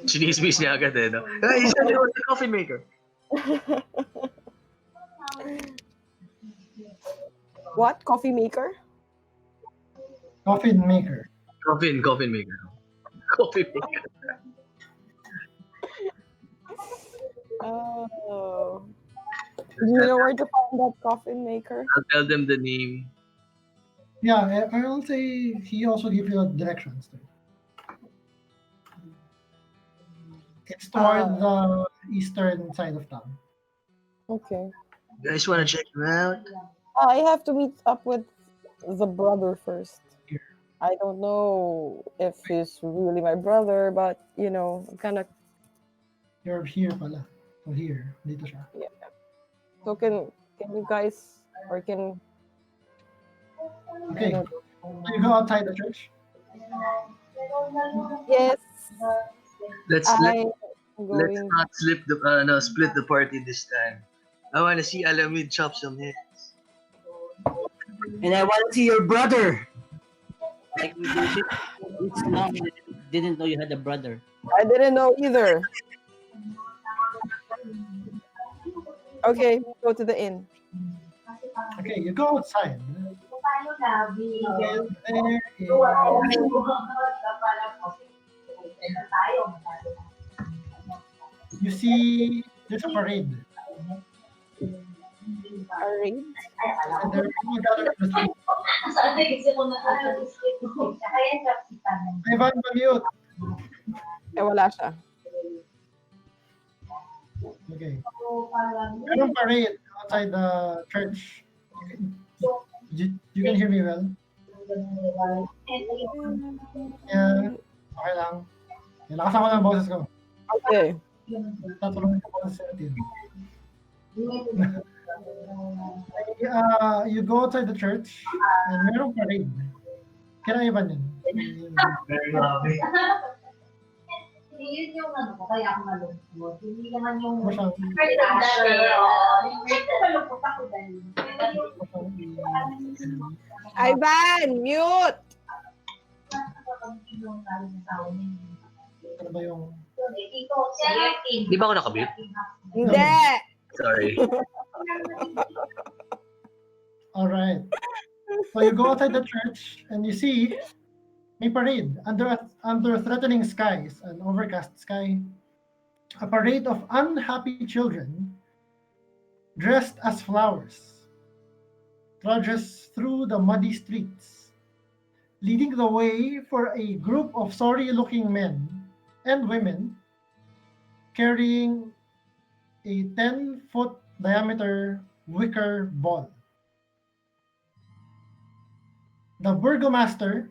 Chinismis niya agad eh, no? He said he was the coffee maker. what? Coffee maker? Coffin maker. Coffin maker. Coffee maker. Oh. Do you know where to find that coffin maker? I'll tell them the name. Yeah, I'll say he also gives you directions. It's toward the eastern side of town. Okay. You guys want to check him out? I have to meet up with the brother first. Here. I don't know if he's really my brother, but I'm kind of You're here pala. So here, dito siya. yeah. So can you guys or can Okay. So you go outside the church. yes, Let's I'm let's going. not split the party this time. I want to see Alamid chop some heads. And I want to see your brother. Like it's long. I didn't know you had a brother. I didn't know either. Okay, go to the inn. Okay, you go outside. And there is you see there's a parade. A raid? And there are people gathered in the street. Ivan, mute. Eh, wala siya. Okay. Merong parade outside the church. You can hear me well? Yeah. Okay lang. Lakasan ko lang ang boses ko. Okay. Tatulungan ko boses natin. You go outside the church and merong parade. Kaya Ivan yun. Yun yung ano ko, kaya ako malungkot. Hindi naman yung... Ano siyang- Malungkot ako dahil. Ivan, mute! Ano ba yung... Di ba ako nakamute? Hindi! Sorry. Alright. So you go outside the church and you see may parade under threatening skies, an overcast sky. A parade of unhappy children dressed as flowers trudges through the muddy streets, leading the way for a group of sorry-looking men and women carrying a 10-foot diameter wicker ball. The burgomaster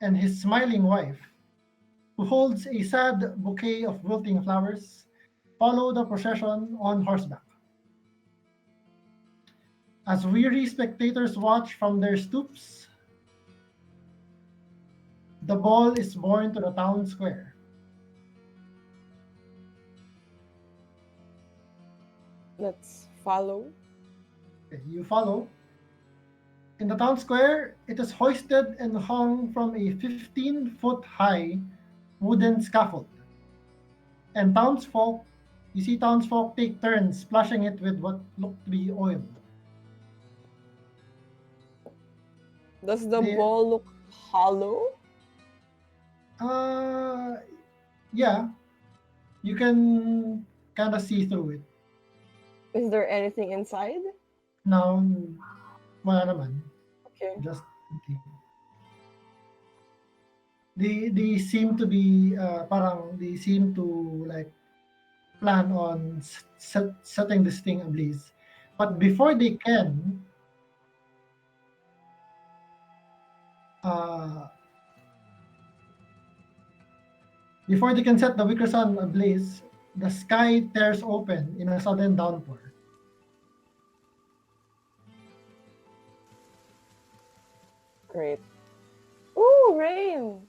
and his smiling wife, who holds a sad bouquet of wilting flowers, follow the procession on horseback. As weary spectators watch from their stoops, the ball is borne to the town square. Let's follow. Okay, you follow. In the town square, it is hoisted and hung from a 15-foot high wooden scaffold. And you see townsfolk take turns splashing it with what looked to be oil. Does the They- ball look hollow? Yeah, you can kind of see through it. Is there anything inside? Now, wala naman. Okay. Just they seem to be they seem to like plan on setting this thing ablaze, but before they can set the wicker sun ablaze, the sky tears open in a sudden downpour. Great. Ooh, rain!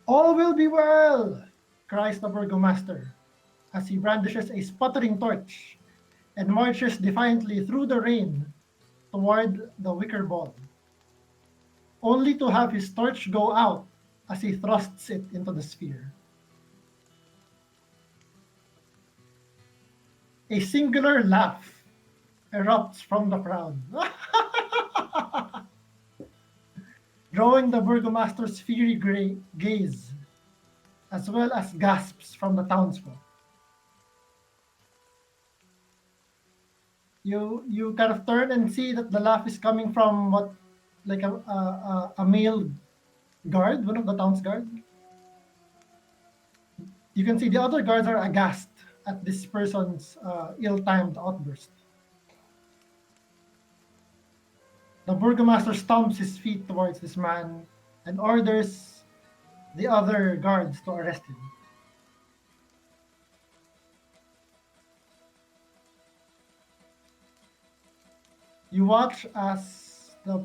All will be well, cries the burgomaster as he brandishes a sputtering torch and marches defiantly through the rain toward the wicker ball, only to have his torch go out as he thrusts it into the sphere. A singular laugh erupts from the crowd, drawing the burgomaster's fiery gaze, as well as gasps from the townsfolk. You kind of turn and see that the laugh is coming from like a male guard, one of the town's guard. You can see the other guards are aghast at this person's ill-timed outburst. The The burgomaster stomps his feet towards this man and orders the other guards to arrest him. You watch as the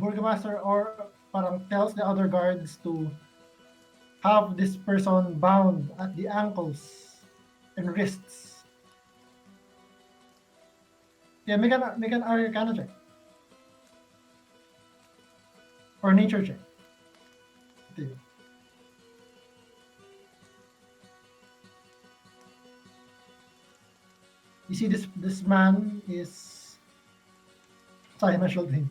burgomaster or parang tells the other guards to have this person bound at the ankles and wrists. Yeah, make an Arcana check or nature check. Ito yun. You see this man is sorry, natural 20.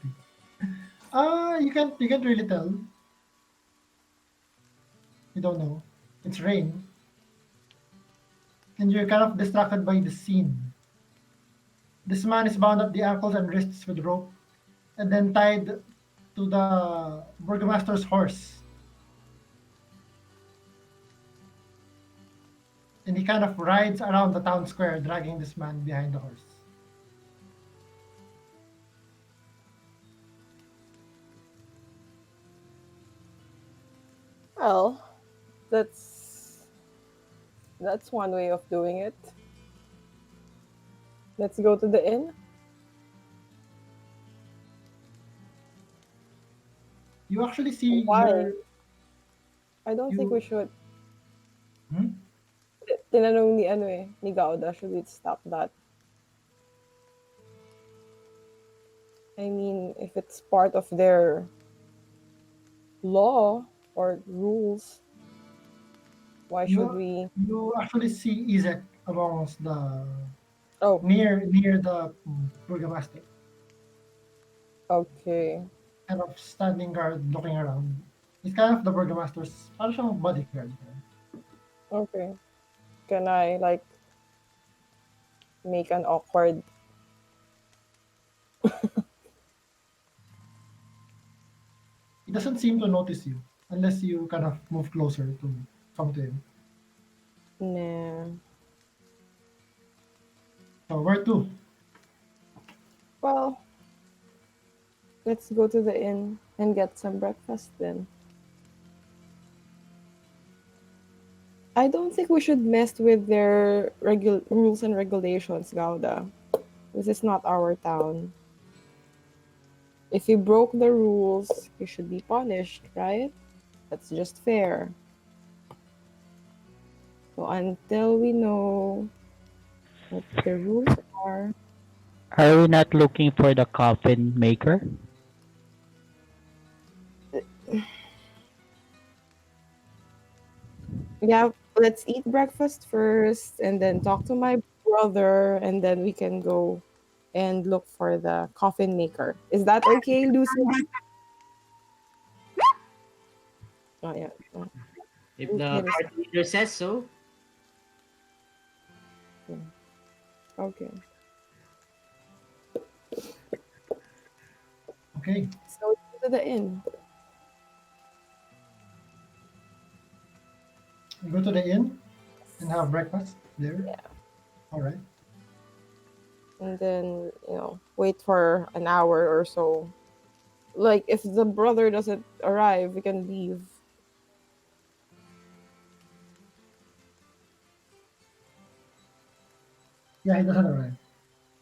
You can't really tell. You don't know. It's rain. And you're kind of distracted by the scene. This man is bound at the ankles and wrists with rope and then tied to the burgomaster's horse. And he kind of rides around the town square dragging this man behind the horse. Well, that's one way of doing it. Let's go to the inn. You actually see Why? I don't think you- we should. Hmm? Tinanong ni Gauda, should we stop that? I mean, if it's part of their law or rules, why should we? You actually see Izek amongst the Oh, near the burgomaster, okay. kind of standing guard looking around. He's kind of the burgomaster's parang siyang bodyguard. Okay. Can I like make an awkward? He doesn't seem to notice you unless you kind of move closer to come to him. Nah. So where to? Well, let's go to the inn and get some breakfast then. I don't think we should mess with their rules and regulations, Gauda. This is not our town. If you broke the rules, you should be punished, right? That's just fair. So until we know what the rules are, Are we not looking for the coffin maker? yeah, let's eat breakfast first and then talk to my brother and then we can go and look for the coffin maker. Is that okay, Lucy? Oh yeah. If the party leader says so. Okay. Okay. So go to the inn. You go to the inn and have breakfast there. Yeah. All right. And then, wait for an hour or so. Like if the brother doesn't arrive, we can leave. Yeah, he doesn't arrive.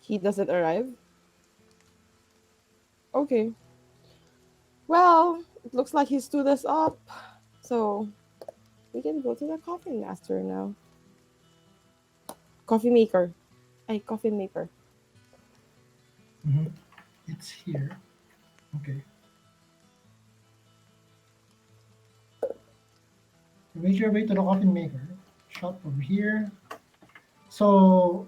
He doesn't arrive? Okay. Well, it looks like he stood us up. So we can go to the coffin master now. Coffee maker. Coffin maker. Mm-hmm. It's here. Okay. You make your way to the coffin maker. Shop over here. So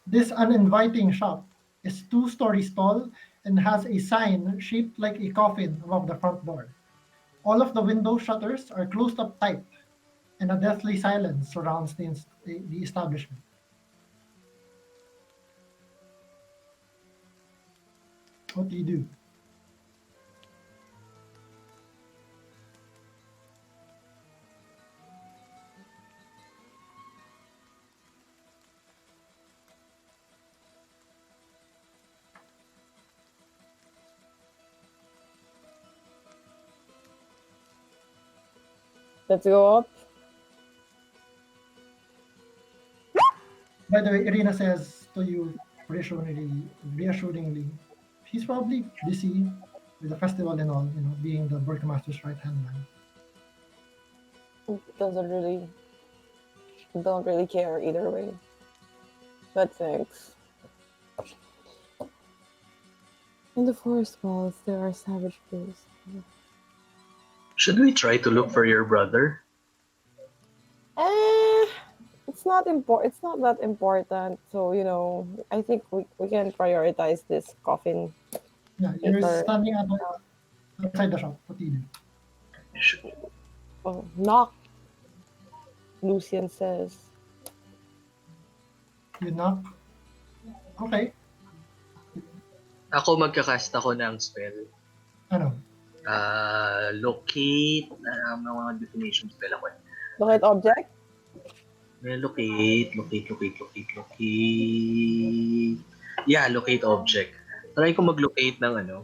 this uninviting shop is 2 stories tall and has a sign shaped like a coffin above the front door. All of the window shutters are closed up tight, and a deathly silence surrounds the establishment. What do you do? Let's go up. By the way, Irina says to you reassuringly, he's probably busy with the festival and all, being the burgomaster's right hand man. Don't really care either way. But thanks. In the forest walls, there are savage bulls. Should we try to look for your brother? It's not important. It's not that important. So I think we can prioritize this coffin. Yeah, you're Later. standing outside the shop. What do you do? Oh, knock. Lucian says. You knock. Okay. Ako magkakast ako ng spell. Ano? Locate. Mga definition spell ako. Locate object? Locate. Yeah, locate object. Try ko mag-locate ng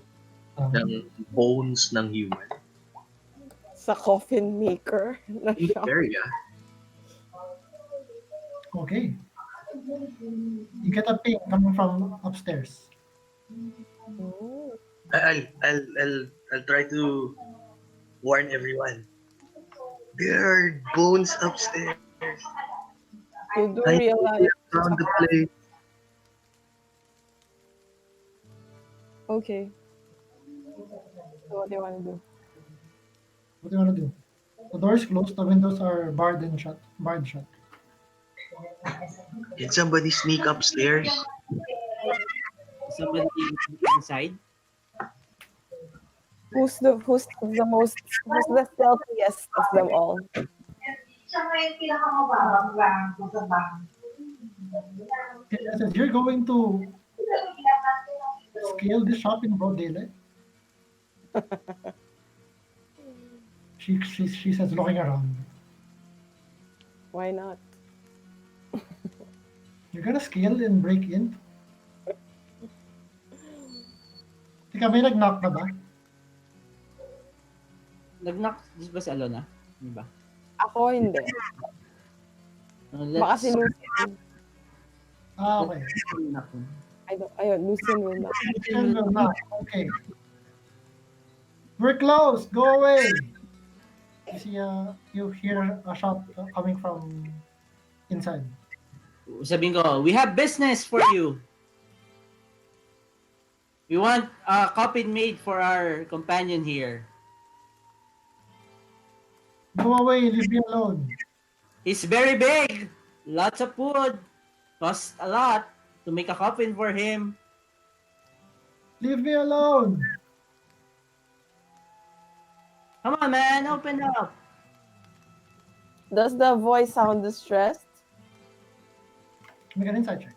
ng bones ng human. Sa coffin maker. Na In the shop. area. Okay. You get a ping coming from upstairs. Oh. I'll try to warn everyone. There are bones upstairs. You do I realize. around the place. Okay. So what do you want to do? What do you want to do? The door is closed. The windows are barred shut. Can somebody sneak upstairs? Somebody inside. Who's the stealthiest of them all? Siya nga yung pinakamababang ko sa bahay. Okay, you're going to scale this shop in broad daylight. She says, looking around. Why not? You're gonna scale and break in? Tika, may nag-knock na ba? Nag-knock di ba si Alona? Di ba? Ako hindi. Baka si Lucian. Okay. Ayun, Lucian will not. Lucian will knock. Okay. We're closed. Go away. You see, you hear a shot coming from inside. Sabihin ko, we have business for you. We want a coffin made for our companion here. Go away. Leave me alone. He's very big. Lots of wood. Costs a lot to make a coffin for him. Leave me alone. Come on, man. Open up. Does the voice sound distressed? Make an insight check.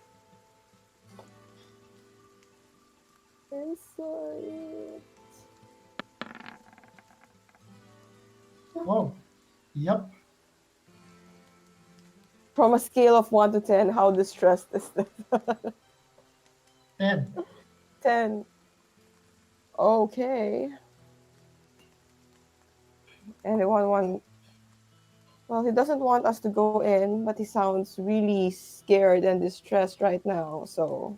Insight. Whoa. Yep. From a scale of 1 to 10, how distressed is this? 10. 10. Okay. Anyone? Well, he doesn't want us to go in, but he sounds really scared and distressed right now. So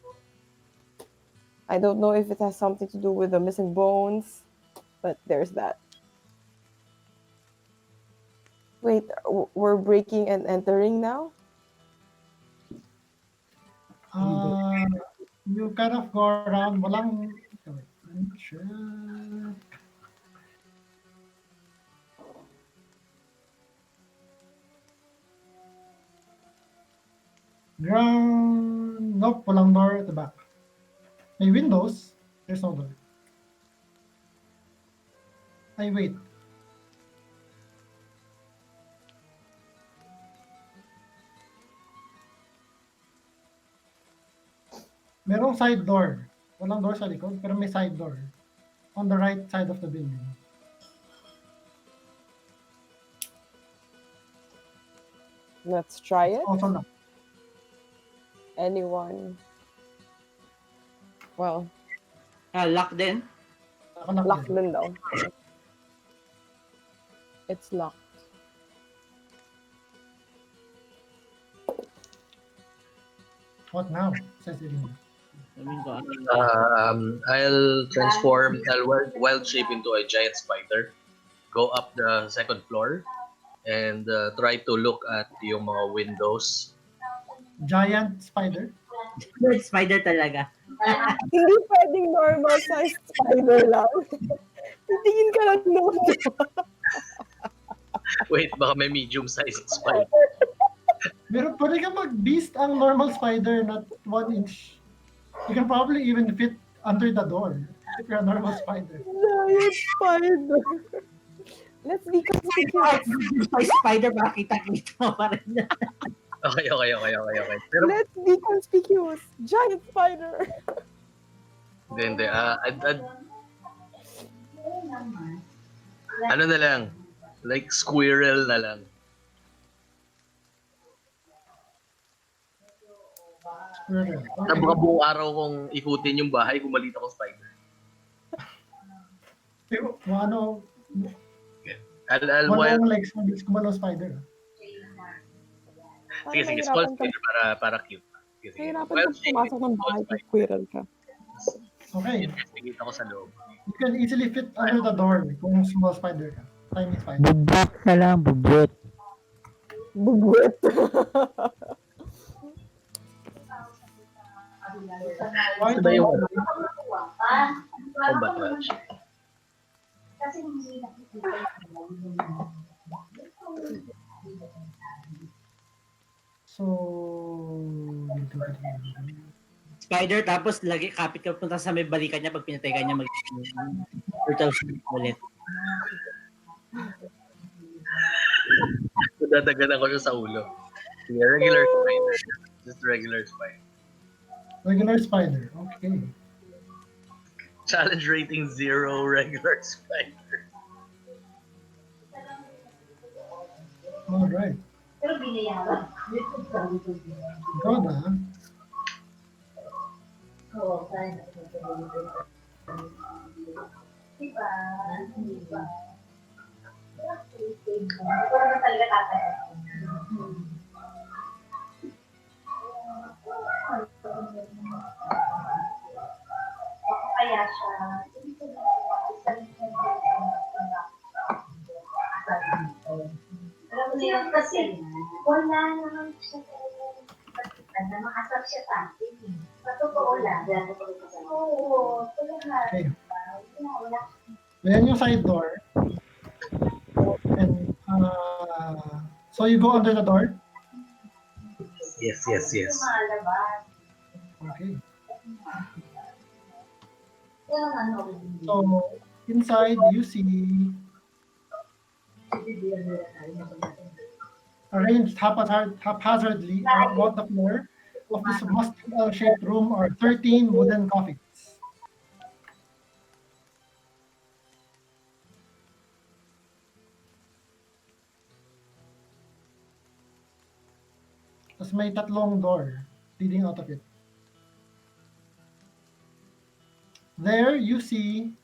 I don't know if it has something to do with the missing bones, but there's that. Wait, we're breaking and entering now? You kind of go around. Walang. Wait, let me check. Ground. Nope, walang door at the back. May windows. There's no door. Ay, wait. Merong side door. Walang door sa likod, pero may side door. On the right side of the building. Let's try it. Also locked. Anyone? Well, Lock din. Nakalock locked din. din daw. It's locked. What now? Says Irina. Sabihin ko, I'll transform, I'll wild shape into a giant spider, go up the second floor, and try to look at yung mga windows. Giant spider? spider talaga. Hindi pwedeng normal sized spider lang. Titingin ka lang noon. Wait, baka may medium-sized spider. Pwede ka mag-beast ang normal spider, not 1 inch. You can probably even fit under the door if you're a normal spider. Giant spider. Let's be conspicuous. May spider, makita-kita mo pa rin. Okay. Pero Let's be conspicuous. Giant spider. hindi. Ano na lang? Like squirrel na lang. Okay. Na baka buong araw kong ikutin yung bahay kung malita akong spider. Pero, ano, I'll wild... walang legs, mabilis kumalong spider. Sige, small spider para cute. Sige. Nahirapan Wild kang pumasok ng bahay kung squirrel ka. Okay. Investigate ako sa loob. You can easily fit under the door kung small spider ka. Tiny spider. Bubrot na lang, bubrot. Bugwet. Why Ito na yung Ah, combat watch. kasi hindi nakikita So, Spider, tapos lagi kapit ka punta sa may balikan niya pag pinatay ka niya turtle ulit. Dadaganan ko siya sa ulo. Sige, regular spider. Just regular spider. regular spider. Okay. Challenge rating 0, regular spider. Alright. pero binayaran. God, ah. Oo, kaya diba? Diba? Ito naman talaga tatay. Kaya siya, alam mo na yun kasi, wala naman siya na makasap siya sa atin. Sa totoo lang. Oo, talaga. Okay. Wala. Ayan yung side door. And, so you go under the door? Yes. Lumalabas. Okay. Pero ano, So, inside, you see arranged haphazardly about the floor of this musty L-shaped room are 13 wooden coffins. Tapos may tatlong door leading out of it. There you see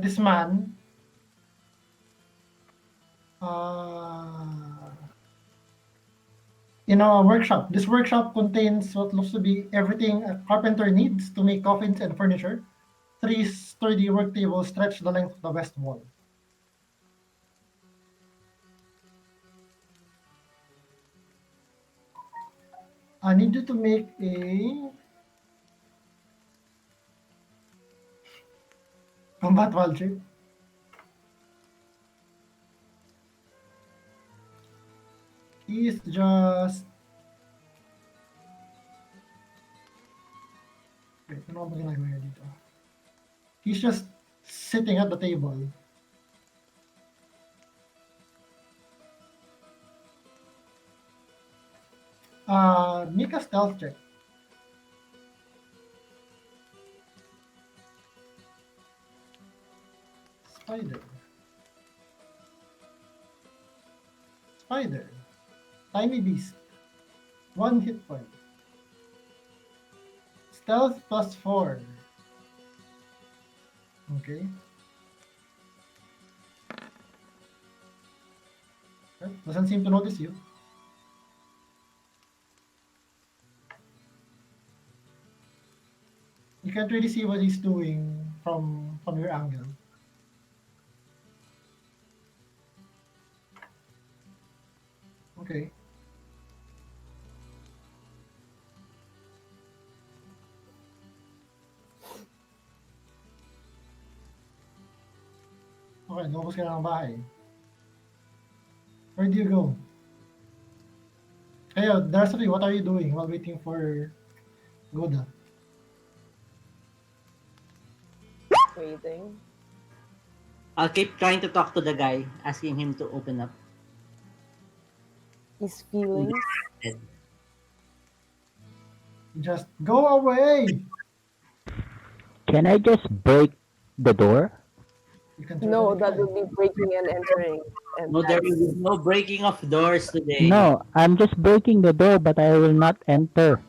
this man in a workshop. This workshop contains what looks to be everything a carpenter needs to make coffins and furniture. 3 sturdy work tables stretch the length of the west wall. I need you to make a combat wall check. He is just... Wait, ano ba ginagawa niya dito? He's just sitting at the table. Make a stealth check. Spider. Tiny beast. 1 hit point. Stealth +4. Okay. Doesn't seem to notice you. You can't really see what he's doing from your angle. Okay. Okay, lumabas ka na ng bahay. Where do you go? Hey, Darcy, what are you doing while waiting for Goda? Waiting. I'll keep trying to talk to the guy, asking him to open up. His feelings. Just go away! Can I just break the door? You can No, certainly that try. would be breaking and entering. And No, there that's- will be no breaking of doors today. No, I'm just breaking the door, but I will not enter.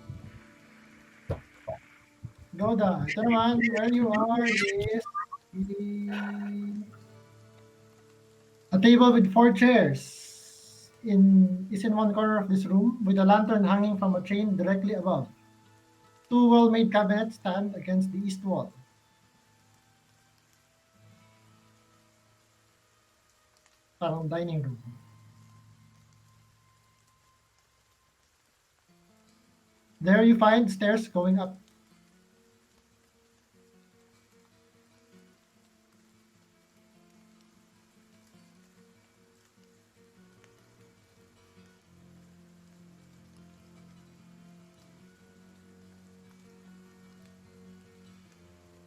Goda, ito naman, where you are is a table with 4 chairs is in one corner of this room with a lantern hanging from a chain directly above. 2 well-made cabinets stand against the east wall. Parang dining room. There you find stairs going up.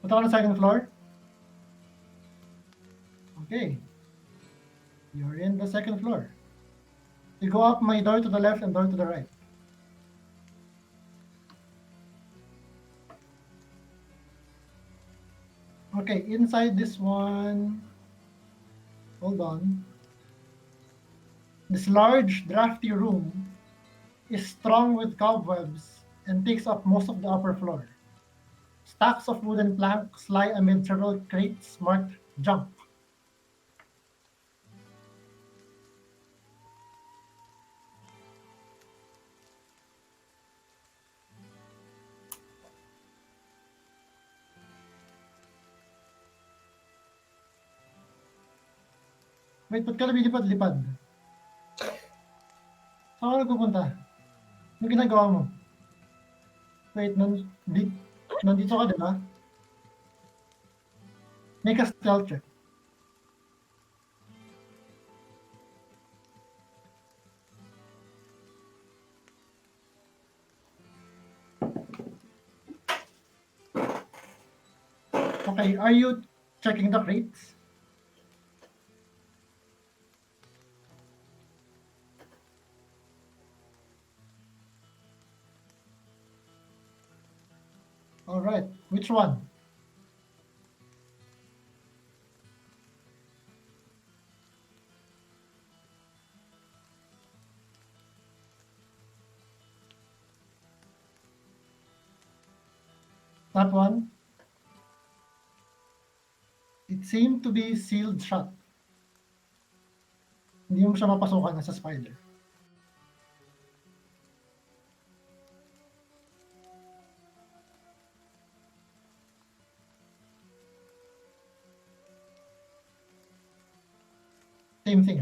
Put on the second floor. Okay. You're in the second floor. You go up my door to the left and door to the right. Okay, inside this one, hold on. This large, drafty room is strung with cobwebs and takes up most of the upper floor. Stacks of wooden planks lie amid several crates marked junk. Wait, ba't ka lumilipad-lipad? Saan ka nagpupunta? Anong ginagawa mo? Wait, nandito ka, di ba? Make a stealth check. Okay, are you checking the crates? All right, which one? That one? It seemed to be sealed shut. Hindi mo siya mapasukan as a spider. Same thing.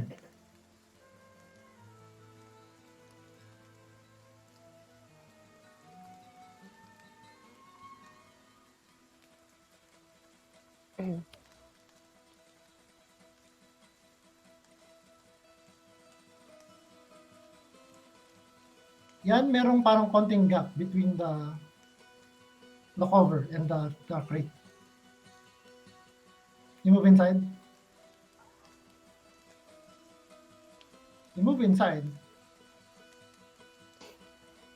Yan, merong parang konting gap between the cover and the crate. You move inside. You move inside.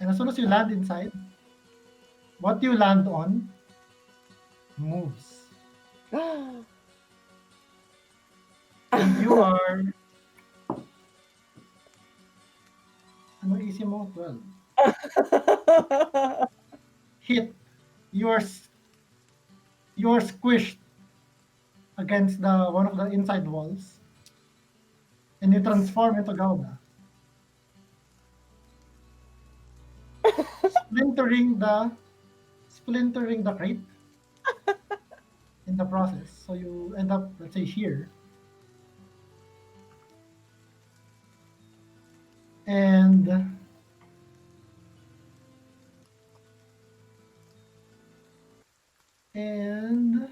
And as soon as you land inside, what you land on moves. And you are... Ano easy mo? 12. Hit. You are squished against one of the inside walls, and you transform into Gauda, splintering the crate in the process. So you end up, let's say, here. And and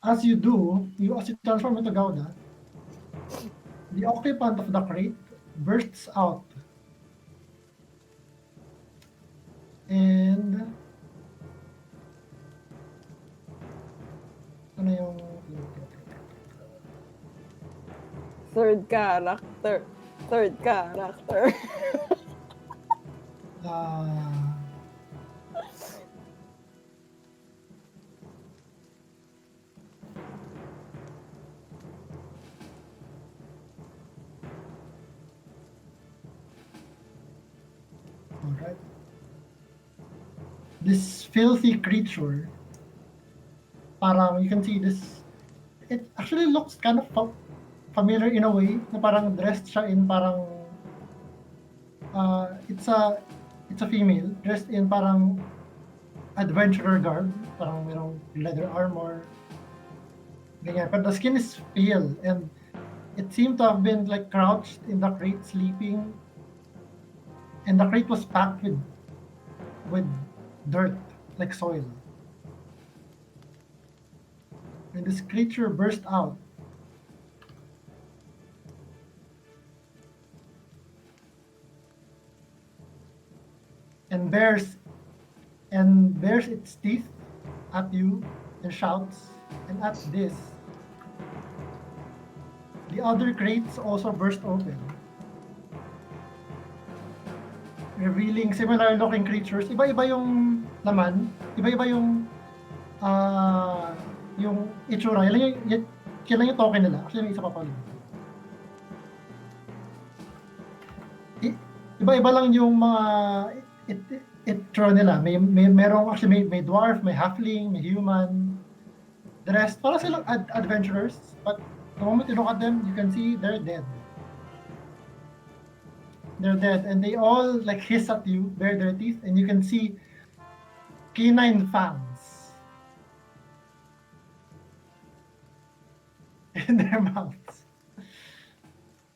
as you transform into Gouda, the occupant of the crate bursts out. And ano yung Third character. uh, all right. This filthy creature, parang you can see this, it actually looks kind of familiar in a way, na parang dressed siya in parang, it's a female, dressed in parang adventurer garb, parang merong leather armor, ganyan. But the skin is pale, and it seemed to have been like crouched in the crate sleeping, and the crate was packed with dirt, like soil. And this creature burst out. And bares its teeth at you and shouts. And at this, the other crates also burst open, revealing similar-looking creatures. Iba-iba yung laman, iba-iba yung itsura. Yan lang yung token nila. Actually, may isa pa pala. Iba-iba lang yung mga itsura nila. Merong actually may dwarf, may halfling, may human. The rest, para silang adventurers, but the moment you look at them, you can see they're dead. They're dead, and they all like hiss at you, bare their teeth, and you can see canine fangs in their mouths.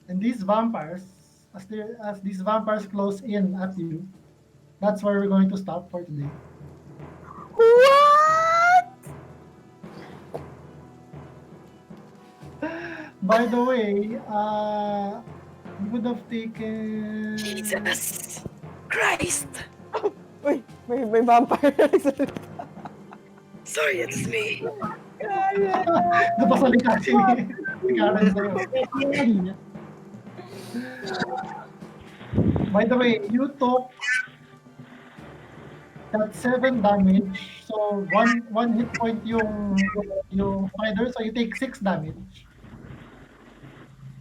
And these vampires, as these vampires close in at you, that's where we're going to stop for today. What? By the way, you would have taken. Jesus Christ! Uy, may vampire. Sorry, it's me. Napasalita si Karen sa'yo. By the way, you took that 7 damage. So one hit point yung spider, so you take 6 damage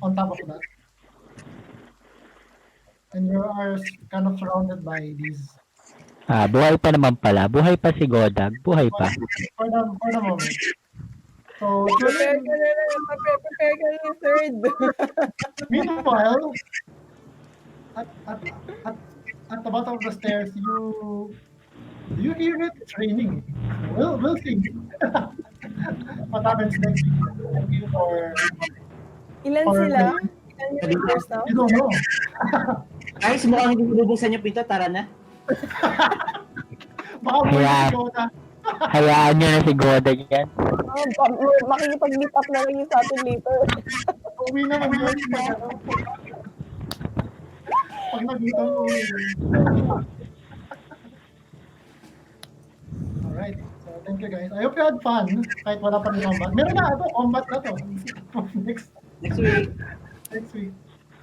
on top of that. And you are kind of surrounded by these. Buhay pa naman pala. Buhay pa si Godag. Buhay pa. For the moment. So Prepare ka na yung third. meanwhile, at the bottom of the stairs, do you hear it? It's raining. We'll see. What happens next week? Thank you for. Ilan sila? Ilan yung members now? You don't know. Guys, mukhang hindi bubuksan yung pinto. Tara na. Baka mo Kaya- si Kota. Hayaan nyo na si Godag yan. Makikipag-meet up na lang yung sa atin later. Uwi naman yun. Pag nag-meet up, uwi. Alright. So, thank you guys. I hope you had fun. Kahit wala pa rin combat. Meron na ito. Combat na to. Next week.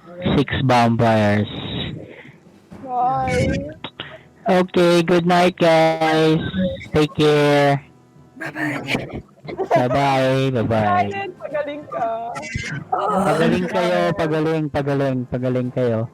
Alright. 6 vampires. Bye. Okay, good night guys. Take care. Bye-bye. Bye-bye. Bye-bye. Ryan, pagaling ka. Pagaling kayo. Pagaling kayo.